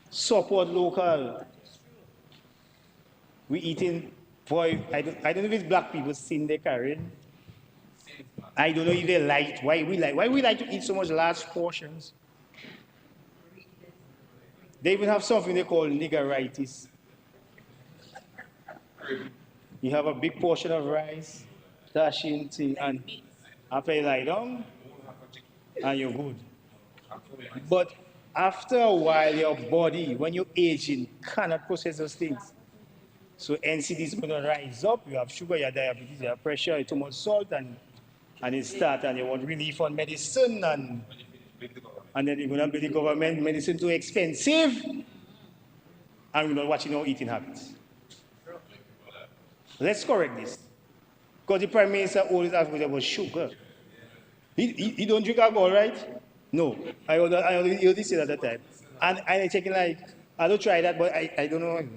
Support local. We eating, boy, I don't know if it's black people sin they're carrying. I don't know if they like, why we like to eat so much large portions. They even have something they call niggeritis. You have a big portion of rice, dashing tea, and after you lie down, and you're good. But after a while, your body, when you're aging, cannot process those things. So NCD is going to rise up. You have sugar, you have diabetes, you have pressure, you have too much salt, and it starts, and you want relief on medicine, and then you're going to be the government medicine too expensive, and we're not watching our eating habits. Let's correct this. Because the Prime Minister always asks about sugar. He don't drink alcohol, right? No. I already said at that time. And I taking like, I don't try that, but I don't know.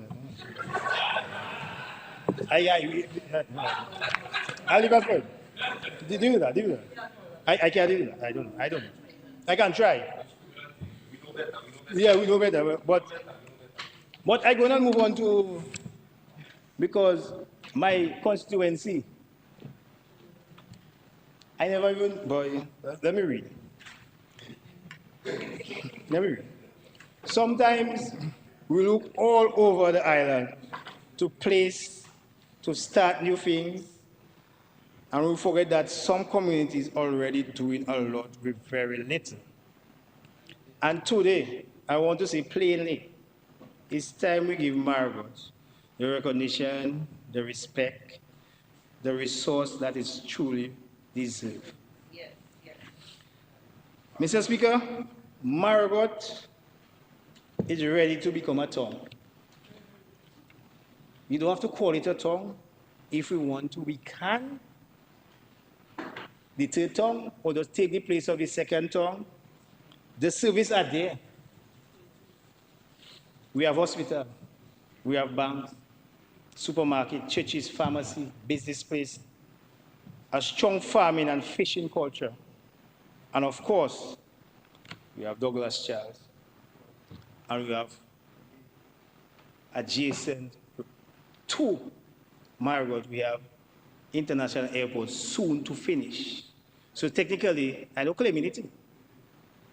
I'll leave that for you. Do that. I can't do that. I don't know. I can try. Yeah, we know better. But I'm gonna move on to, because my constituency, I never even, boy, let me read. Let me read. Sometimes we look all over the island to place, to start new things, and we forget that some communities already doing a lot with very little. And today, I want to say plainly, it's time we give Marigot the recognition, the respect, the resource that is truly deserved. Mr. Speaker, Marigot is ready to become a town. You don't have to call it a town. If we want to, we can. The third town, or just take the place of the second town. The services are there. We have hospital, we have banks, supermarket, churches, pharmacy, business place, a strong farming and fishing culture. And of course, we have Douglas Charles. And we have adjacent to Marigot, we have international airport soon to finish. So technically, I don't claim anything,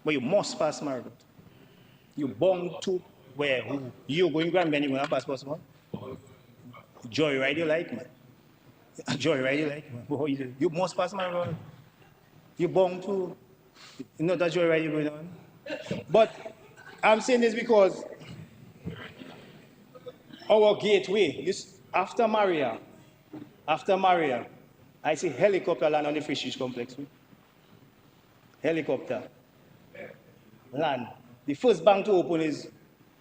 but you must pass Marigot. You're born to where? Who? You going Granby and you going to pass Passport? Joyride you like, man. Joyride you like, man. You must pass Marigot. You're born to, you know that joyride you're going on. But I'm saying this because our gateway, this, after Maria, I see helicopter land on the Fisheries complex. Helicopter. Land. The first bank to open is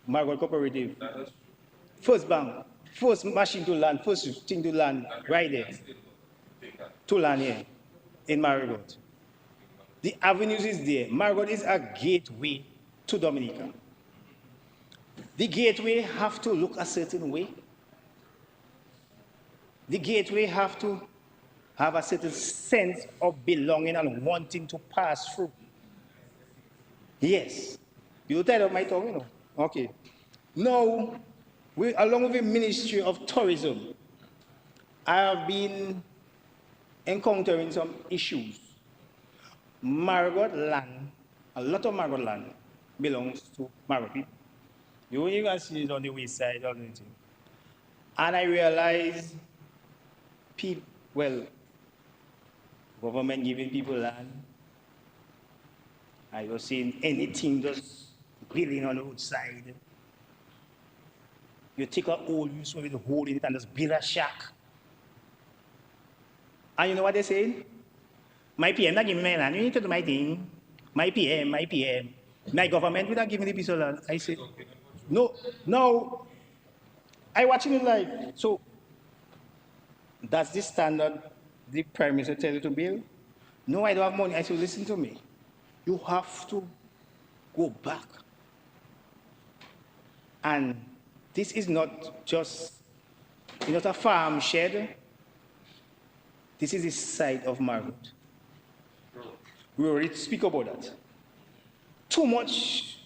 Marigot Cooperative. First bank. First machine to land. First thing to land right there. To land here in Marigot. The avenues is there. Marigot is a gateway to Dominica. The gateway have to look a certain way. The gateway have to have a certain sense of belonging and wanting to pass through. Yes. You tired of my tongue, you know? Okay. Now, along with the Ministry of Tourism, I have been encountering some issues. Marigot land, a lot of Marigot land belongs to Marigot people. You can see it on the west side, on anything. And I realized people, well, government giving people land. I was seeing anything just building on the outside. You take a hole, you saw it, hole in it, and just build a shack. And you know what they're saying? My PM not giving me land. You need to do my thing. My PM. My government without giving the piece of land. I said, no. I watching it like, so that's the standard the Prime Minister tell you to build? No, I don't have money. I said, listen to me. You have to go back. And this is not just, it's not a farm shed. This is the site of Marigot. We already speak about that. Too much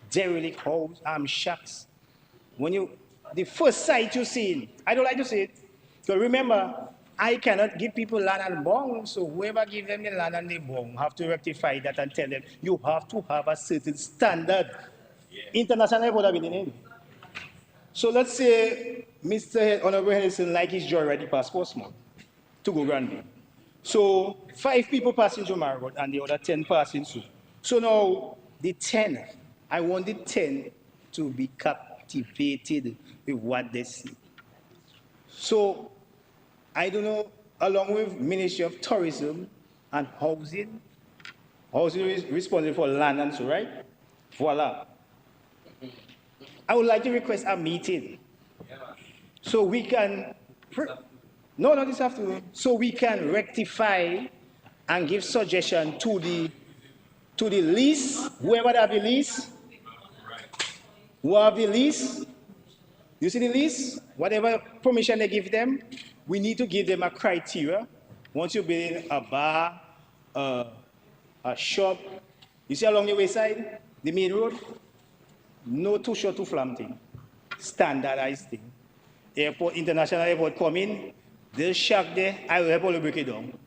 derelict house, shacks. When you, the first site you see, I don't like to say it. So remember, I cannot give people land and bong, so whoever give them the land and the bong have to rectify that and tell them you have to have a certain standard. International airport have been in it. So let's say Mr. Honorable Henderson like his joyride past Portsmouth to go Granby. So 5 people passing through Marigot and the other 10 passing through. So now the 10, I want the 10 to be captivated with what they see. So I don't know, along with Ministry of Tourism and Housing is responsible for land and so, right? Voila. I would like to request a meeting so we can, no, not this afternoon, so we can rectify and give suggestion to the lease, whoever have the lease, who have the lease, you see the lease, whatever permission they give them, we need to give them a criteria. Once you build a bar, a shop, you see along the wayside, the main road, No too short, too flam thing. Standardized thing. Airport, international airport come in, they'll shack there, I will help all break it down.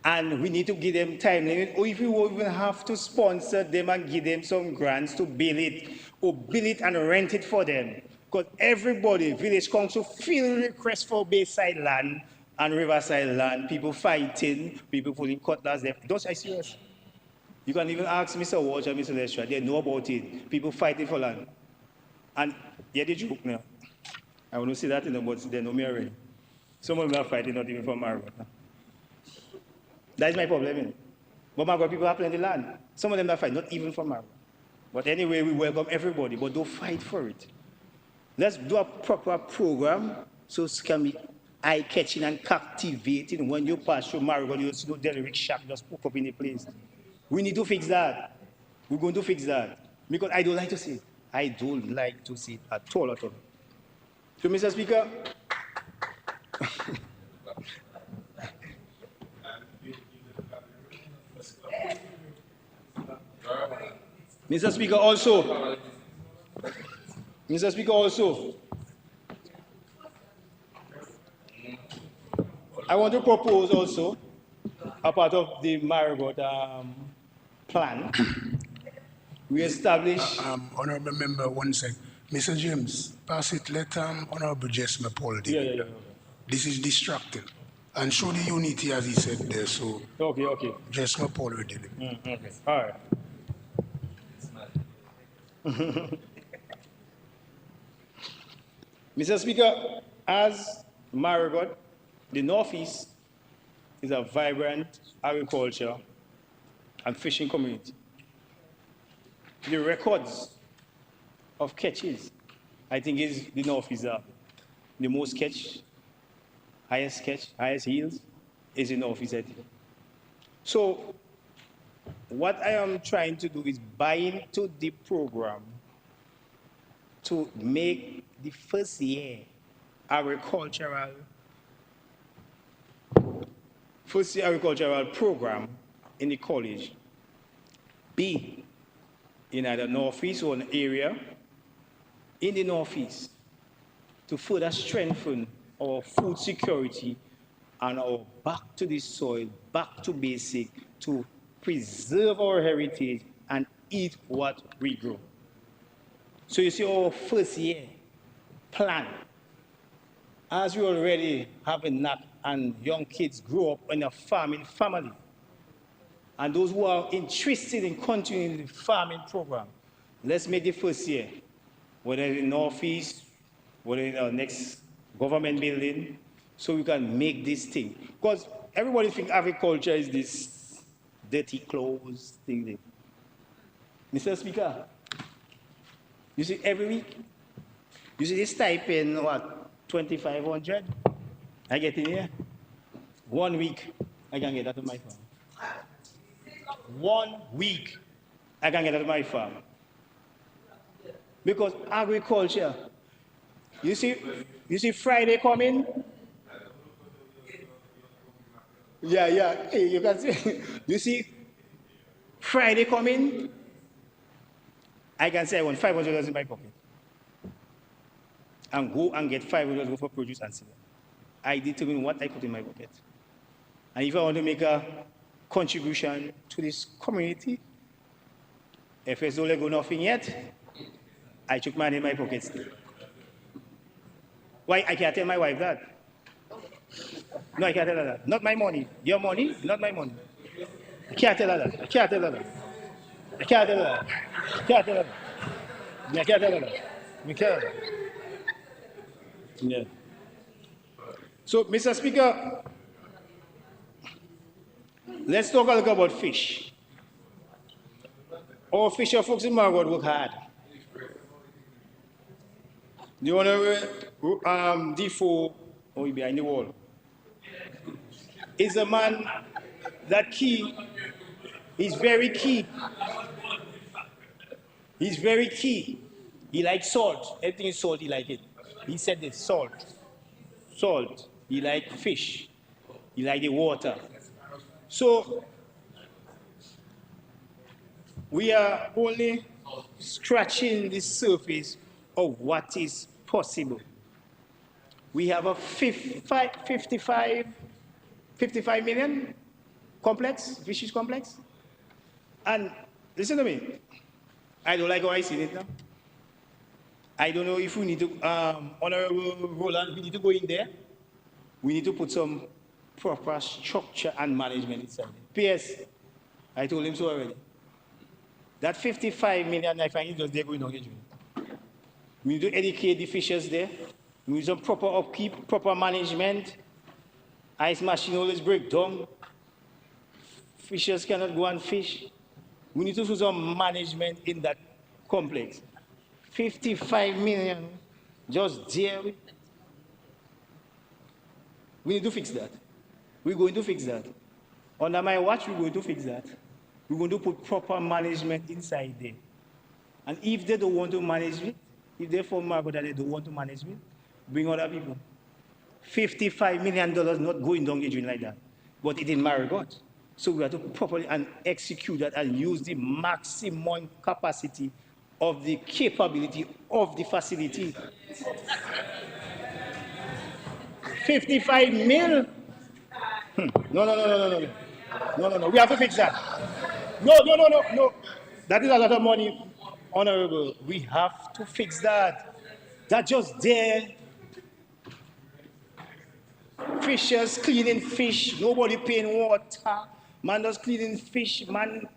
And we need to give them time limit, or if we will even have to sponsor them and give them some grants to build it, or build it and rent it for them. Because everybody, village council, feel request for Bayside land and Riverside land, people fighting, people putting cutlass there. Those are serious. You can even ask Mr. Walsh and Mr. Lestra, they know about it. People fighting for land. And yeah, they joke now. I want to see that in the but they know me already. Some of them are fighting not even for Marigot. That is my problem. You know? But Marigot people have plenty of land. Some of them are fighting, not even for Marigot. But anyway, we welcome everybody, but don't fight for it. Let's do a proper program so it can be eye-catching and captivating. When you pass through Marigot, you see no derelict shack just put up in a place. We need to fix that. We're going to fix that. Because I don't like to see it. I don't like to see it at all, at all. So, Mr. Speaker, Mr. Speaker, also, I want to propose also, a part of the Marigot plan, we establish. Honorable member, one sec. Mr. James, pass it. Let Honorable Jesma Paul deal. Yeah. This is distracting. And show the unity as he said there. So Okay. Jesma Paul will deal. Okay. All right. Mr. Speaker, as Marigot, the Northeast is a vibrant agriculture and fishing community. The records of catches, I think is the Northeast are the most catch, highest yields is the Northeast, I think. So what I am trying to do is buy into the program to make the first year agricultural program in the college be in either Northeast or an area in the Northeast to further strengthen our food security and our back to the soil, back to basic, to preserve our heritage and eat what we grow. So you see our first year plan, as we already have a knack and young kids grow up in a farming family, and those who are interested in continuing the farming program, let's make the first year, whether in the Northeast, whether in our next government building, so we can make this thing. Because everybody thinks agriculture is this dirty clothes thing. Mr. Speaker, you see every week, you see this stipend, what, 2,500? I get in here. 1 week, I can get out of my farm. 1 week, I can get out of my farm. Because agriculture, you see Friday coming? Yeah, hey, you can see, you see Friday coming? I can say I want $500 in my pocket. And go and get $500 for produce and sell. I determine what I put in my pocket. And if I want to make a contribution to this community, if it's only go nothing yet, I took money in my pocket still. Why? I can't tell my wife that. No, I can't tell her that. Not my money. Your money, not my money. I can't tell her that. I can't tell her that. I can't tell her that. I can't tell her that. I can't tell her that. I can't. Yeah. So, Mr. Speaker, let's talk a little about fish. Our fisher folks in Marigot work hard. The Honorable Defoe, behind the wall, is a man that key. He's very key. He's very key. He likes salt. Everything is salt, he likes it. He said this, salt. Salt. He likes fish. He likes the water. So, we are only scratching the surface of what is possible. We have a 55 million complex, fisheries complex. And listen to me, I don't like how I see it now. I don't know if we need to, Honorable Roland, we need to go in there. We need to put some proper structure and management inside it. P.S. I told him so already. That 55 million, I find it just there going on. We need to educate the fishers there. We need some proper upkeep, proper management. Ice machine always break down. Fishers cannot go and fish. We need to do some management in that complex. 55 million just there. We need to fix that. We're going to fix that. Under my watch, we're going to fix that. We're going to put proper management inside there. And if they don't want to manage it, if they're from Marigot that they don't want to manage it, bring other people. $55 million not going down the like that. But it's in Marigot. So we have to properly and execute that and use the maximum capacity of the capability of the facility. 55 mil? No. We have to fix that. No. That is a lot of money, Honorable. We have to fix that. That's just there. Fishers cleaning fish, nobody paying water. Man just cleaning fish, man.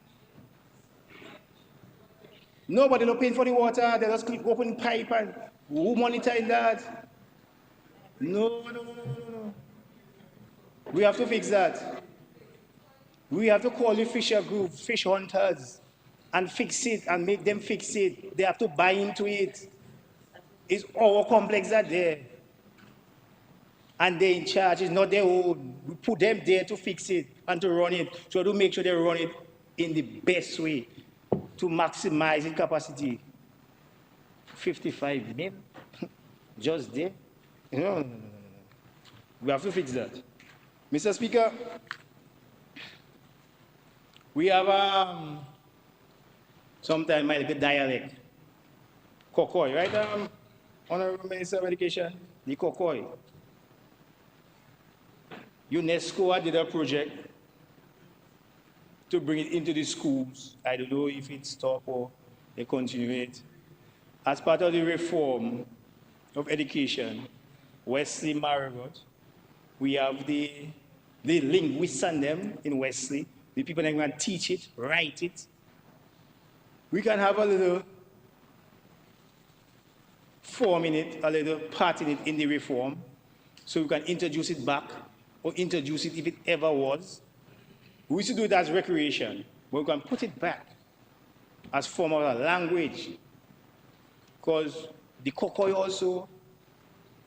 Nobody not paying for the water, they just open pipe and who monitoring that? No. We have to fix that. We have to call the fisher group, fish hunters, and fix it and make them fix it. They have to buy into it. It's our complex that there. And they're in charge, it's not their own. We put them there to fix it and to run it. So to make sure they run it in the best way to maximize its capacity. 55 million, just there. No. We have to fix that. Mr. Speaker, we have sometimes might be dialect. Kokoi, right? Honorable Minister of Education, the Kokoi. UNESCO did a project to bring it into the schools. I don't know if it's stopped or they continue it. As part of the reform of education, Wesley Marigot, we have the linguists and them in Wesley, the people that can teach it, write it. We can have a little form in it, a little part in it in the reform, so we can introduce it back or introduce it if it ever was. We used to do it as recreation, but we can put it back as form of a language. Because the Kokoi also,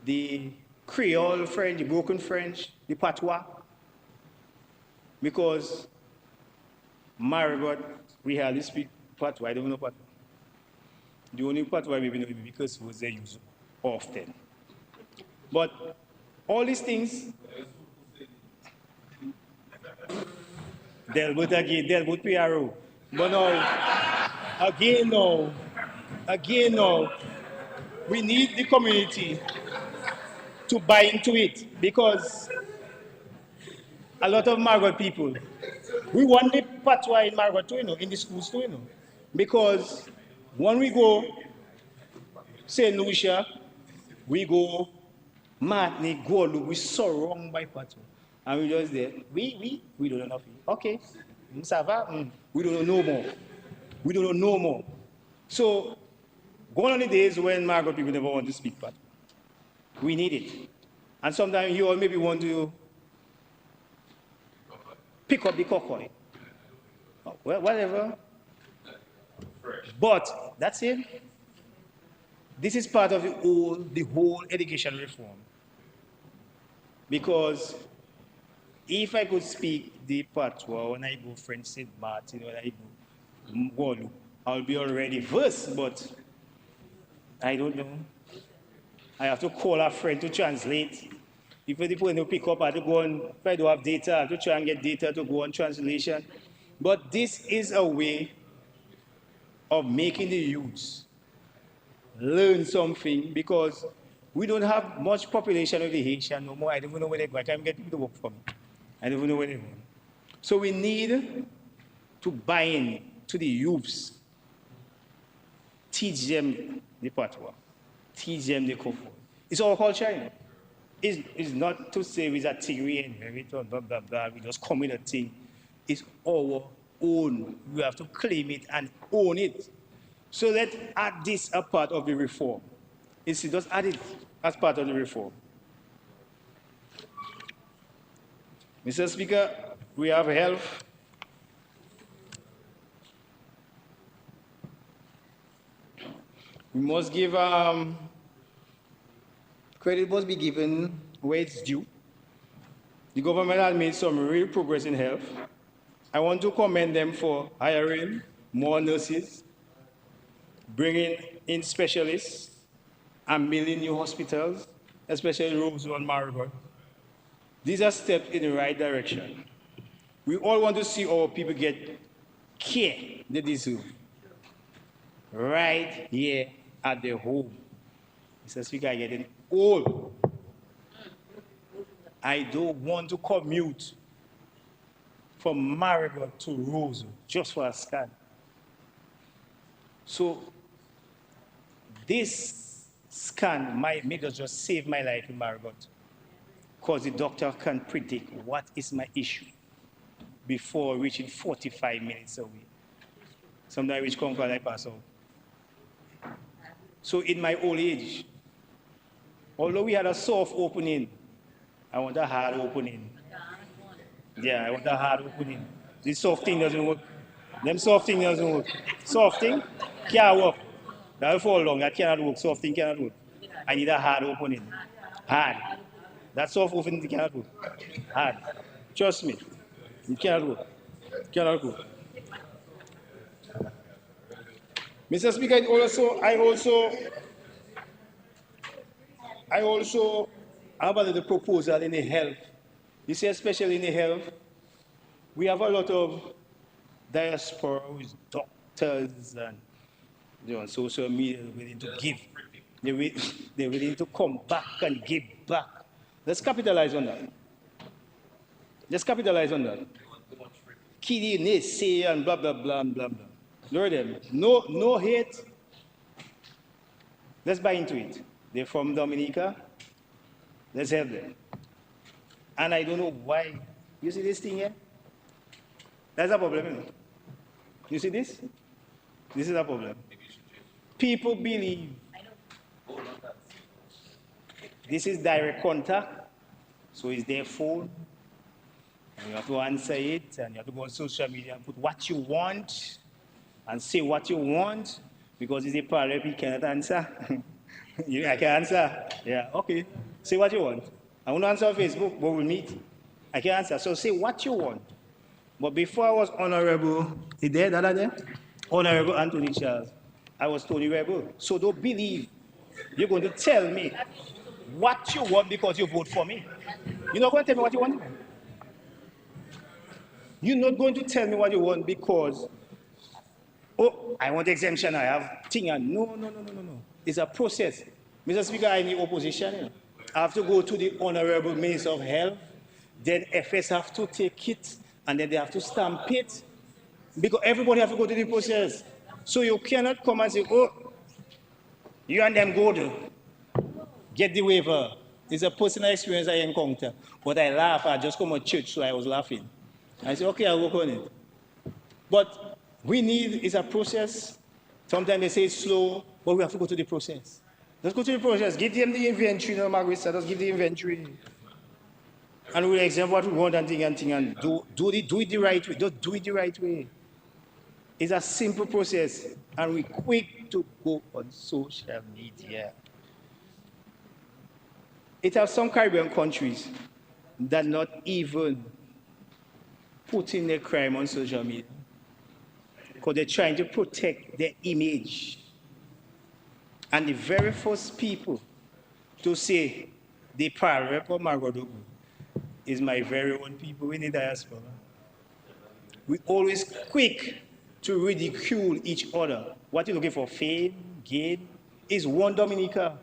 the Creole French, the broken French, the Patois, because Marigot, we hardly speak Patois. I don't know Patois. The only Patois we know is because it was there used often. But all these things, Delbert again, Delbert PRO. But now, again now, we need the community to buy into it because a lot of Marigot people, we want the patois in Marigot too, in the schools too, because when we go St. Lucia, we go Martinique, Guadeloupe, we surrounded by patois. And we just there, we don't know nothing. Okay, ça va? We don't know more. We don't know more. So, going on the days when Marigot people never want to speak patois, we need it. And sometimes you all maybe want to pick up the Kokoi. Well, whatever. But that's it. This is part of the whole education reform. Because if I could speak the patois when I go French St. Martin, when I go Guadeloupe, I'll be already versed, but I don't know. I have to call a friend to translate. If the people don't pick up, I have to go on, if I don't have data, I have to try and get data to go on translation. But this is a way of making the youths learn something, because we don't have much population of the Haitian no more. I don't even know where they go. I can't get people to work for me. I don't even know where they go. So we need to buy in to the youths, teach them the patois, teach them the kung fu. It's our culture, you know. It's not to say it's a theory and everything, blah, blah, blah. We just come with a thing. It's our own. We have to claim it and own it. So let's add this as part of the reform. Just add it as part of the reform. Mr. Speaker, we have health. We must give, credit must be given where it's due. The government has made some real progress in health. I want to commend them for hiring more nurses, bringing in specialists, and building new hospitals, especially Roseville and Marigot. These are steps in the right direction. We all want to see our people get care they deserve, right here at their home. Mr. Speaker, I'm getting old. I don't want to commute from Marigot to Roseville just for a scan. So this scan might make us just save my life in Marigot, because the doctor can predict what is my issue before reaching 45 minutes away. Sometimes I reach Concord, I pass out. So in my old age, although we had a soft opening, I want a hard opening. Yeah, I want a hard opening. This soft thing doesn't work. Them soft thing doesn't work. Soft thing can't work. That will fall long. That cannot work. Soft thing cannot work. I need a hard opening. Hard. That soft opening cannot work. Hard. Trust me. It cannot work. It cannot work. Mr. Speaker, I also have the proposal in the health. You see, especially in the health, we have a lot of diaspora with doctors and on social media willing to give. They're willing to come back and give back. Let's capitalize on that. Let's capitalize on that. Kiddie, naysay, and blah, blah, blah, and blah, blah. Lord them. No hate. Let's buy into it. They're from Dominica. Let's help them. And I don't know why. You see this thing here? That's a problem, you know? You see this? This is a problem. People believe this is direct contact, so it's their phone. And you have to answer it, and you have to go on social media and put what you want and say what you want, because it's a parallel you cannot answer. I can answer. Yeah, okay. Say what you want. I want to answer on Facebook, but we'll meet. I can answer. So say what you want. But before I was Honorable, is there that there? Honorable Anthony Charles, I was Tony Rebel. So don't believe you're going to tell me what you want because you vote for me. You're not going to tell me what you want. You're not going to tell me what you want because, oh, I want exemption, I have thing. No. It's a process. Mr. Speaker, I'm in the opposition. You know. I have to go to the Honorable Minister of Health, then FS have to take it, and then they have to stamp it. Because everybody has to go to the process. So you cannot come and say, oh, you and them go to get the waiver. It's a personal experience I encounter. But I laugh, I just come to church, so I was laughing. I say, okay, I'll work on it. But we need, it's a process. Sometimes they say it's slow, but we have to go to the process. Let's go to the process. Give them the inventory, no, Margaret, let's give the inventory. And we'll exempt what we want and do it the right way. Just do it the right way. It's a simple process, and we're quick to go on social media. It has some Caribbean countries that not even putting their crime on social media because they're trying to protect their image. And the very first people to say the parallel for Marigot is my very own people in the diaspora. We're always quick to ridicule each other. What you're looking for, fame, gain, is one Dominica.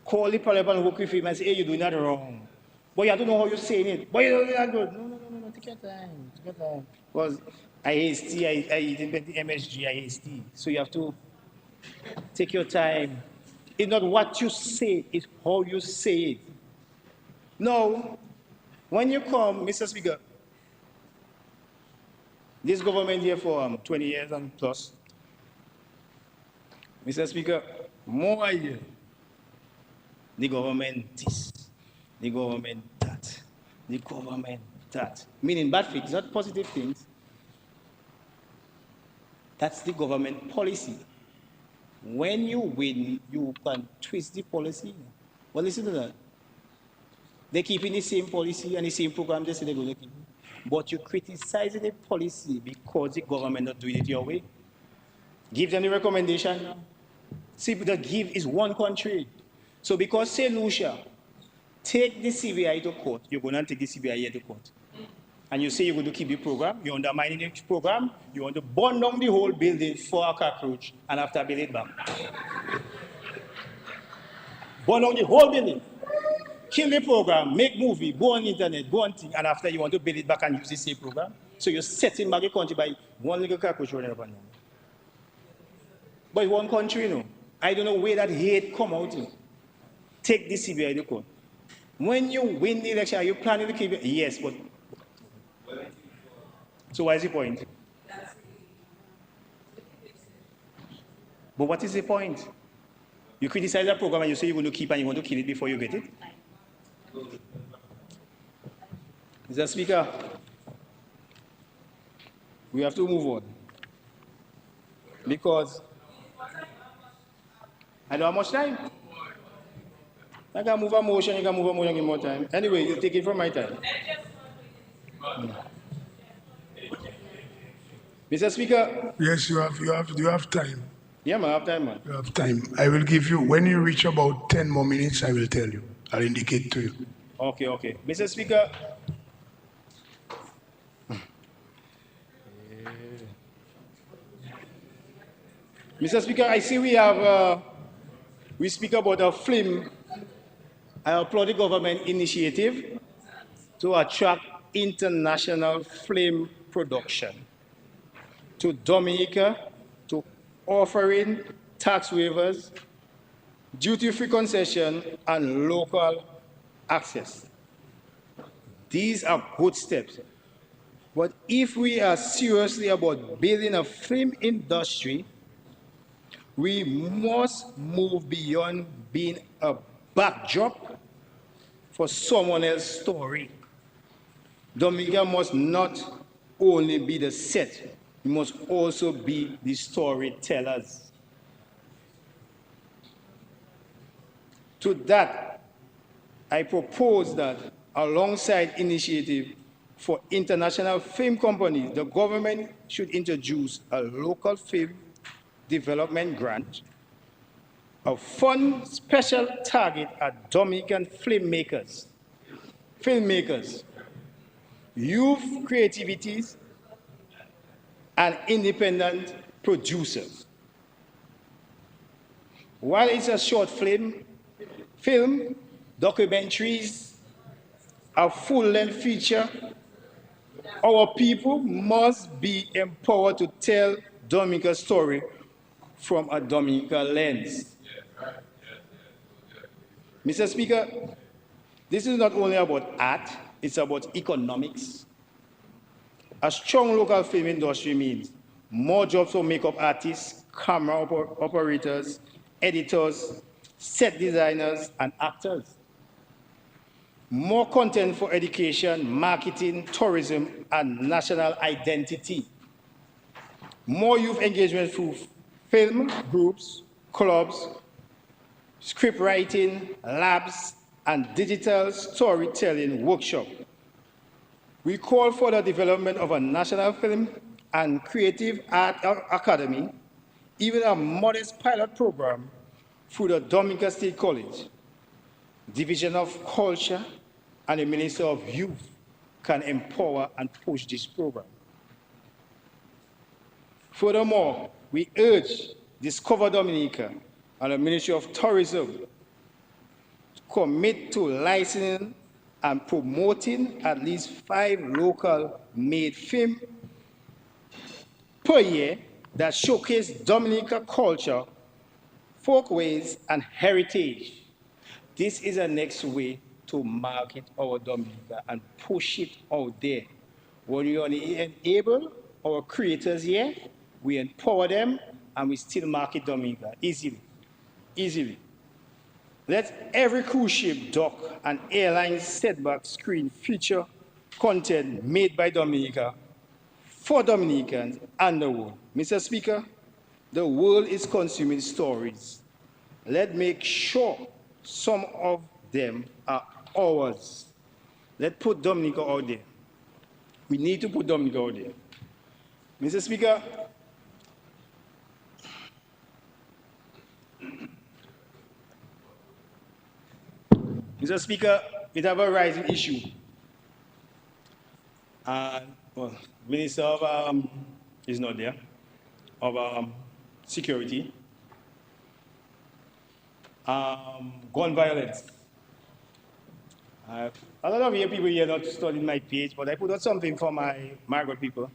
Call the parliament and work with him and say, hey, you're doing that wrong. But you don't know how you're saying it. But you're doing that good. No, take your time. Take your time. Because I hasty, I didn't the MSG, I hasty. So you have to take your time. It's not what you say, it's how you say it. Now, when you come, Mr. Speaker, this government here for 20 years and plus, Mr. Speaker, more year, the government this, the government that, the government that. Meaning bad things, not positive things. That's the government policy. When you win, you can twist the policy. Well, listen to that. They keep in the same policy and the same program they say they're going to keep. But you criticize the policy because the government not doing it your way. Give them the recommendation. See, the give is one country. So because St. Lucia, take the CBI to court, you're going to take the CBI here to court. And you say you're going to keep the program, you're undermining the program, you want to burn down the whole building for a cockroach and after build it back. Burn down the whole building. Kill the program, make movie, go on the internet, go on thing, and after you want to build it back and use the same program. So you're setting back the country by one little cockroach running up and down. But one country, you know, I don't know where that hate come out in. Take the CBI to court. When you win the election, are you planning to keep it? Yes, but... So what is the point? But what is the point? You criticize that program and you say you're going to keep and you want to kill it before you get it? Mr. Speaker, we have to move on. Because I don't have much time. I can move a motion, you can move a motion, give more time. Anyway, you take it from my time. Mr. Speaker. Yes, you have time. Yeah, man, I have time, man. You have time. I will give you, when you reach about 10 more minutes, I will tell you. I'll indicate to you. Okay. Mr. Speaker. Mr. Speaker, I see we have, we speak about a film. I applaud the government initiative to attract international film production to Dominica, to offering tax waivers, duty-free concession, and local access. These are good steps. But if we are seriously about building a film industry, we must move beyond being a backdrop for someone else's story. Dominica must not only be the set, we must also be the storytellers. To that, I propose that alongside initiative for international film companies, the government should introduce a local film development grant, a fund special target at Dominican filmmakers, youth creativities, and independent producers. While it's a short film, documentaries, a full-length feature, our people must be empowered to tell Dominica's story from a Dominica lens. Mr. Speaker, this is not only about art, it's about economics. A strong local film industry means more jobs for makeup artists, camera operators, editors, set designers, and actors. More content for education, marketing, tourism, and national identity. More youth engagement through film groups, clubs, script writing, labs, and digital storytelling workshops. We call for the development of a national film and creative art academy, even a modest pilot program through the Dominica State College. Division of Culture and the Minister of Youth can empower and push this program. Furthermore, we urge Discover Dominica and the Ministry of Tourism to commit to licensing and promoting at least 5 local-made films per year that showcase Dominica culture, folkways, and heritage. This is the next way to market our Dominica and push it out there. When we only enable our creators here, we empower them, and we still market Dominica easily. Easily. Let every cruise ship, dock, and airline setback screen feature content made by Dominica for Dominicans and the world. Mr. Speaker, the world is consuming stories. Let's make sure some of them are ours. Let's put Dominica out there. We need to put Dominica out there. Mr. Speaker, we have a rising issue. Minister of is not there, of security, gun violence. A lot of you people here not studying my page, but I put out something for my Marigot people.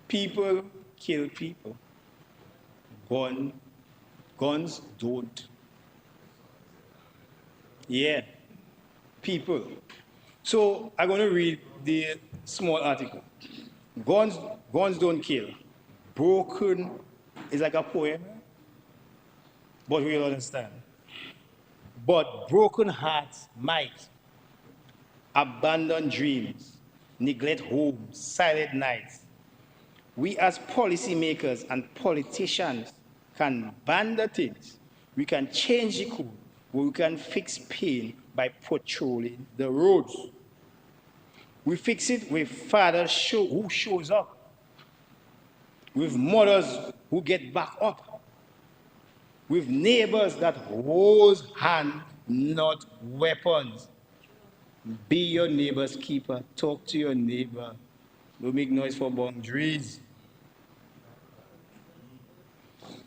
People kill people. Guns don't. Yeah, people. So I'm going to read the small article. Guns don't kill. Broken is like a poem, but we'll understand. But broken hearts might. Abandoned dreams, neglect homes, silent nights. We as policymakers and politicians can ban the things. We can change the code. We can fix pain by patrolling the roads. We fix it with fathers who shows up, with mothers who get back up, with neighbors that hold hands, not weapons. Be your neighbor's keeper. Talk to your neighbor. Don't make noise for boundaries.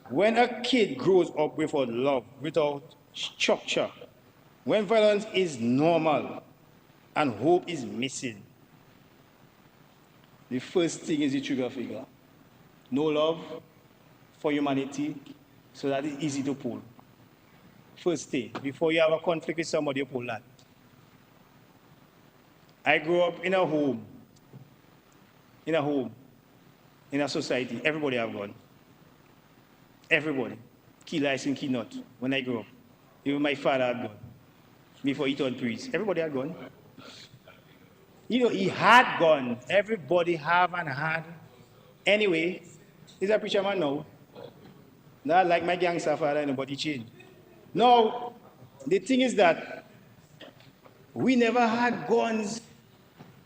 When a kid grows up without love, without structure, when violence is normal and hope is missing, the first thing is the trigger figure. No love for humanity, so that it's easy to pull. First thing, before you have a conflict with somebody, you pull that. I grew up in a home, in a society, everybody have gun. Everybody. Key license, key not. When I grew up, even my father had gun. Before he turned priest, everybody had gun. You know, he had gun. Everybody have and had. Anyway, he's a preacher man now. Not like my gangster father, nobody changed. No, the thing is that we never had guns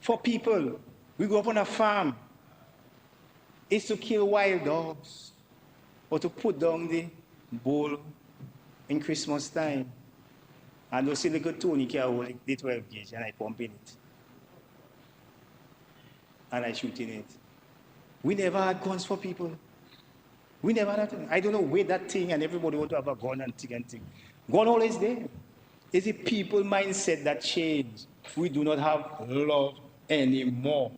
for people. We grew up on a farm. It's to kill wild dogs or to put down the bull in Christmas time. And those little Tony can hold the 12 gauge and I pump in it. And I shoot in it. We never had guns for people. We never had that. I don't know where that thing and everybody want to have a gun and thing. Gun always there. It's a people mindset that changed. We do not have love anymore.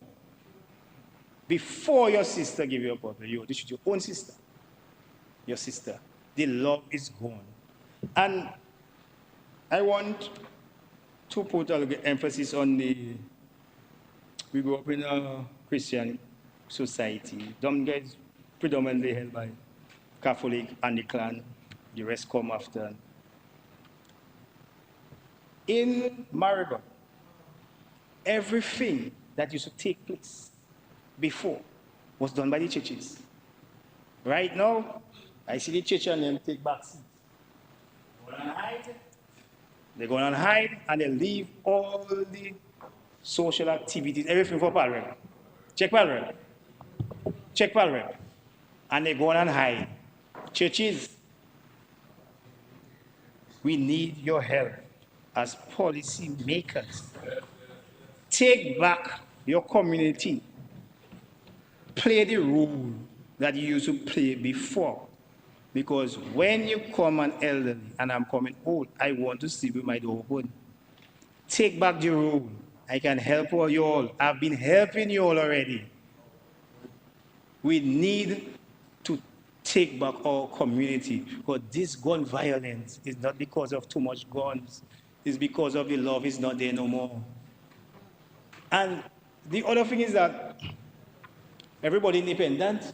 Before your sister give you a bottle, this is your own sister. Your sister. The love is gone. And I want to put a little emphasis on we grew up in a Christian society. Dominica is predominantly held by Catholic and the clan. The rest come after. In Marigot, everything that used to take place before was done by the churches. Right now, I see the church and them take back seats. They go and hide and they leave all the social activities, everything for Palrem. Check Palrem. Check Palrem. And they go and hide. Churches, we need your help as policy makers. Take back your community. play the role that you used to play before. Because when you come an elderly and I'm coming old, I want to sleep with my door open. Take back the role. I can help you all. I've been helping you all already. We need to take back our community, because this gun violence is not because of too much guns. It's because of the love is not there no more. And the other thing is that everybody independent.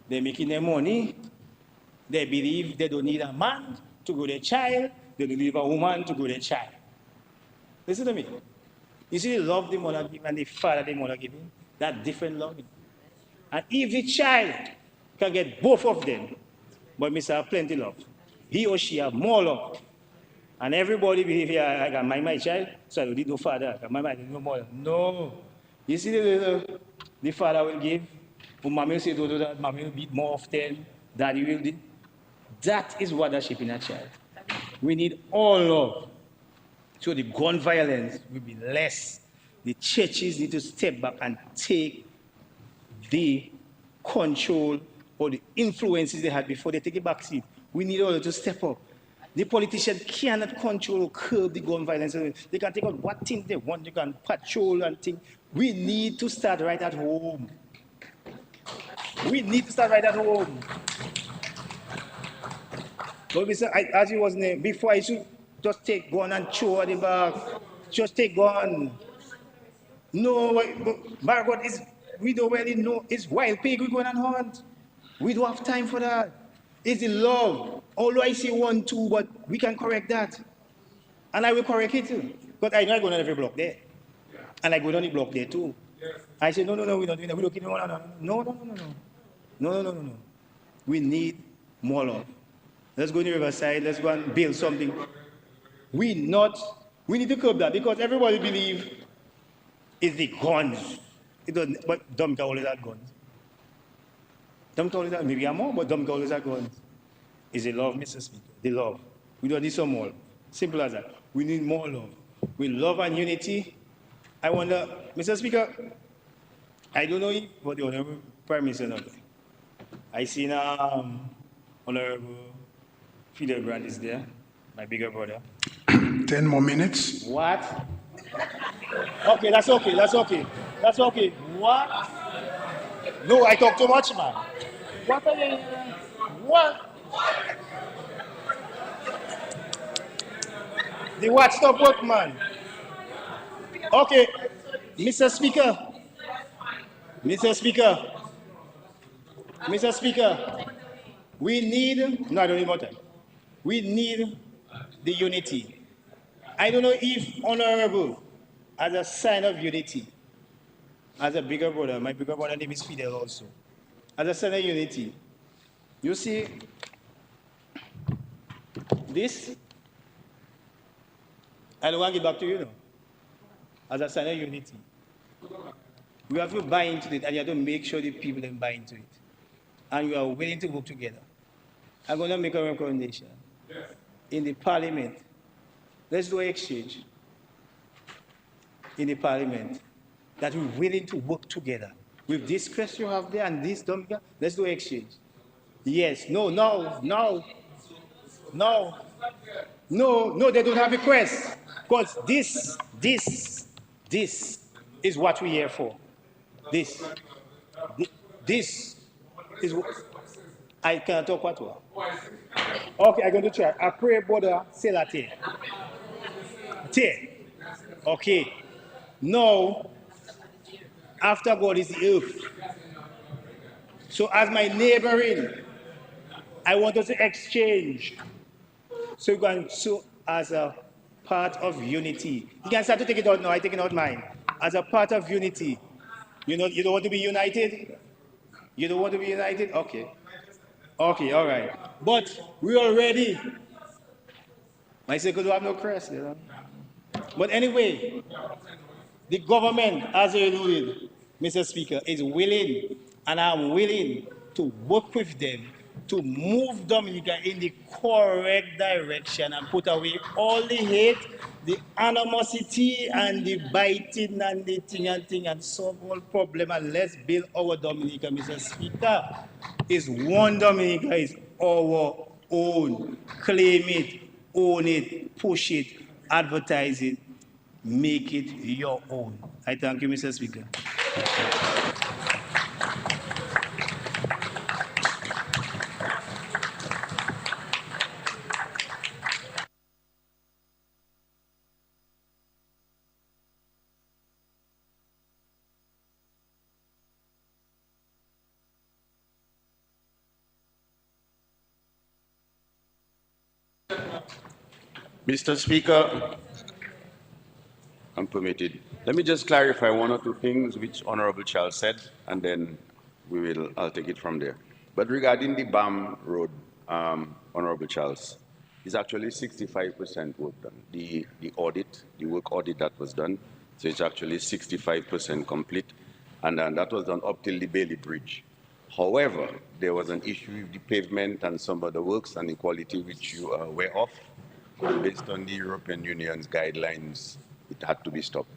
They're making their money. They believe they don't need a man to grow their child. They don't need a woman to grow their child. Listen to me. You see the love the mother gives and the father the mother gives, that different love. And if the child can get both of them, but Mr. have plenty love, he or she have more love. And everybody believe here, I can mind my child, so I don't need no father. I can mind my no mother. No. You see the father will give, but mommy will say, do that, mommy will beat more often, daddy will do. That is what is shaping a child. We need all love. So the gun violence will be less. The churches need to step back and take the control or the influences they had before they take a back seat. We need all to step up. The politicians cannot control or curb the gun violence. They can take out what things they want. They can patrol and things. We need to start right at home. We need to start right at home. But as you was named, before I should just take gun and throw at the back. Just take gun. No, Marigot is, we don't really know. It's wild pig we're going and hunt. We don't have time for that. It's the love. Although I say 1, 2, but we can correct that. And I will correct it too. But I know I go on every block there. And I go down the block there too. I say, no, we're not doing that. We don't keep no. No. We need more love. Let's go to the riverside. Let's go and build something. We need to curb that, because everybody believes it's the guns. It doesn't, but dumb can always have guns. Dumb can always have, maybe I'm more, but dumb can always have guns. It's the love, Mr. Speaker. The love. We don't need some more. Simple as that. We need more love. With love and unity, I wonder, Mr. Speaker, I don't know if what the Honorable Prime Minister knows. I see now Honorable Fidel Grant is there, my bigger brother. 10 more minutes. What? Okay, that's okay. What? No, I talk too much, man. What are you? What? The what stop work, man. Okay, Mr. Speaker, we need, no, I don't need more time. We need the unity. I don't know if Honorable, as a sign of unity, as a bigger brother, my bigger brother name is Fidel also, as a sign of unity, you see, this, I don't want to get back to you now, as a sign of unity. We have to buy into it, and you have to make sure the people then buy into it. And we are willing to work together. I'm going to make a recommendation. In the parliament, let's do an exchange in the parliament that we're willing to work together. With this question you have there and this, let's do an exchange. Yes, no, they don't have a request. Because this is what we're here for. This is what I can't talk what. Okay, I'm going to try. I pray, brother, say that here. Okay. Now, after God is the earth. So as my neighboring, I want us to exchange. So as a part of unity. You can start to take it out now. I'm taking out mine. As a part of unity. You don't want to be united? You don't want to be united? Okay. Okay, all right. But we are ready. My circle do have no crest, you know. But anyway, the government, as I alluded, Mr. Speaker, is willing, and I'm willing to work with them to move Dominica in the correct direction and put away all the hate, the animosity, and the biting and the thing and solve all problem, and let's build our Dominica, Mr. Speaker. Is one Dominica is our own. Claim it, own it, push it, advertise it, make it your own. I thank you, Mr. Speaker. Mr. Speaker, I'm permitted. Let me just clarify one or two things which Honorable Charles said, and then I'll take it from there. But regarding the BAM road, Honorable Charles, is actually 65% work done. The work audit that was done, so it's actually 65% complete, and that was done up till the Bailey Bridge. However, there was an issue with the pavement and some of the works and the quality which you are aware of. Based on the European Union's guidelines, it had to be stopped.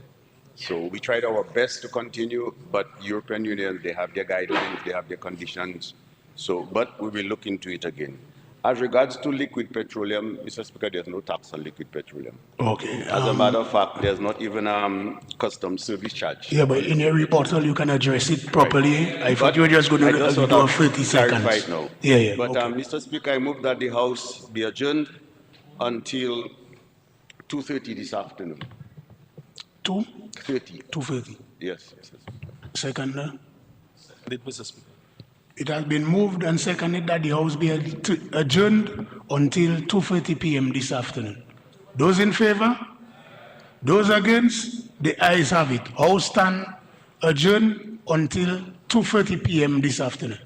So we tried our best to continue, but European Union, they have their guidelines, they have their conditions. So, but we will look into it again. As regards to liquid petroleum, Mr. Speaker, there's no tax on liquid petroleum. Okay. As a matter of fact, there's not even customs service charge. Yeah, but in your rebuttal, you can address it properly. Right. I thought you were just going to do a 30 seconds. Right now. Yeah. But okay. Mr. Speaker, I move that the House be adjourned until 2:30 this afternoon. 2:30. 2:30. Yes. Second. Mr. Speaker. It has been moved and seconded that the House be adjourned until 2:30 p.m. this afternoon. Those in favor? Those against? The ayes have it. House stand adjourned until 2:30 p.m. this afternoon.